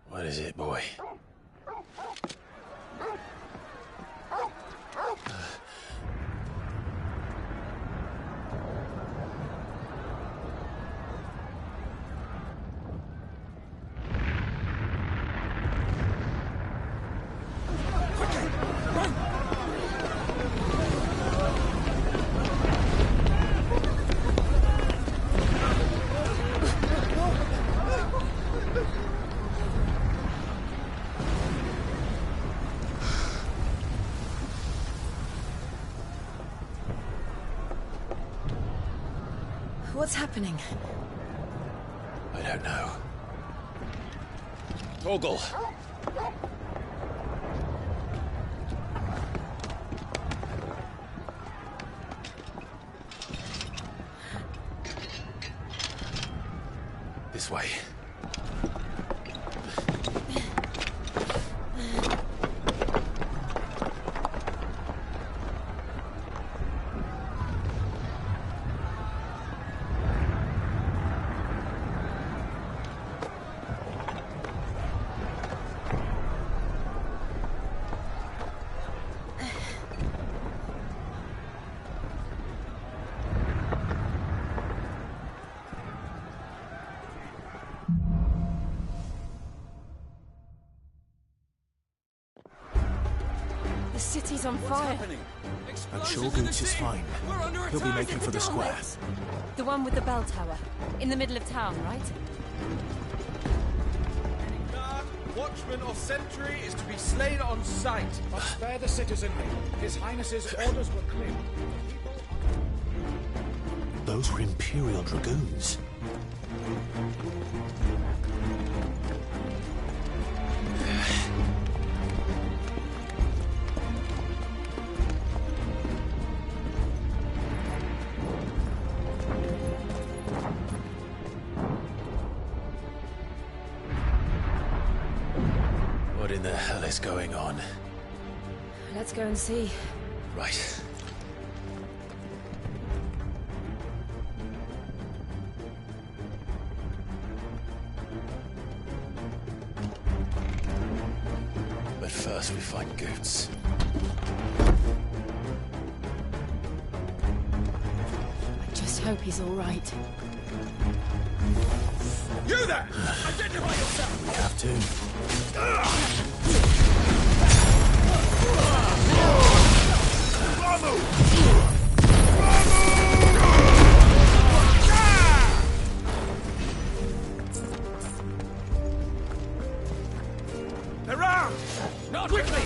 What is it, boy? What's happening? I don't know. Torgal! This way. The city's on fire. I'm sure Goots is fine. He'll be making for the square. The one with the bell tower. In the middle of town, right? Guard, watchman or sentry is to be slain on sight. But spare the citizenry. His Highness's orders were clear. Those were Imperial Dragoons. What in the hell is going on? Let's go and see. Right. But first we find Goots. I just hope he's all right. You there! Identify yourself! We have to. Around! Not quickly!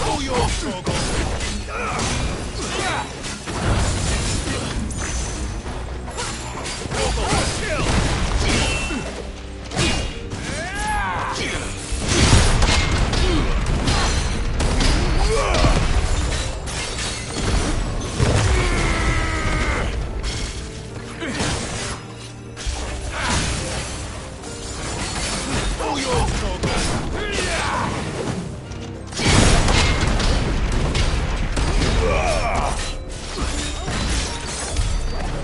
All yours, Torgal.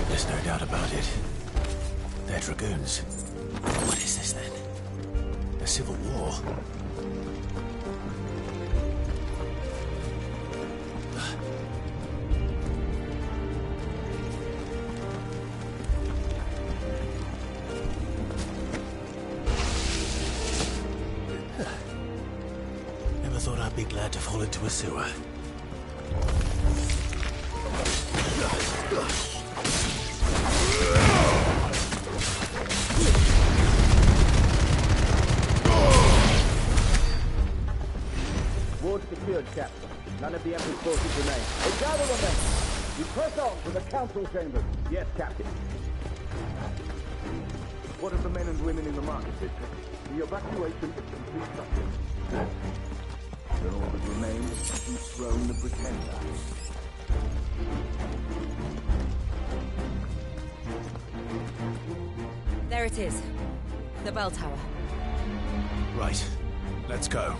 There's no doubt about it. They're dragoons. What is this then? A civil war? Never thought I'd be glad to fall into a sewer. Ward secured, Captain. None of the Emperor's forces remain. Hey, gather the men! You press on to the council chambers. Yes, Captain. What of the men and women in the market district? The evacuation is complete success. Then all that remains is to dethrone the Pretender. There it is. The bell tower. Right. Let's go.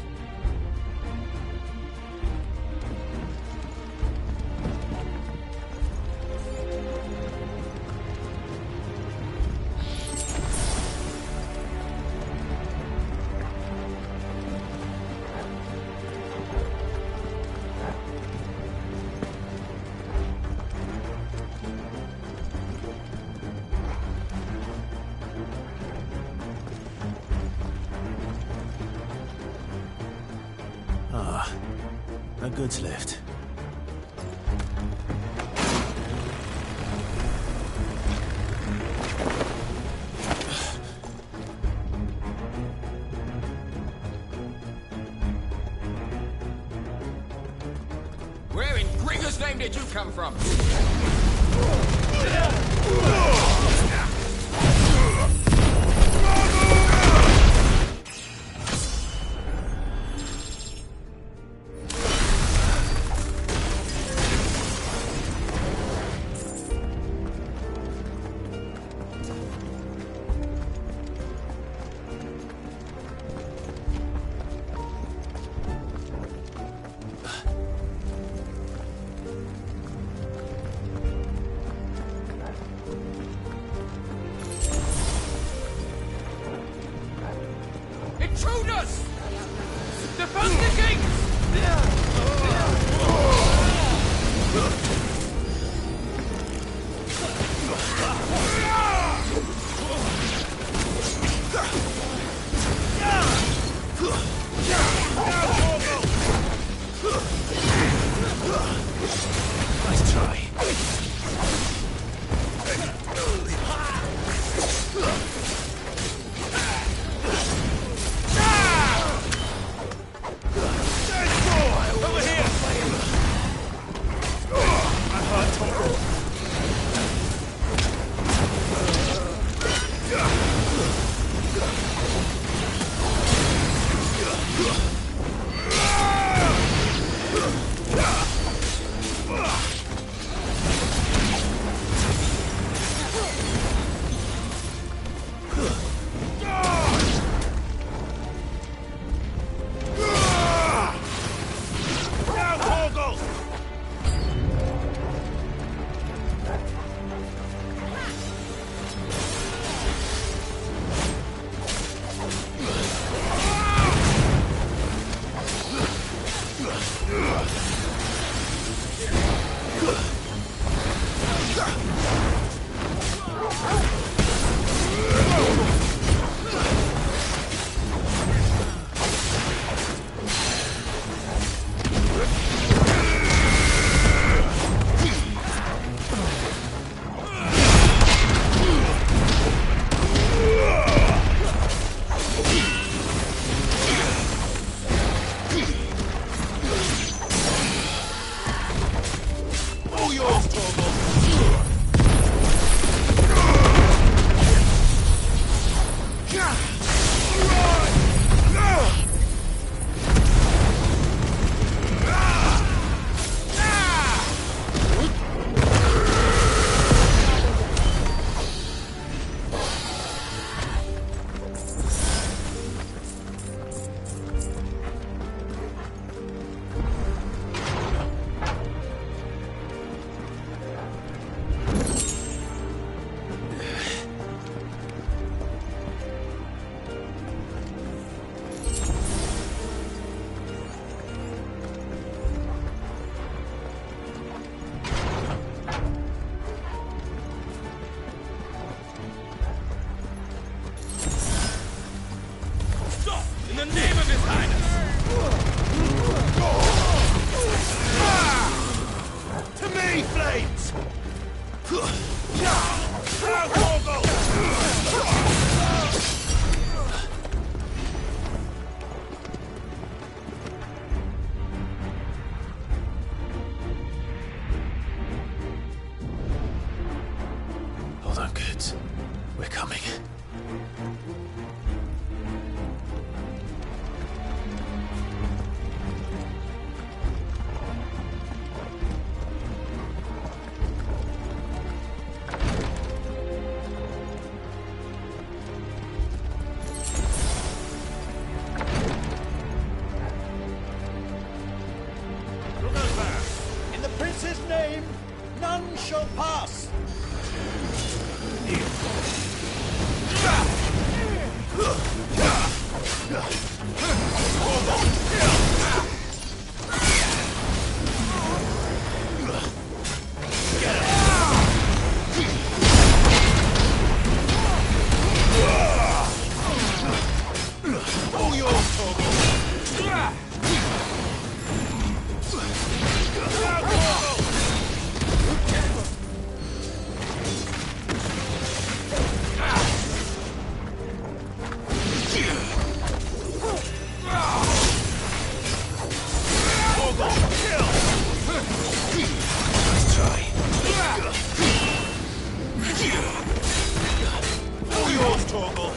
A goods lift. Where in Gringer's name did you come from? bastards. We're coming. In the prince's name, none shall pass. All yours, Torgal.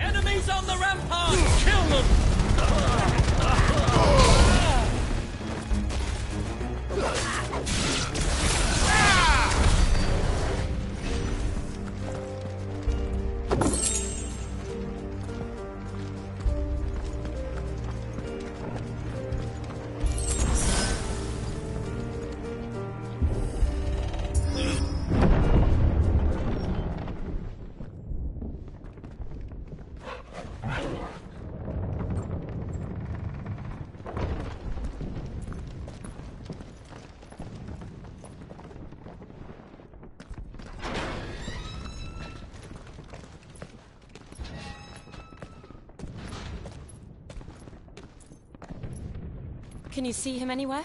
Enemies on the rampart! Kill them! Can you see him anywhere?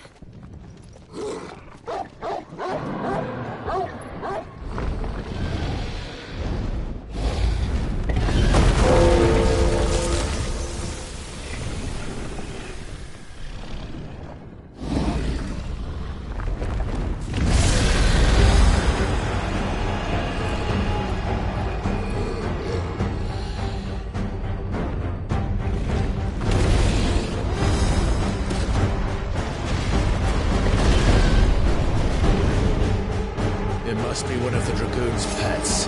It must be one of the Dragoon's pets.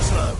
Slow.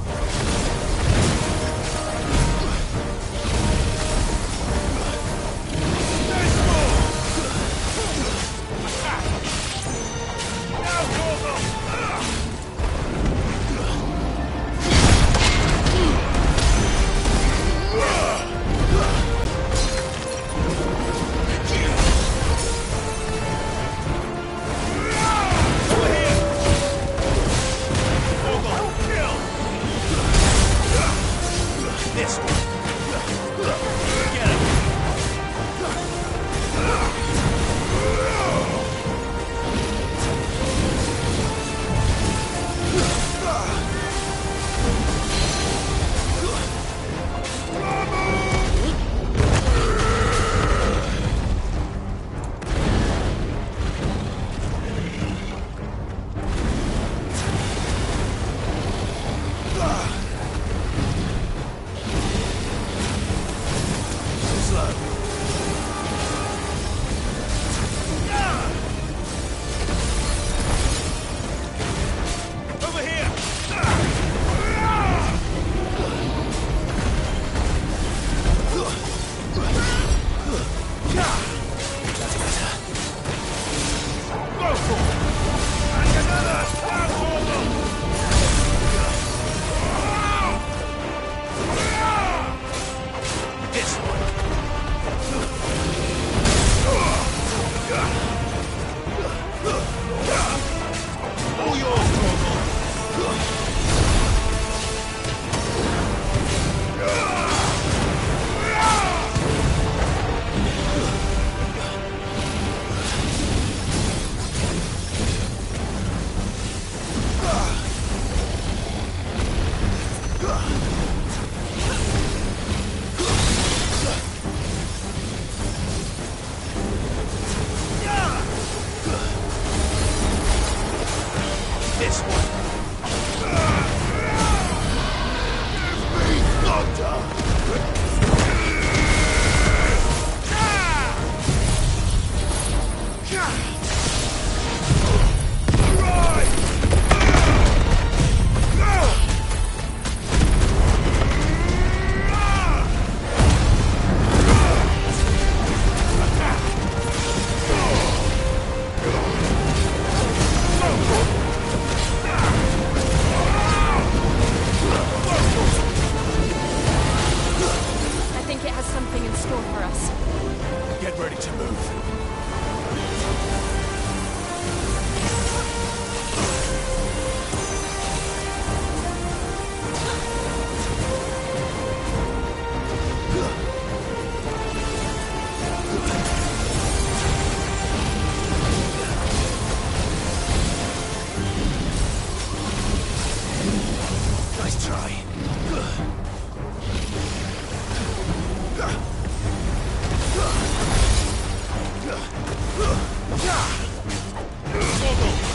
Nice try.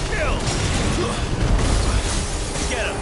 Kill! Get him!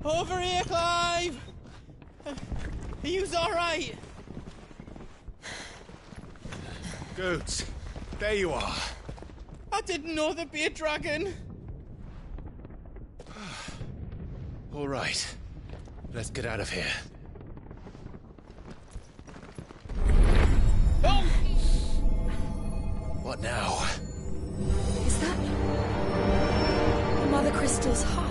Over here, Clive! Are you alright? Goots, there you are. I didn't know there'd be a dragon. All right, let's get out of here. Oh! What now? Is that Mother Crystal's heart?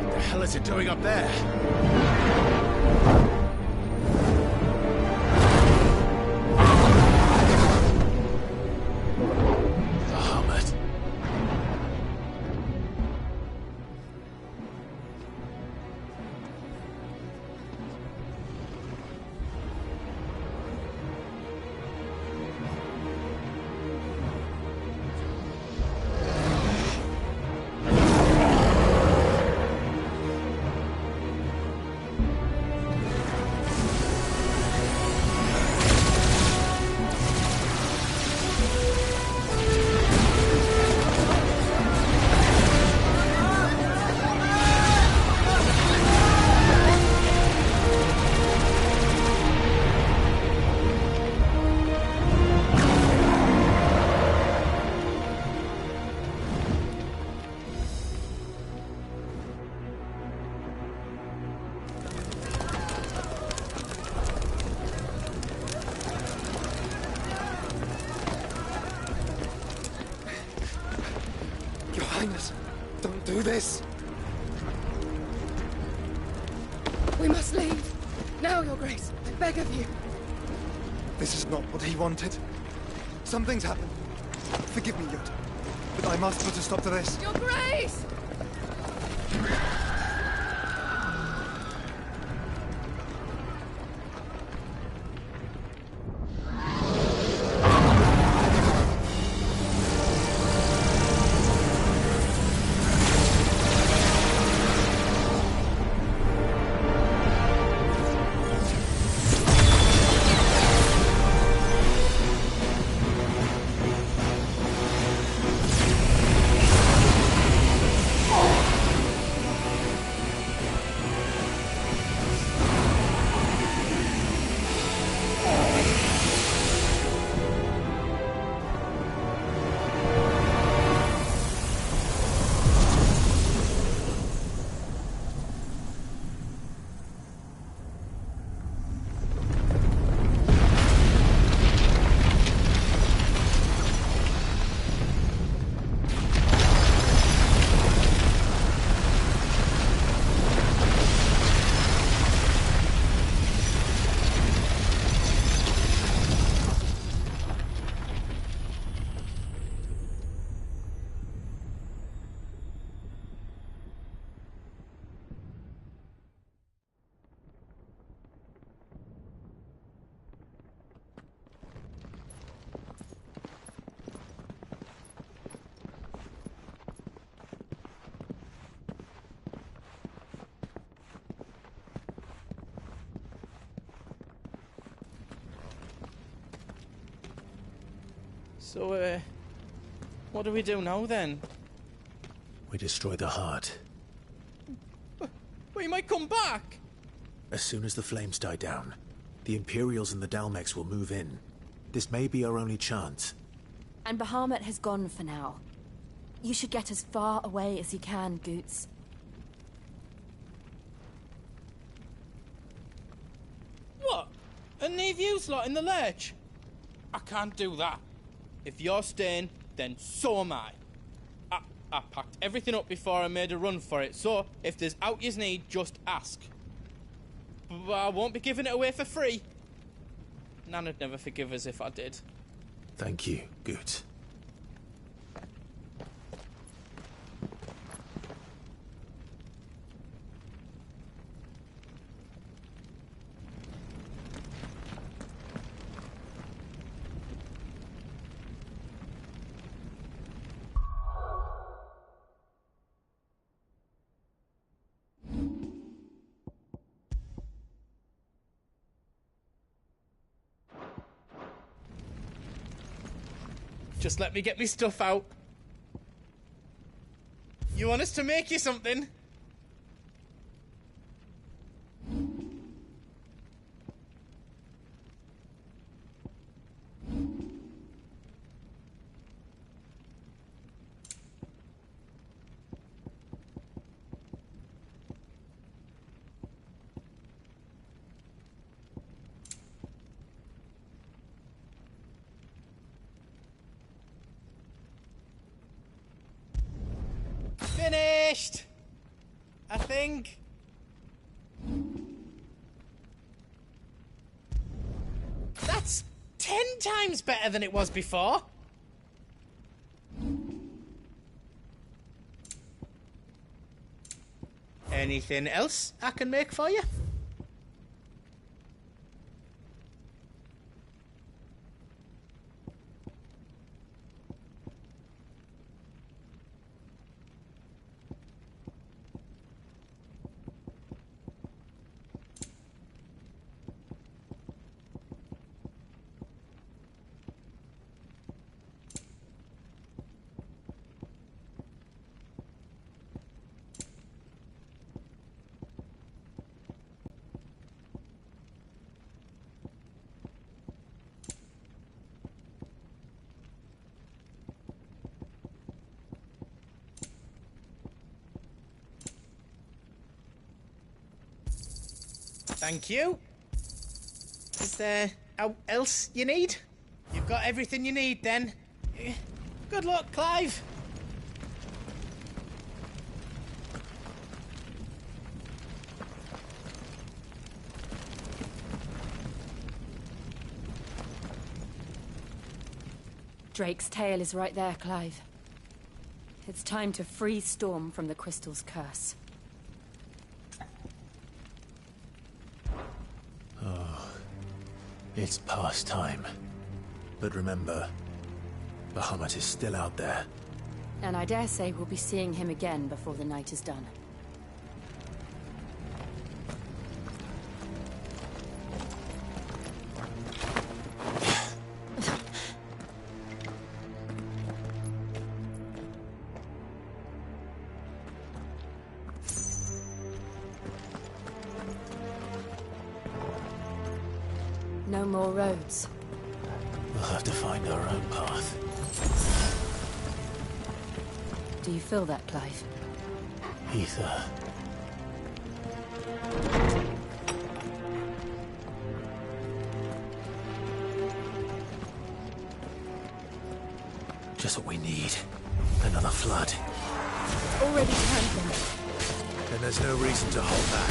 What the hell is it doing up there? do this! We must leave. Now, Your Grace. I beg of you. This is not what he wanted. Something's happened. Forgive me, Yoda, but I must put a stop to this. Your Grace! So, what do we do now, then? We destroy the heart. Well, he might come back! As soon as the flames die down, the Imperials and the Dalmex will move in. This may be our only chance. And Bahamut has gone for now. You should get as far away as you can, Goots. What? And leave you lot in the lurch? I can't do that. If you're staying, then so am I. I packed everything up before I made a run for it, so if there's out yous need, just ask. But I won't be giving it away for free. Nana'd never forgive us if I did. Thank you, Goot. Just let me get me stuff out. You want us to make you something? Finished! I think. That's 10 times better than it was before. Anything else I can make for you? Thank you. Is there else you need? You've got everything you need then. Good luck, Clive. Drake's tail is right there, Clive. It's time to free Storm from the Crystal's curse. Oh, it's past time. But remember, Bahamut is still out there. And I dare say we'll be seeing him again before the night is done. No more roads. We'll have to find our own path. Do you feel that, Clive? Ether. Just what we need. Another flood. Already turned them. Then there's no reason to hold back.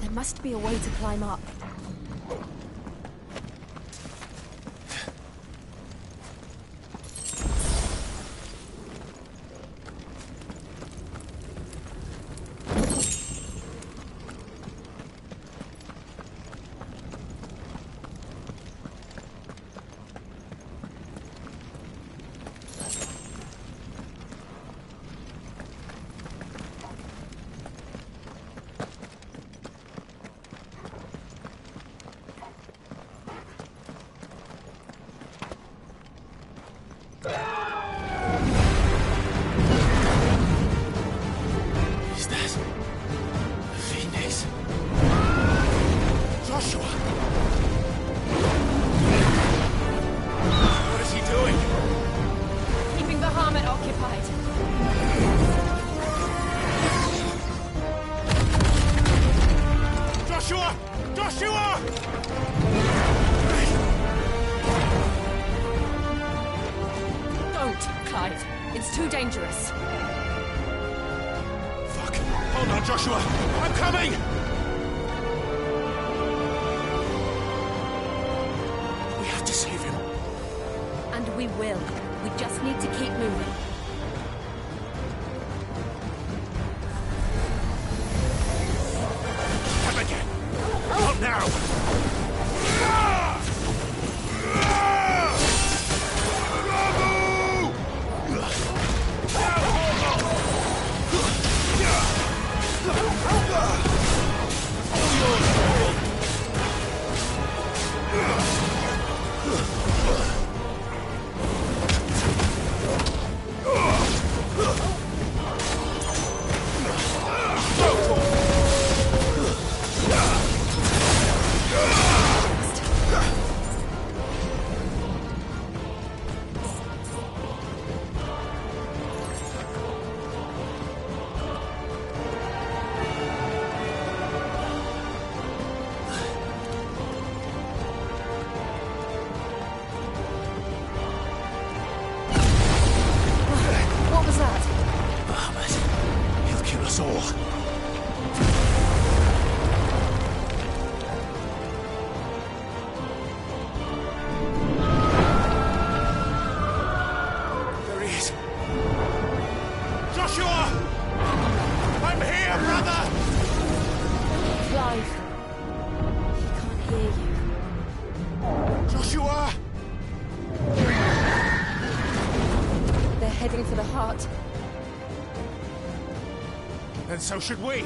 There must be a way to climb up. too dangerous. Fuck! Hold on, Joshua! I'm coming! We have to save him. And we will. We just need to keep moving. Come again! Not now! What was that? Bahamut. He'll kill us all. There he is. Joshua! I'm here, brother! Clive. He can't hear you. Joshua! They're heading for the heart. And so should we.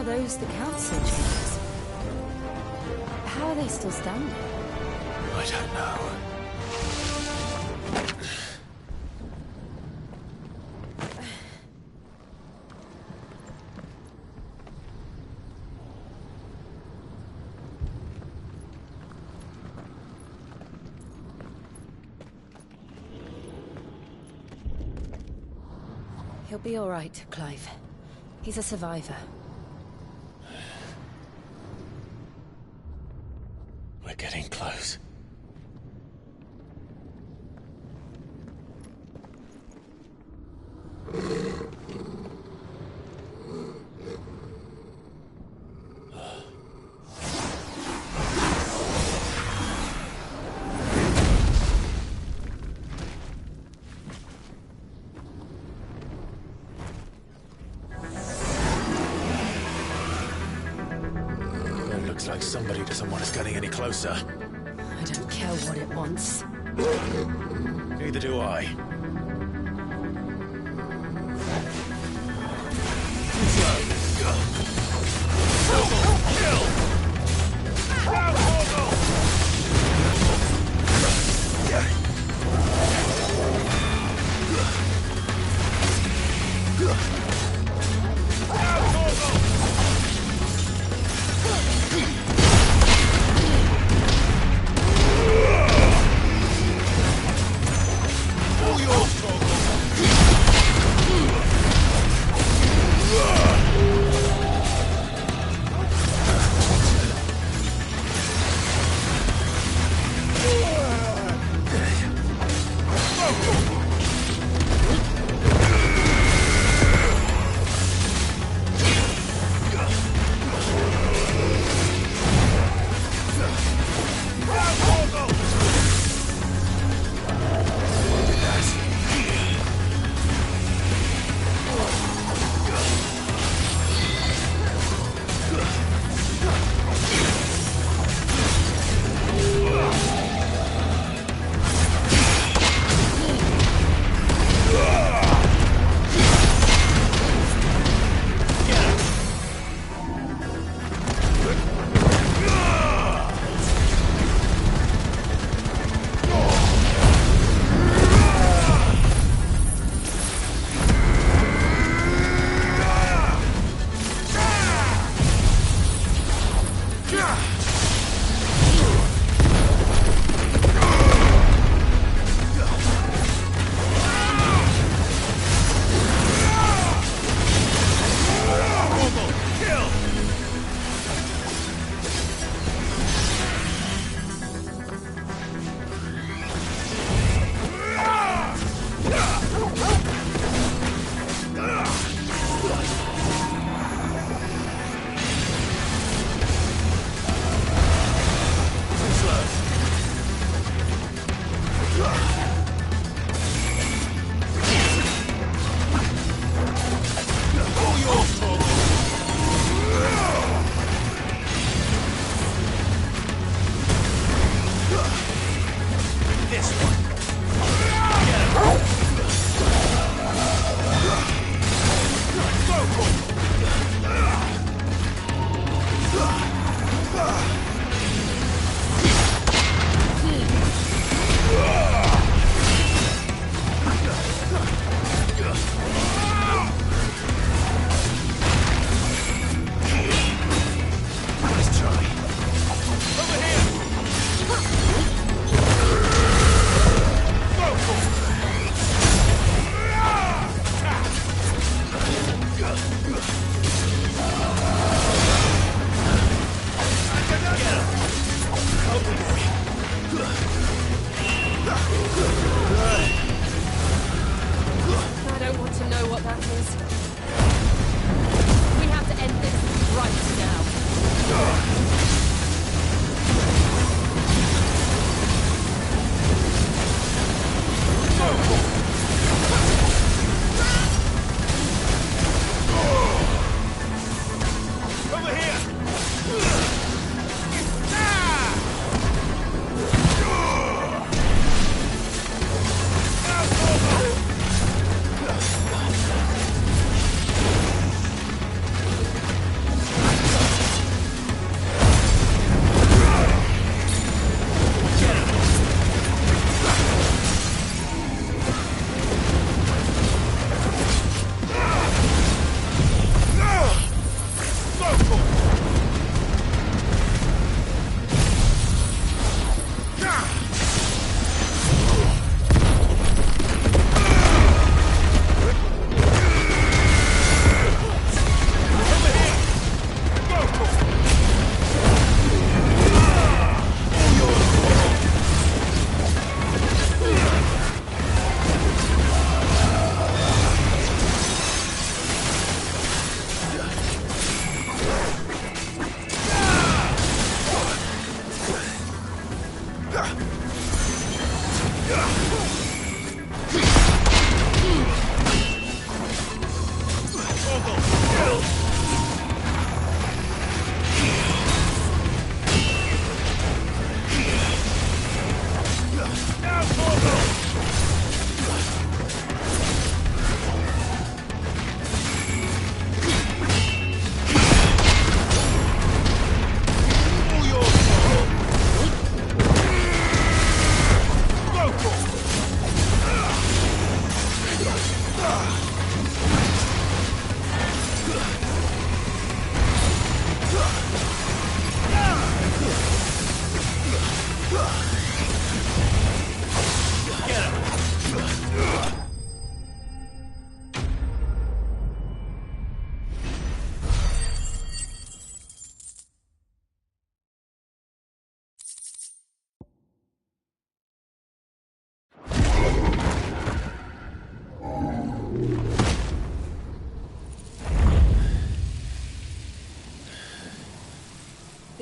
Are those the council chambers? How are they still standing? I don't know. He'll be all right, Clive. He's a survivor. We're getting close. It looks like somebody doesn't want us getting any closer. I don't care what it wants. Neither do I.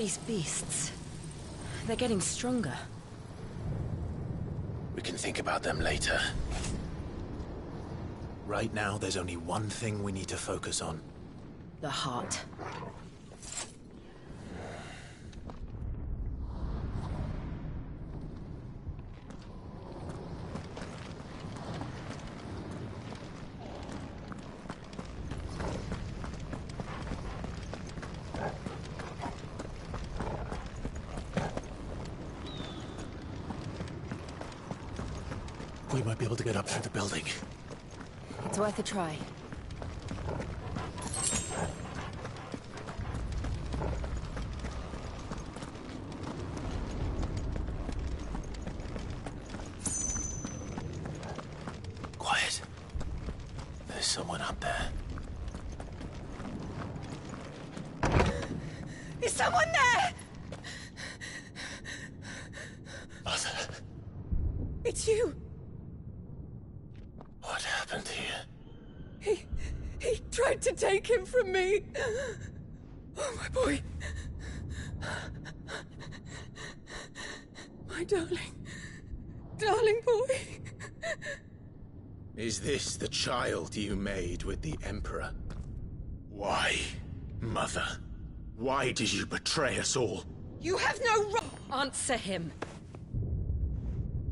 These beasts... they're getting stronger. We can think about them later. Right now, there's only one thing we need to focus on. The heart. We might be able to get up through the building. It's worth a try. Quiet. There's someone up there. Is someone there? Mother. It's you. What happened here? He tried to take him from me. Oh, my boy. My darling boy. Is this the child you made with the Emperor? Why, Mother? Why did you betray us all? You have no right. Answer him.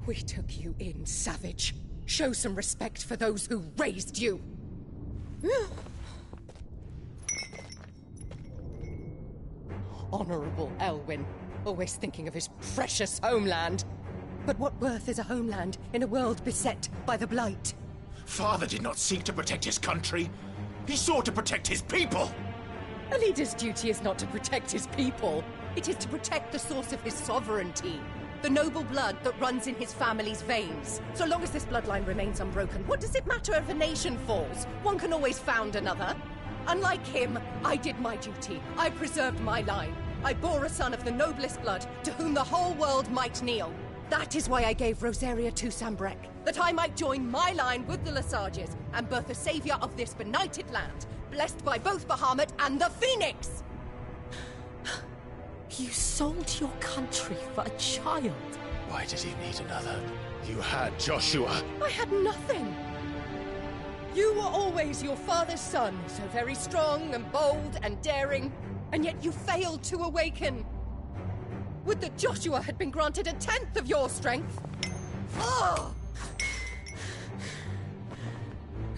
We took you in, savage. Show some respect for those who raised you. Honorable Elwyn, always thinking of his precious homeland. But what worth is a homeland in a world beset by the Blight? Father did not seek to protect his country. He sought to protect his people. A leader's duty is not to protect his people. It is to protect the source of his sovereignty. The noble blood that runs in his family's veins. So long as this bloodline remains unbroken, what does it matter if a nation falls? One can always found another. Unlike him, I did my duty. I preserved my line. I bore a son of the noblest blood, to whom the whole world might kneel. That is why I gave Rosaria to Sambrek, that I might join my line with the Lesages and birth a savior of this benighted land, blessed by both Bahamut and the Phoenix! You sold your country for a child. Why did he need another? You had Joshua. I had nothing. You were always your father's son, so very strong and bold and daring, and yet you failed to awaken. Would that Joshua had been granted 1/10 of your strength? Oh!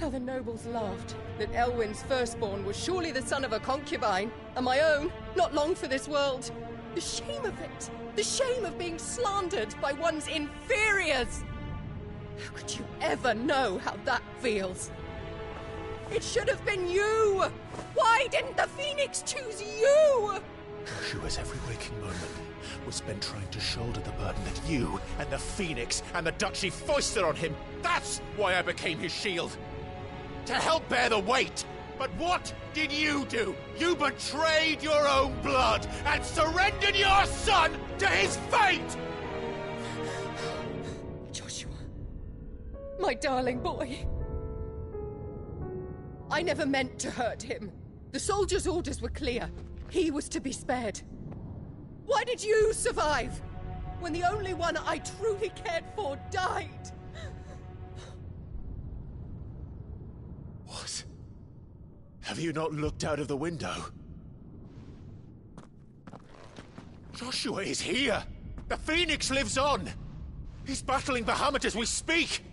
How the nobles laughed that Elwyn's firstborn was surely the son of a concubine, and my own, not long for this world. The shame of it! The shame of being slandered by one's inferiors! How could you ever know how that feels? It should have been you! Why didn't the Phoenix choose you? Joshua's every waking moment was spent trying to shoulder the burden that you and the Phoenix and the Duchy foisted on him. That's why I became his shield. To help bear the weight. But what did you do? You betrayed your own blood and surrendered your son to his fate! Joshua, my darling boy. I never meant to hurt him. The soldiers' orders were clear. He was to be spared. Why did you survive when the only one I truly cared for died? What? Have you not looked out of the window? Joshua is here! The Phoenix lives on! He's battling Bahamut as we speak!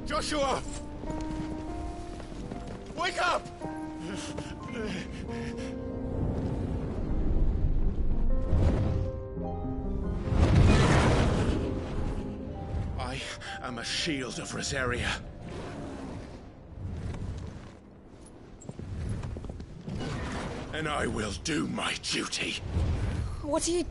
Joshua! Wake up! I am a shield of Rosaria. And I will do my duty. What are you...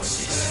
chances.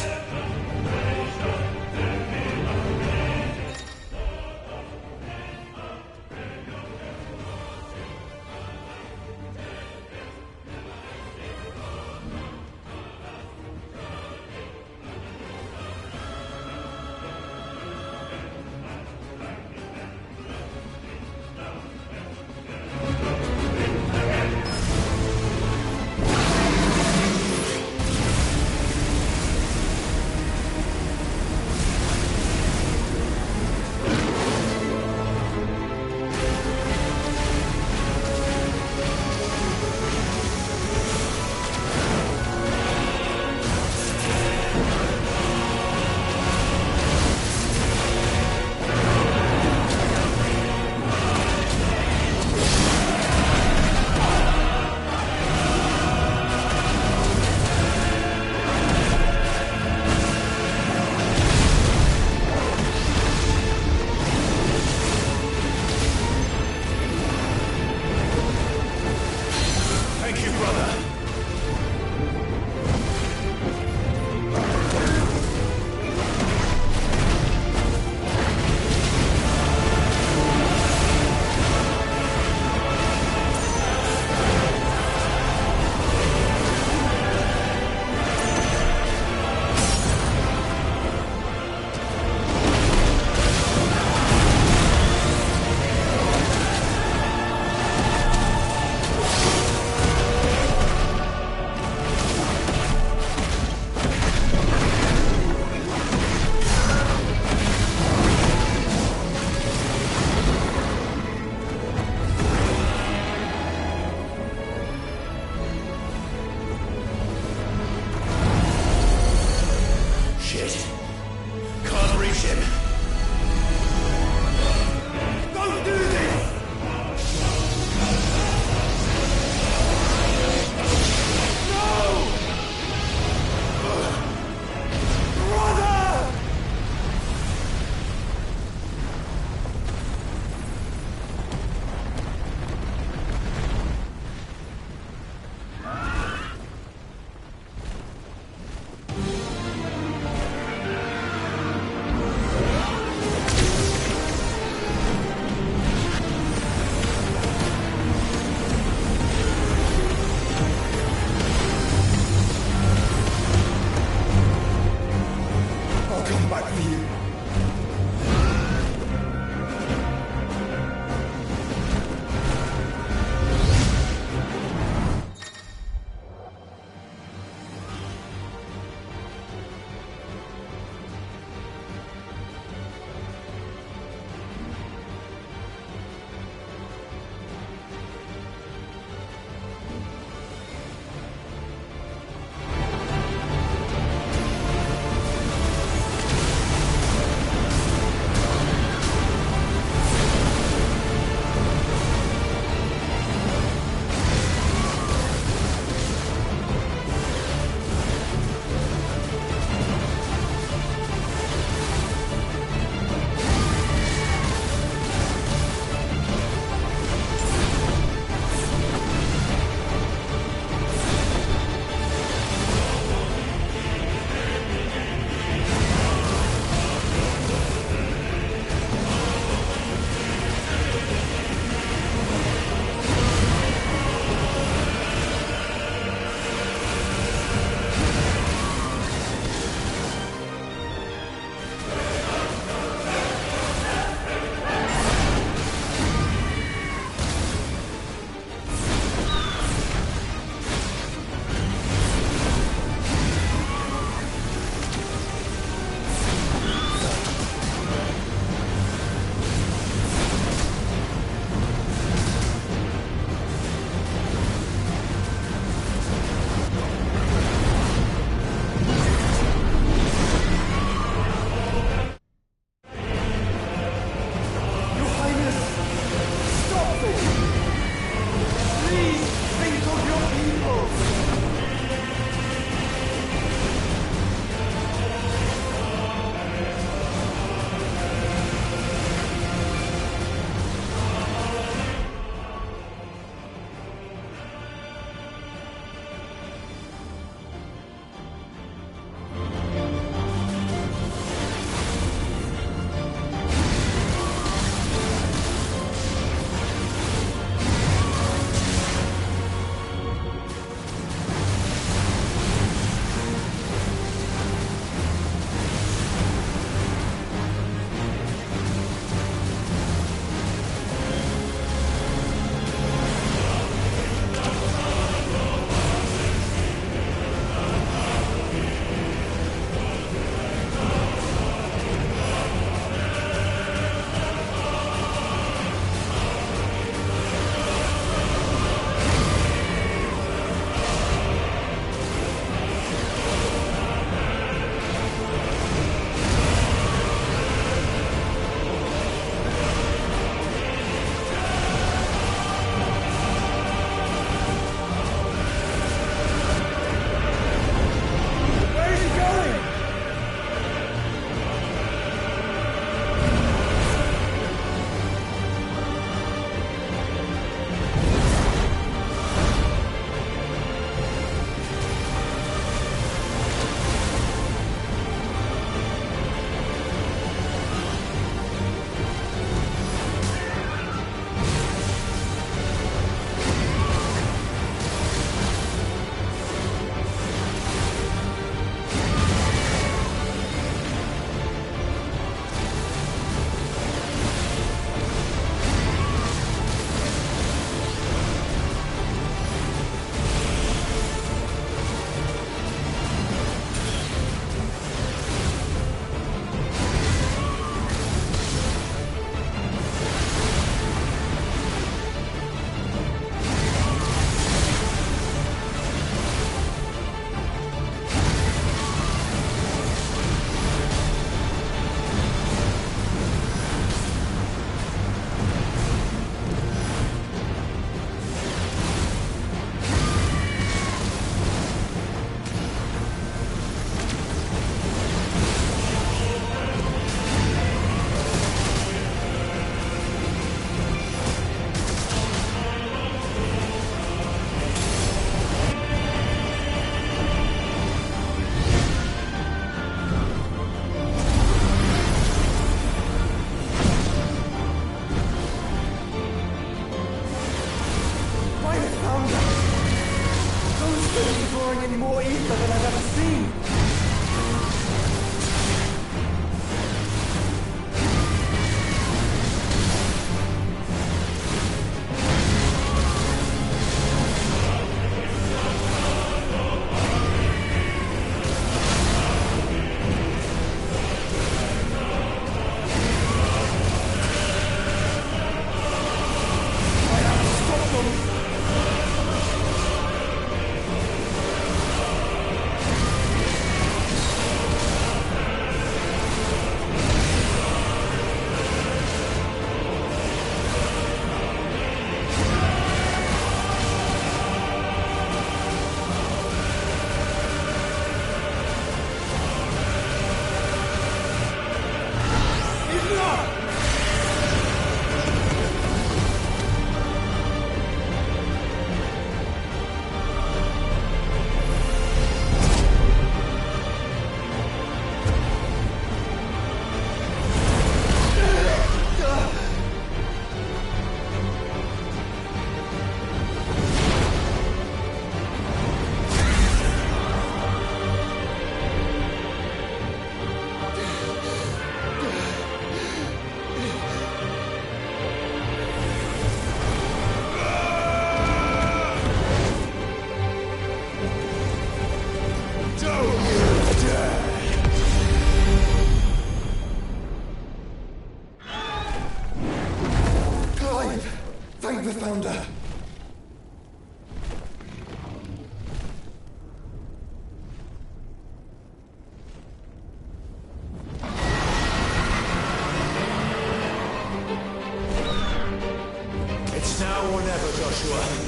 Joshua.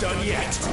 Done yet.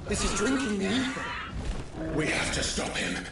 This is drinking the ether. We have to stop him.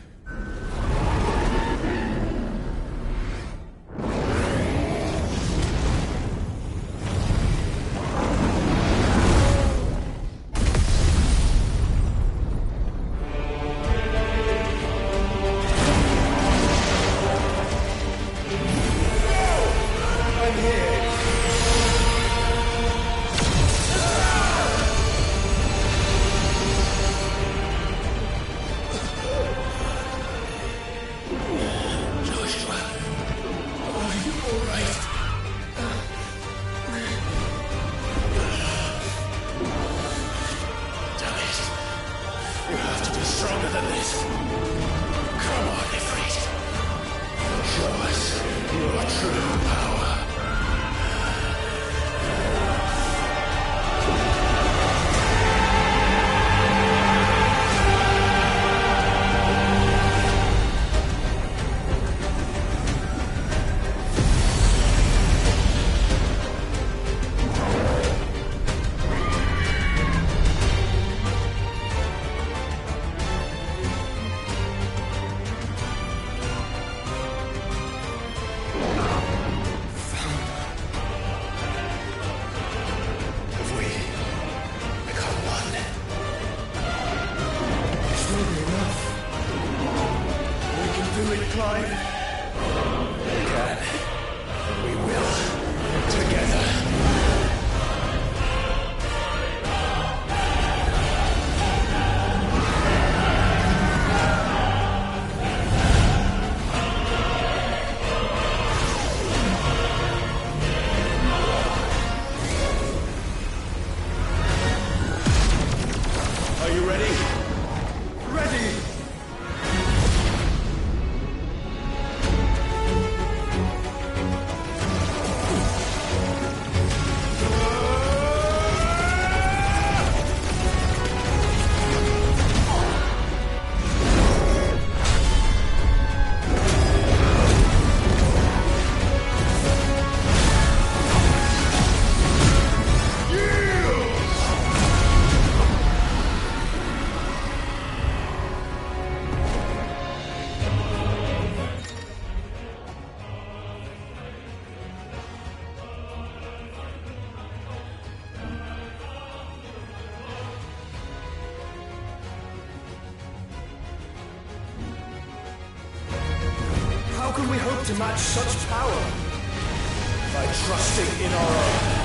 How can we hope to match such power? By trusting in our own.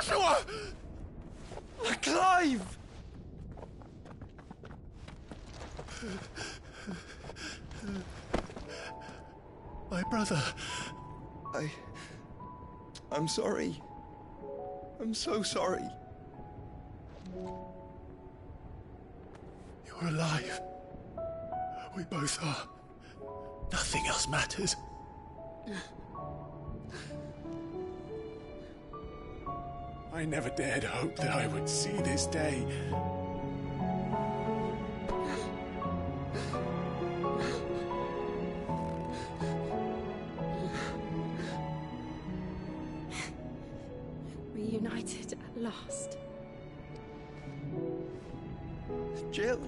Joshua! Clive! My brother. I'm sorry. I'm so sorry. You're alive. We both are. Nothing else matters. I never dared hope that I would see this day. Reunited at last. Jill.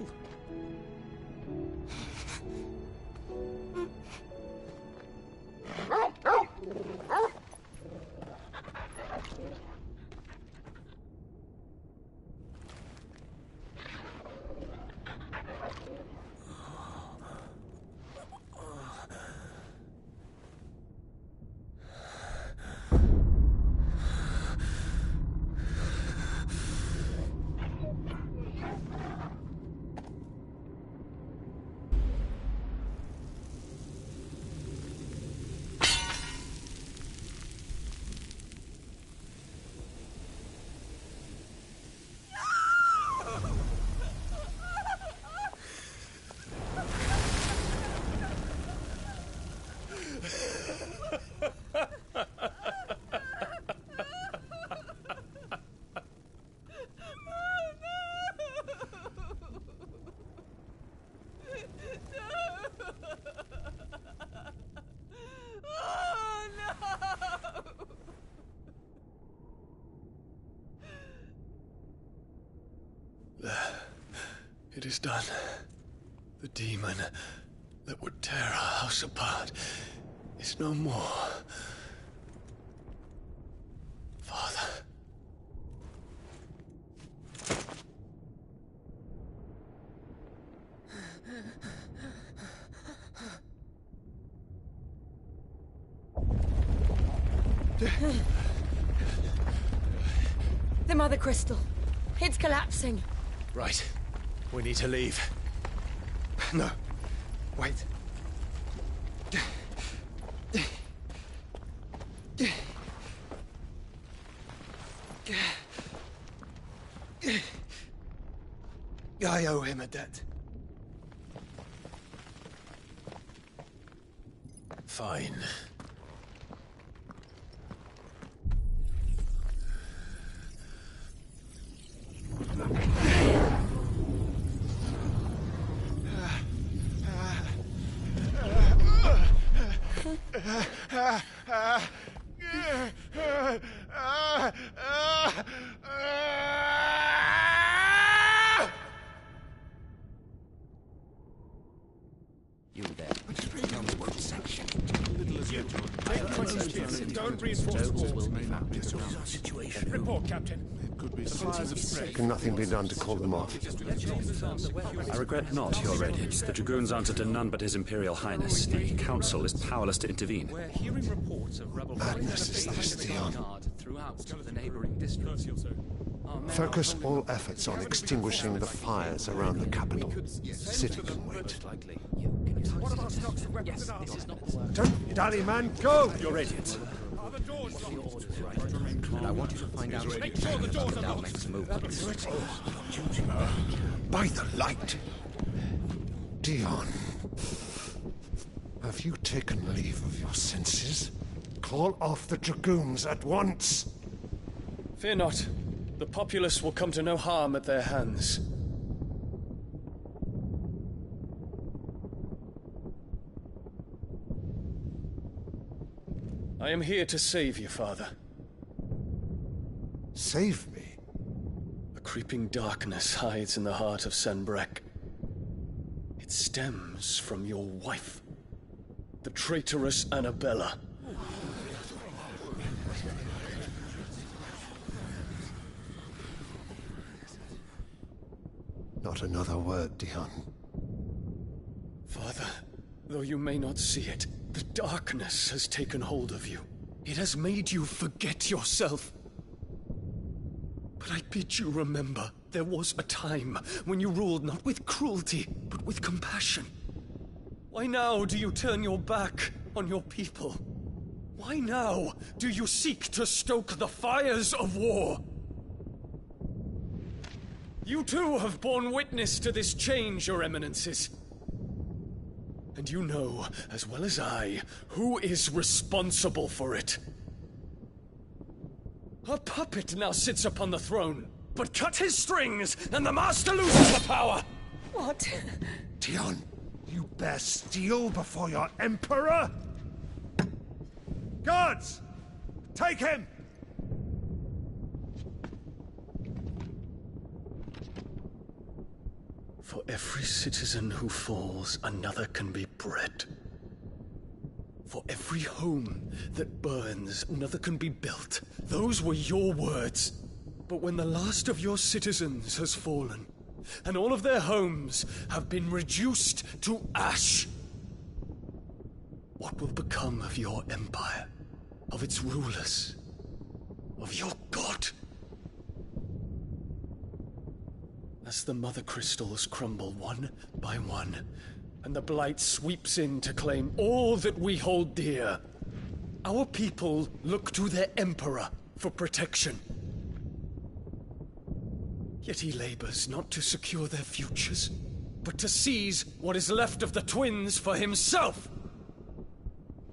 It is done. The demon that would tear our house apart is no more. Father. The Mother Crystal. It's collapsing. Right. We need to leave. No. Wait. I owe him a debt. Fine. You there. Don't reinforce the walls. Situation. Report, Captain. The fires have spread. Can nothing be done to call them off? I regret not, Your Radiance. The Dragoons answer to none but His Imperial Highness. The Council is powerless to intervene. We're hearing reports of rebel Madness is this, Theon. throughout the neighboring districts. Focus all efforts on extinguishing the fires around the capital. City can wait. What about stocks of weapons and armor? Don't dally, man, go! Your Radiance. Are the doors locked? And I want you to find out Make sure the doors are without locked. making a move. By the light! Dion, have you taken leave of your senses? Call off the Dragoons at once! Fear not. The populace will come to no harm at their hands. I am here to save you, Father. Save me? A creeping darkness hides in the heart of Sanbreque. It stems from your wife, the traitorous Annabella. Not another word, Dion. Father, though you may not see it, the darkness has taken hold of you. It has made you forget yourself. But I bid you remember, there was a time when you ruled not with cruelty, but with compassion. Why now do you turn your back on your people? Why now do you seek to stoke the fires of war? You too have borne witness to this change, Your Eminences. And you know, as well as I, who is responsible for it. A puppet now sits upon the throne, but cut his strings, and the master loses the power! What? Dion, you bear steel before your emperor? Guards! Take him! For every citizen who falls, another can be bred. For every home that burns, another can be built. Those were your words. But when the last of your citizens has fallen, and all of their homes have been reduced to ash, what will become of your empire, of its rulers, of your god? As the mother crystals crumble one by one, and the blight sweeps in to claim all that we hold dear, our people look to their emperor for protection. Yet he labors not to secure their futures, but to seize what is left of the twins for himself.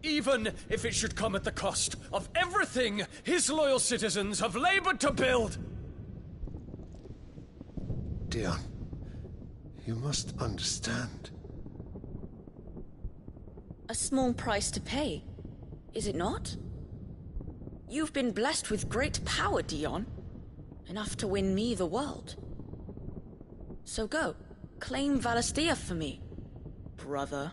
Even if it should come at the cost of everything his loyal citizens have labored to build. Dion, you must understand. A small price to pay, is it not? You've been blessed with great power, Dion. Enough to win me the world. So go, claim Valisthea for me, brother.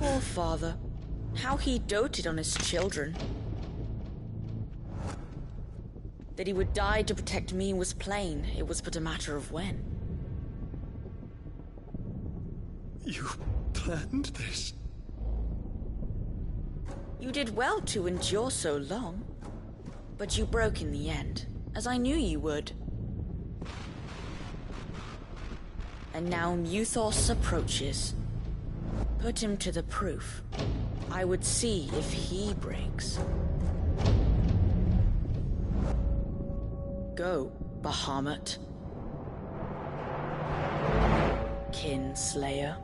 Poor father. How he doted on his children. That he would die to protect me was plain. It was but a matter of when. You planned this? You did well to endure so long. But you broke in the end, as I knew you would. And now Muthos approaches. Put him to the proof. I would see if he breaks. Go, Bahamut. Kinslayer.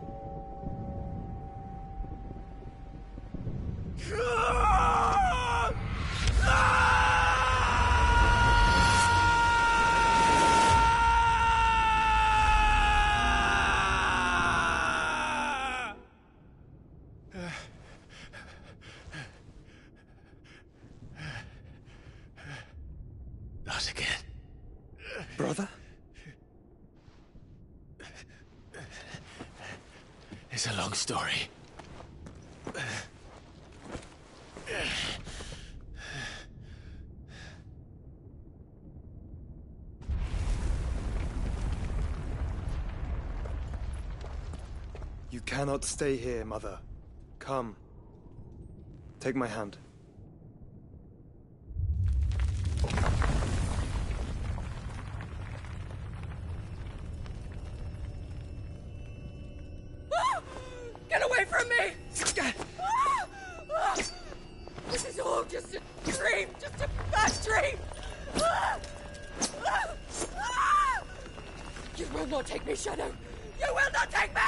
Not again. Brother? It's a long story. You cannot stay here, Mother. Come. Take my hand. Get away from me! This is all just a dream, just a bad dream! You will not take me, Shadow! You will not take me!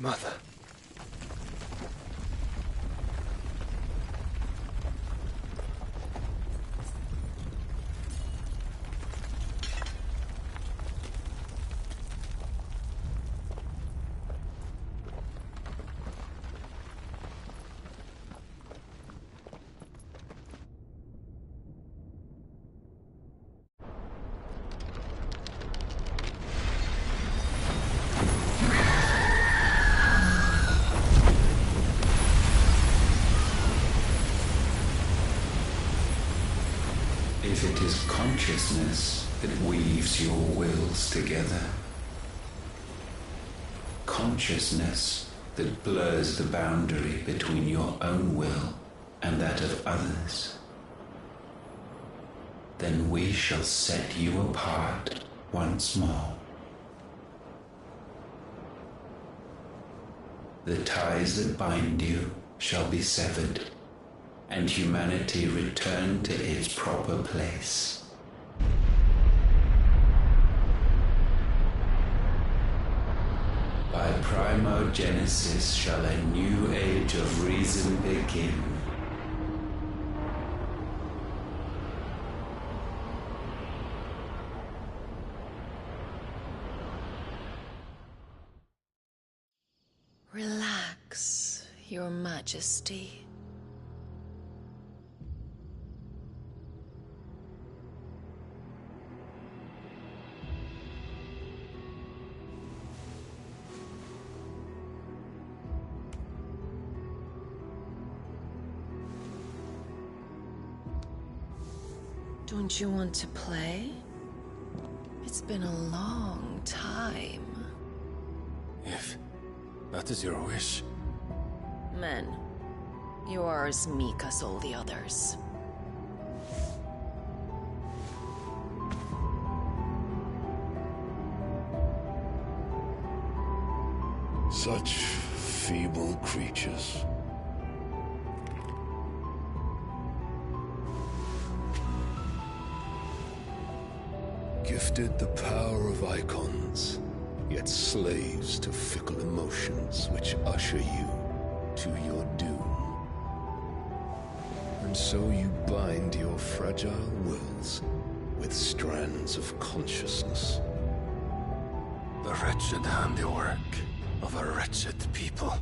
Mother. If it is consciousness that weaves your wills together, consciousness that blurs the boundary between your own will and that of others, then we shall set you apart once more. The ties that bind you shall be severed, and humanity return to its proper place. By primogenesis shall a new age of reason begin. Relax, Your Majesty. Don't you want to play? It's been a long time. If that is your wish. Men, you are as meek as all the others. Such feeble creatures. Gifted the power of icons, yet slaves to fickle emotions which usher you to your doom. And so you bind your fragile wills with strands of consciousness. The wretched handiwork of a wretched people.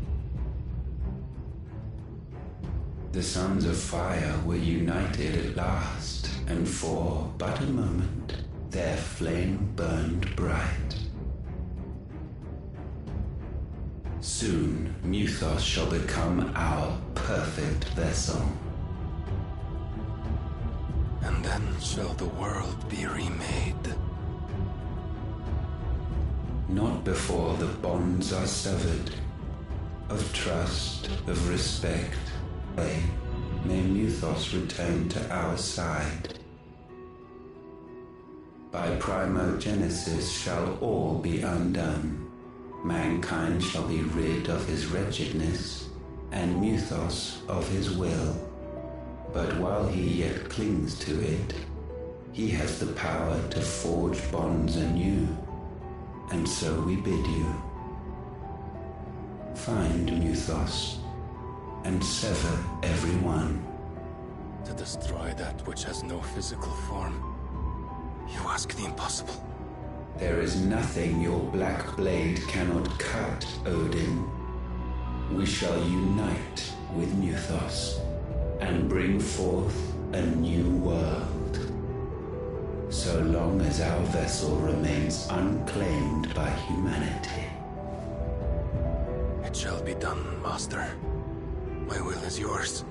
The Sons of Fire were united at last, and for but a moment their flame burned bright. Soon, Muthos shall become our perfect vessel. And then shall the world be remade. Not before the bonds are severed, of trust, of respect. May Muthos return to our side. By primogenesis shall all be undone. Mankind shall be rid of his wretchedness, and Muthos of his will. But while he yet clings to it, he has the power to forge bonds anew. And so we bid you. Find Muthos, and sever everyone. To destroy that which has no physical form. You ask the impossible. There is nothing your black blade cannot cut, Odin. We shall unite with Muthos and bring forth a new world. So long as our vessel remains unclaimed by humanity. It shall be done, Master. My will is yours.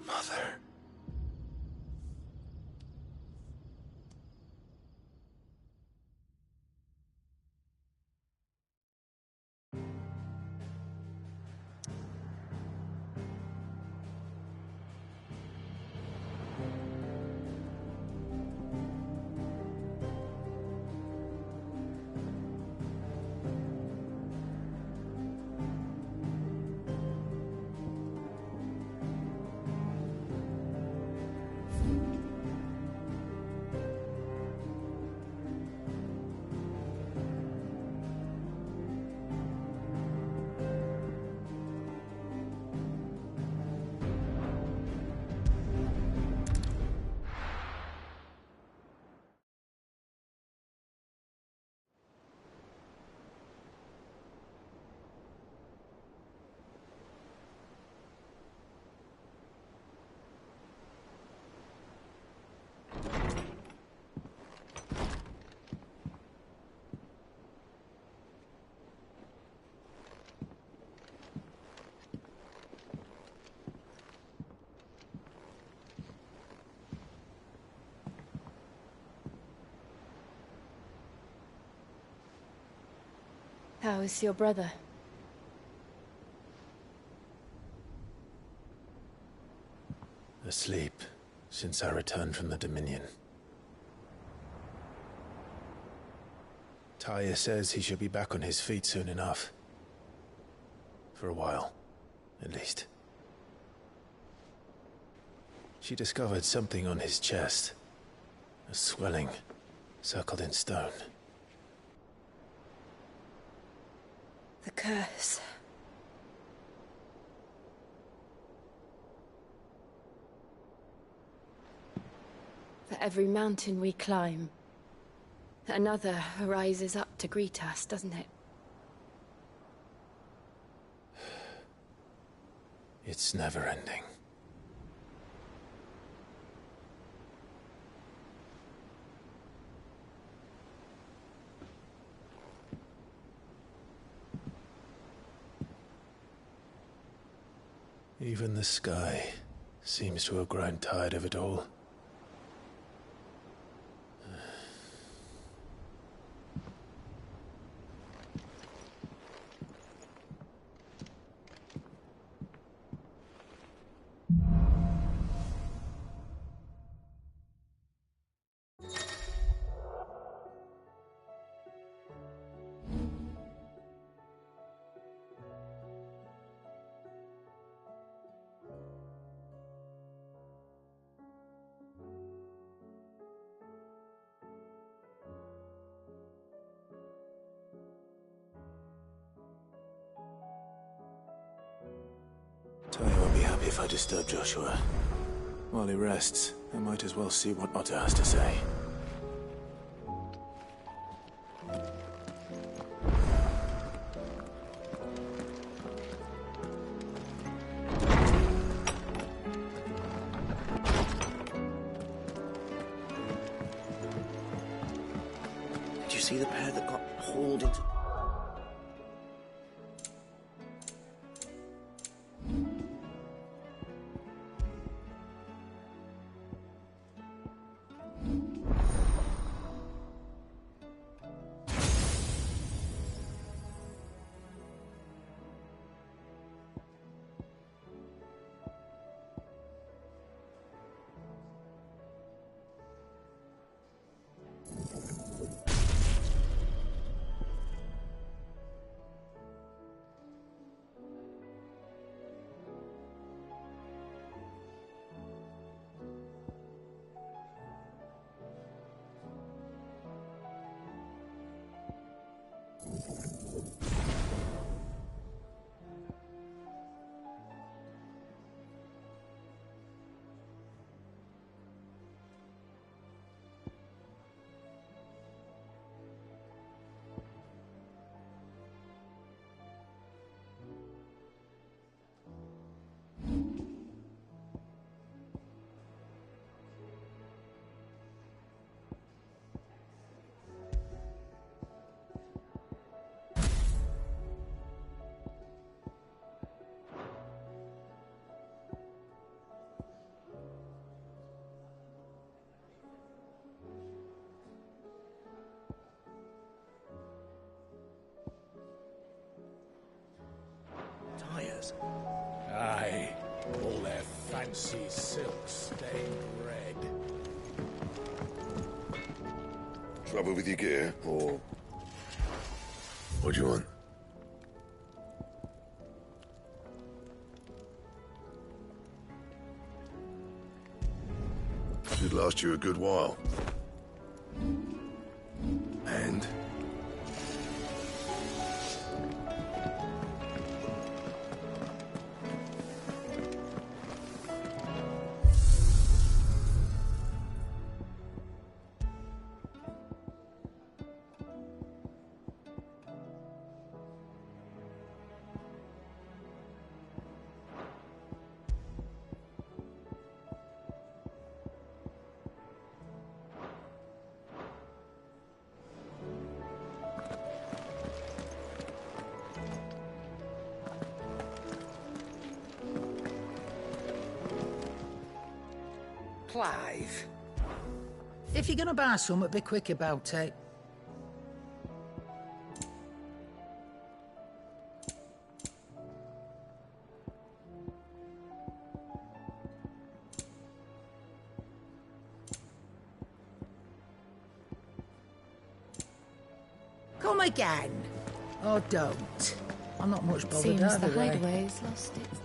Mother. How is your brother? Asleep since I returned from the Dominion. Talia says he should be back on his feet soon enough. For a while, at least. She discovered something on his chest. A swelling, circled in stone. The curse. For every mountain we climb, another rises up to greet us, doesn't it? It's never ending. Even the sky seems to have grown tired of it all. Talia won't be happy if I disturb Joshua. While he rests, I might as well see what Otto has to say. Did you see the pair that got hauled into... Tires? Aye, all their fancy silks stained red. Trouble with your gear, or... What do you want? Should last you a good while. And? Clive. If you're gonna buy something, be quick about it. Come again. Or don't. I'm not much bothered Seems either the way. hideaway's lost its...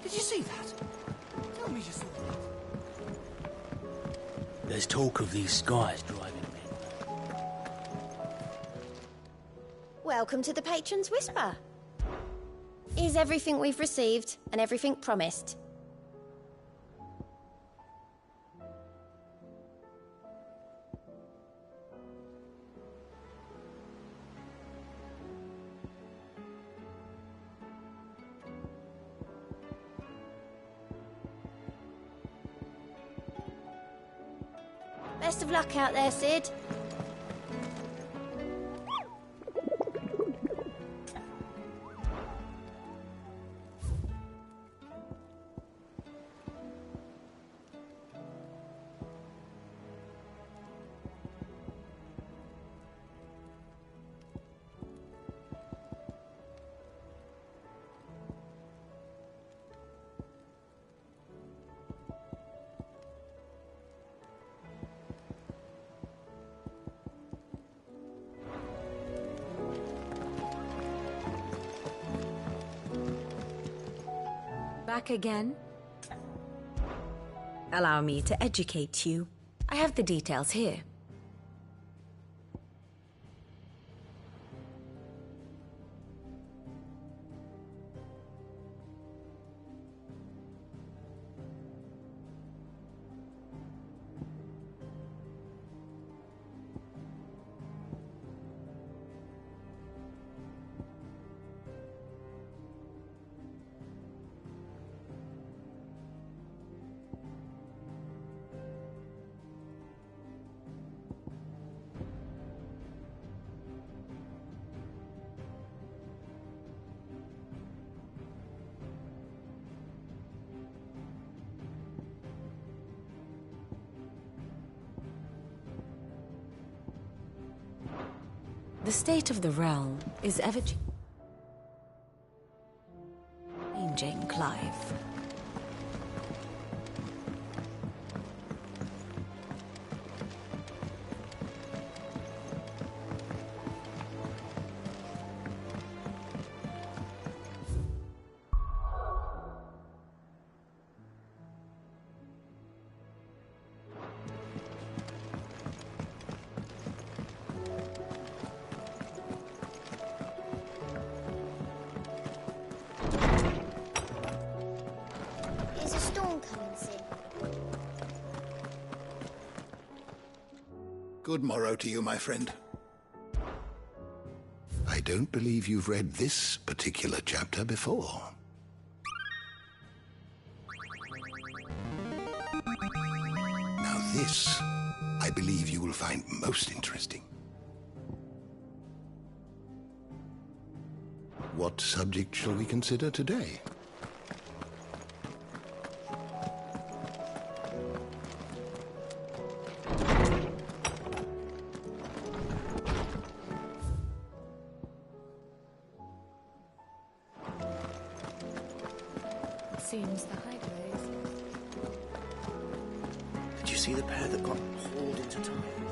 Did you see that? Tell me you saw that. There's talk of these skies driving men. Welcome to the Patron's Whisper. Is everything we've received and everything promised? Best of luck out there, Sid. Back again? Allow me to educate you. I have the details here. The state of the realm is ever changing, Clive. Is a storm coming, Sid? Good morrow to you, my friend. I don't believe you've read this particular chapter before. Now this, I believe you will find most interesting. What subject shall we consider today? Seems the hideaways. Did you see the pair that got hauled into time?